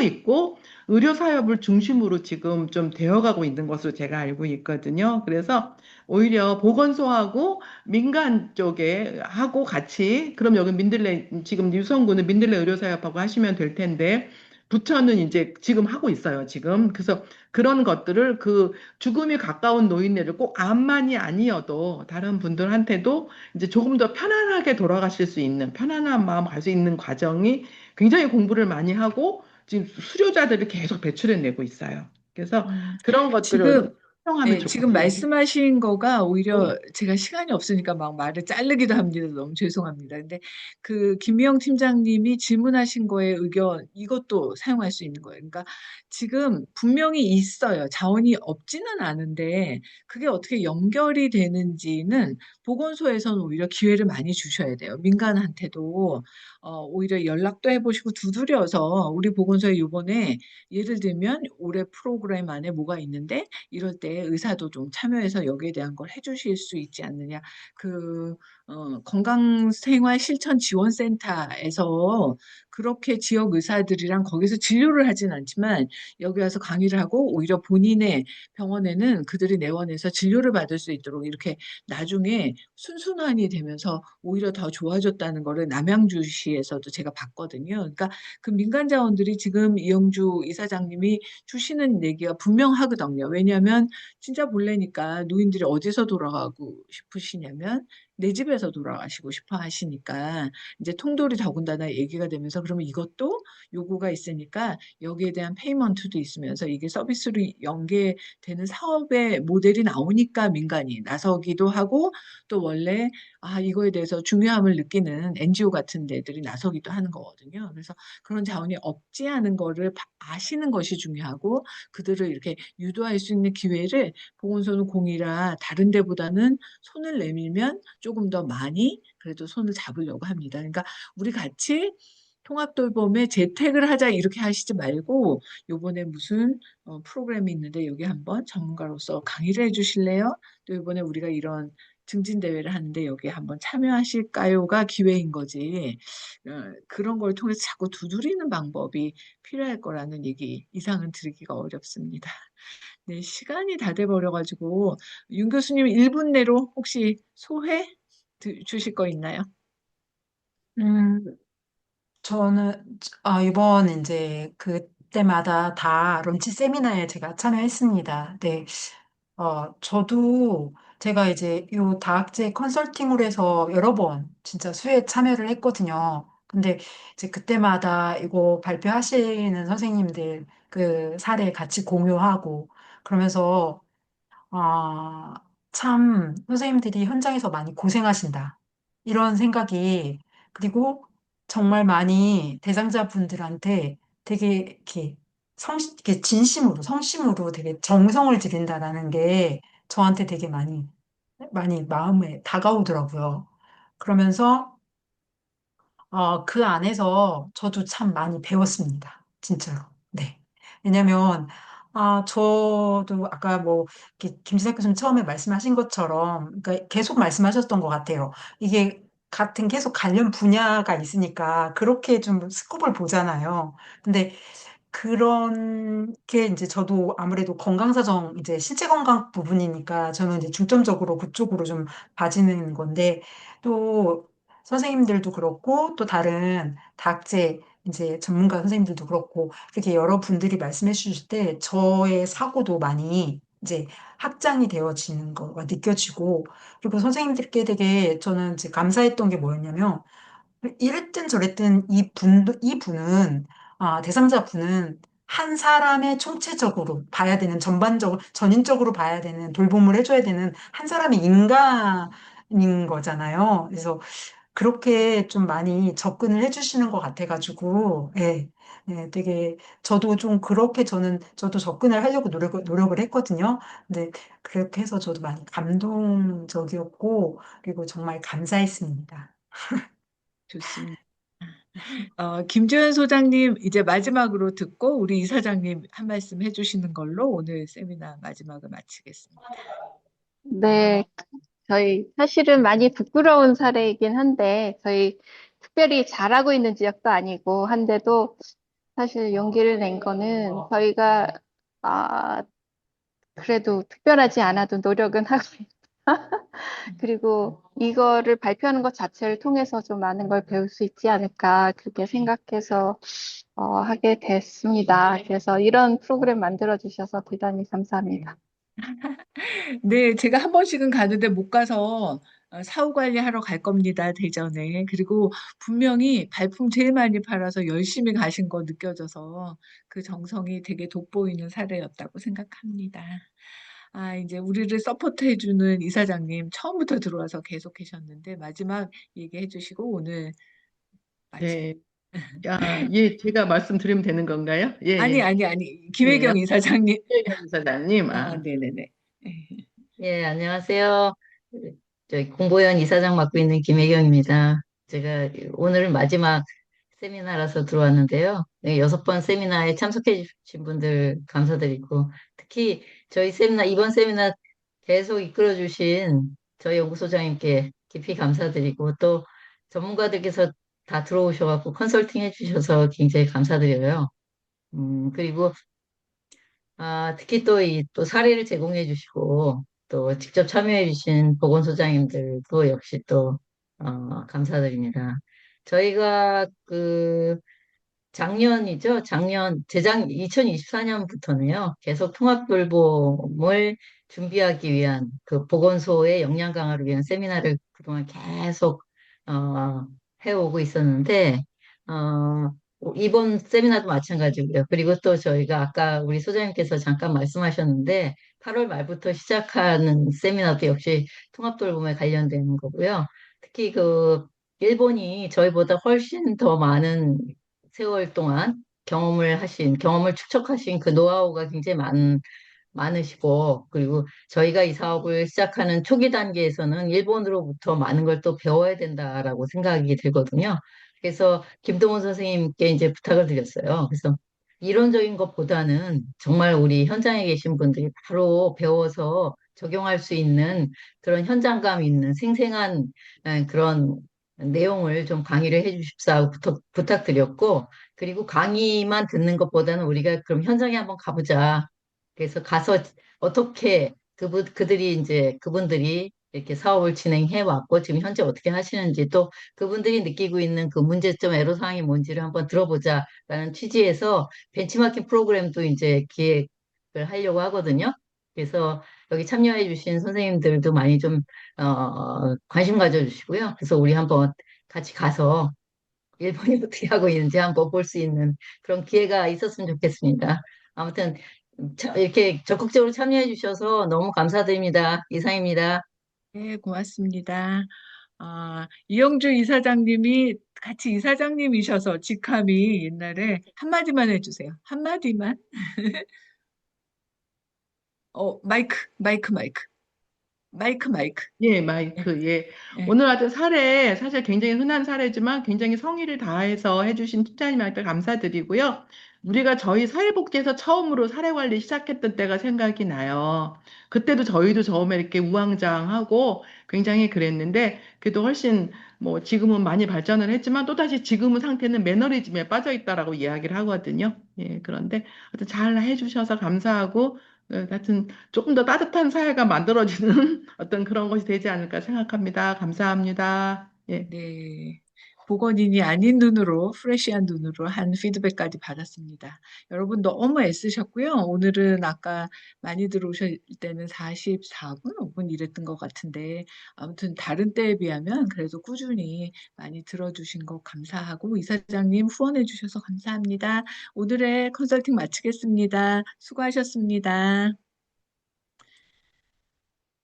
있고 의료 사업을 중심으로 지금 좀 되어가고 있는 것으로 제가 알고 있거든요. 그래서 오히려 보건소하고 민간 쪽에 하고 같이 그럼 여기 민들레 지금 유성구는 민들레 의료사업하고 하시면 될 텐데 부천은 이제 지금 하고 있어요. 지금 그래서 그런 것들을 그 죽음이 가까운 노인네를 꼭 암만이 아니어도 다른 분들한테도 이제 조금 더 편안하게 돌아가실 수 있는 편안한 마음 갈 수 있는 과정이 굉장히 공부를 많이 하고 지금 수료자들을 계속 배출해내고 있어요. 그래서 음, 그런 것들을 지금 활용하면 네, 좋 지금 말씀하신 거가 고 오히려 제가 시간이 없으니까 막 말을 자르기도 합니다. 너무 죄송합니다. 근데 그 김미영 팀장님이 질문하신 거에 의견, 이것도 사용할 수 있는 거예요. 그러니까 지금 분명히 있어요. 자원이 없지는 않은데 그게 어떻게 연결이 되는지는 보건소에서는 오히려 기회를 많이 주셔야 돼요. 민간한테도 오히려 연락도 해보시고 두드려서 우리 보건소에 요번에 예를 들면 올해 프로그램 안에 뭐가 있는데 이럴 때 의사도 좀 참여해서 여기에 대한 걸 해주실 수 있지 않느냐. 그, 건강생활실천지원센터에서 그렇게 지역 의사들이랑 거기서 진료를 하진 않지만 여기 와서 강의를 하고 오히려 본인의 병원에는 그들이 내원해서 진료를 받을 수 있도록 이렇게 나중에 순순환이 되면서 오히려 더 좋아졌다는 거를 남양주시에서도 제가 봤거든요. 그러니까 그 민간 자원들이 지금 이영주 이사장님이 주시는 얘기가 분명하거든요. 왜냐하면 진짜 본래니까 노인들이 어디서 돌아가고 싶으시냐면 내 집에서 돌아가시고 싶어 하시니까 이제 통돌이 더군다나 얘기가 되면서 그러면 이것도 요구가 있으니까 여기에 대한 페이먼트도 있으면서 이게 서비스로 연계되는 사업의 모델이 나오니까 민간이 나서기도 하고 또 원래 이거에 대해서 중요함을 느끼는 NGO 같은 데들이 나서기도 하는 거거든요. 그래서 그런 자원이 없지 않은 거를 아시는 것이 중요하고 그들을 이렇게 유도할 수 있는 기회를 보건소는 공이라 다른 데보다는 손을 내밀면 조금 더 많이 그래도 손을 잡으려고 합니다. 그러니까 우리 같이 통합돌봄에 재택을 하자 이렇게 하시지 말고 요번에 무슨 프로그램이 있는데 여기 한번 전문가로서 강의를 해주실래요? 또 이번에 우리가 이런 증진 대회를 하는데 여기 한번 참여하실까요가 기회인 거지. 그런 걸 통해서 자꾸 두드리는 방법이 필요할 거라는 얘기 이상은 드리기가 어렵습니다. 네, 시간이 다 돼버려가지고 윤 교수님 1분 내로 혹시 소회 주실 거 있나요? 음, 저는, 이번 이제 그때마다 다 런치 세미나에 제가 참여했습니다. 네. 저도 제가 이제 요 다학제 컨설팅으로 해서 여러 번 진짜 수회에 참여를 했거든요. 근데 이제 그때마다 이거 발표하시는 선생님들 그 사례 같이 공유하고 그러면서 아, 참, 선생님들이 현장에서 많이 고생하신다. 이런 생각이, 그리고 정말 많이 대상자분들한테 되게 이렇게 이렇게 진심으로, 성심으로 되게 정성을 들인다라는 게 저한테 되게 많이 마음에 다가오더라고요. 그러면서, 그 안에서 저도 참 많이 배웠습니다. 진짜로. 네. 왜냐면, 저도 아까 뭐, 이렇게 김지석 교수님 처음에 말씀하신 것처럼, 그러니까 계속 말씀하셨던 것 같아요. 이게 같은 계속 관련 분야가 있으니까 그렇게 좀 스콥을 보잖아요. 근데 그런 게 이제 저도 아무래도 건강사정, 이제 신체 건강 부분이니까 저는 이제 중점적으로 그쪽으로 좀 봐지는 건데, 또 선생님들도 그렇고, 또 다른 다학제 이제 전문가 선생님들도 그렇고, 이렇게 여러분들이 말씀해 주실 때 저의 사고도 많이 이제 확장이 되어지는 거가 느껴지고, 그리고 선생님들께 되게 저는 이제 감사했던 게 뭐였냐면, 이랬든 저랬든 이분은, 대상자 분은 한 사람의 총체적으로 봐야 되는, 전반적으로, 전인적으로 봐야 되는, 돌봄을 해줘야 되는 한 사람의 인간인 거잖아요. 그래서 그렇게 좀 많이 접근을 해주시는 것 같아가지고, 예, 예, 되게, 저도 좀 그렇게 저도 접근을 하려고 노력을 했거든요. 근데 그렇게 해서 저도 많이 감동적이었고, 그리고 정말 감사했습니다. 좋습니다. 김주현 소장님, 이제 마지막으로 듣고 우리 이사장님 한 말씀 해주시는 걸로 오늘 세미나 마지막을 마치겠습니다. 네, 저희 사실은 많이 부끄러운 사례이긴 한데, 저희 특별히 잘하고 있는 지역도 아니고 한데도 사실 용기를 낸 거는 저희가 아, 그래도 특별하지 않아도 노력은 하고 그리고 이거를 발표하는 것 자체를 통해서 좀 많은 걸 배울 수 있지 않을까 그렇게 생각해서 하게 됐습니다. 그래서 이런 프로그램 만들어 주셔서 대단히 감사합니다. 네, 제가 한 번씩은 가는데 못 가서 사후 관리하러 갈 겁니다, 대전에. 그리고 분명히 발품 제일 많이 팔아서 열심히 가신 거 느껴져서 그 정성이 되게 돋보이는 사례였다고 생각합니다. 이제 우리를 서포트해주는 이사장님 처음부터 들어와서 계속 계셨는데 마지막 얘기해 주시고 오늘 마치 네. 예, 제가 말씀드리면 되는 건가요? 예, 예. 아니. 예, 김혜경 이사장님. 최경 이사장님. 네네네. 예, 안녕하세요. 저희 공보원 이사장 맡고 있는 김혜경입니다. 제가 오늘 마지막 세미나라서 들어왔는데요. 네, 6번 세미나에 참석해 주신 분들 감사드리고, 특히 저희 세미나, 이번 세미나 계속 이끌어 주신 저희 연구소장님께 깊이 감사드리고, 또 전문가들께서 다 들어오셔갖고 컨설팅 해주셔서 굉장히 감사드려요. 그리고 특히 또 또 사례를 제공해 주시고, 또 직접 참여해 주신 보건소장님들도 역시 또, 감사드립니다. 저희가 작년이죠. 재작 2024년부터는요. 계속 통합돌봄을 준비하기 위한 그 보건소의 역량 강화를 위한 세미나를 그동안 계속 어, 해오고 있었는데 어, 이번 세미나도 마찬가지고요. 그리고 또 저희가 아까 우리 소장님께서 잠깐 말씀하셨는데 8월 말부터 시작하는 세미나도 역시 통합돌봄에 관련되는 거고요. 특히 일본이 저희보다 훨씬 더 많은 세월 동안 경험을 축적하신 그 노하우가 굉장히 많으시고, 그리고 저희가 이 사업을 시작하는 초기 단계에서는 일본으로부터 많은 걸 또 배워야 된다라고 생각이 들거든요. 그래서 김동원 선생님께 이제 부탁을 드렸어요. 그래서 이론적인 것보다는 정말 우리 현장에 계신 분들이 바로 배워서 적용할 수 있는 그런 현장감 있는 생생한 그런 내용을 좀 강의를 해주십사 부탁드렸고, 그리고 강의만 듣는 것보다는 우리가 그럼 현장에 한번 가보자. 그래서 가서 어떻게 그분들이 이렇게 사업을 진행해 왔고, 지금 현재 어떻게 하시는지, 또 그분들이 느끼고 있는 그 문제점, 애로사항이 뭔지를 한번 들어보자라는 취지에서 벤치마킹 프로그램도 이제 기획을 하려고 하거든요. 그래서 여기 참여해 주신 선생님들도 많이 좀, 관심 가져주시고요. 그래서 우리 한번 같이 가서 일본이 어떻게 하고 있는지 한번 볼 수 있는 그런 기회가 있었으면 좋겠습니다. 아무튼 이렇게 적극적으로 참여해 주셔서 너무 감사드립니다. 이상입니다. 네, 고맙습니다. 이영주 이사장님이 같이 이사장님이셔서 직함이 옛날에 한마디만 해주세요. 한마디만. 마이크, 마이크, 마이크. 마이크, 마이크. 예, 예, 마이크, 예. 예. 오늘 아주 사례, 사실 굉장히 흔한 사례지만 굉장히 성의를 다해서 해주신 팀장님한테 감사드리고요. 우리가 저희 사회복지에서 처음으로 사례관리 시작했던 때가 생각이 나요. 그때도 저희도 처음에 이렇게 우왕좌왕하고 굉장히 그랬는데, 그래도 훨씬 뭐 지금은 많이 발전을 했지만 또다시 지금은 상태는 매너리즘에 빠져 있다라고 이야기를 하거든요. 예, 그런데 하여튼 잘 해주셔서 감사하고, 하여튼 조금 더 따뜻한 사회가 만들어지는 어떤 그런 것이 되지 않을까 생각합니다. 감사합니다. 예. 네. 복원인이 아닌 눈으로, 프레시한 눈으로 한 피드백까지 받았습니다. 여러분 너무 애쓰셨고요. 오늘은 아까 많이 들어오실 때는 44분, 5분 이랬던 것 같은데, 아무튼 다른 때에 비하면 그래도 꾸준히 많이 들어주신 거 감사하고, 이사장님 후원해 주셔서 감사합니다. 오늘의 컨설팅 마치겠습니다. 수고하셨습니다.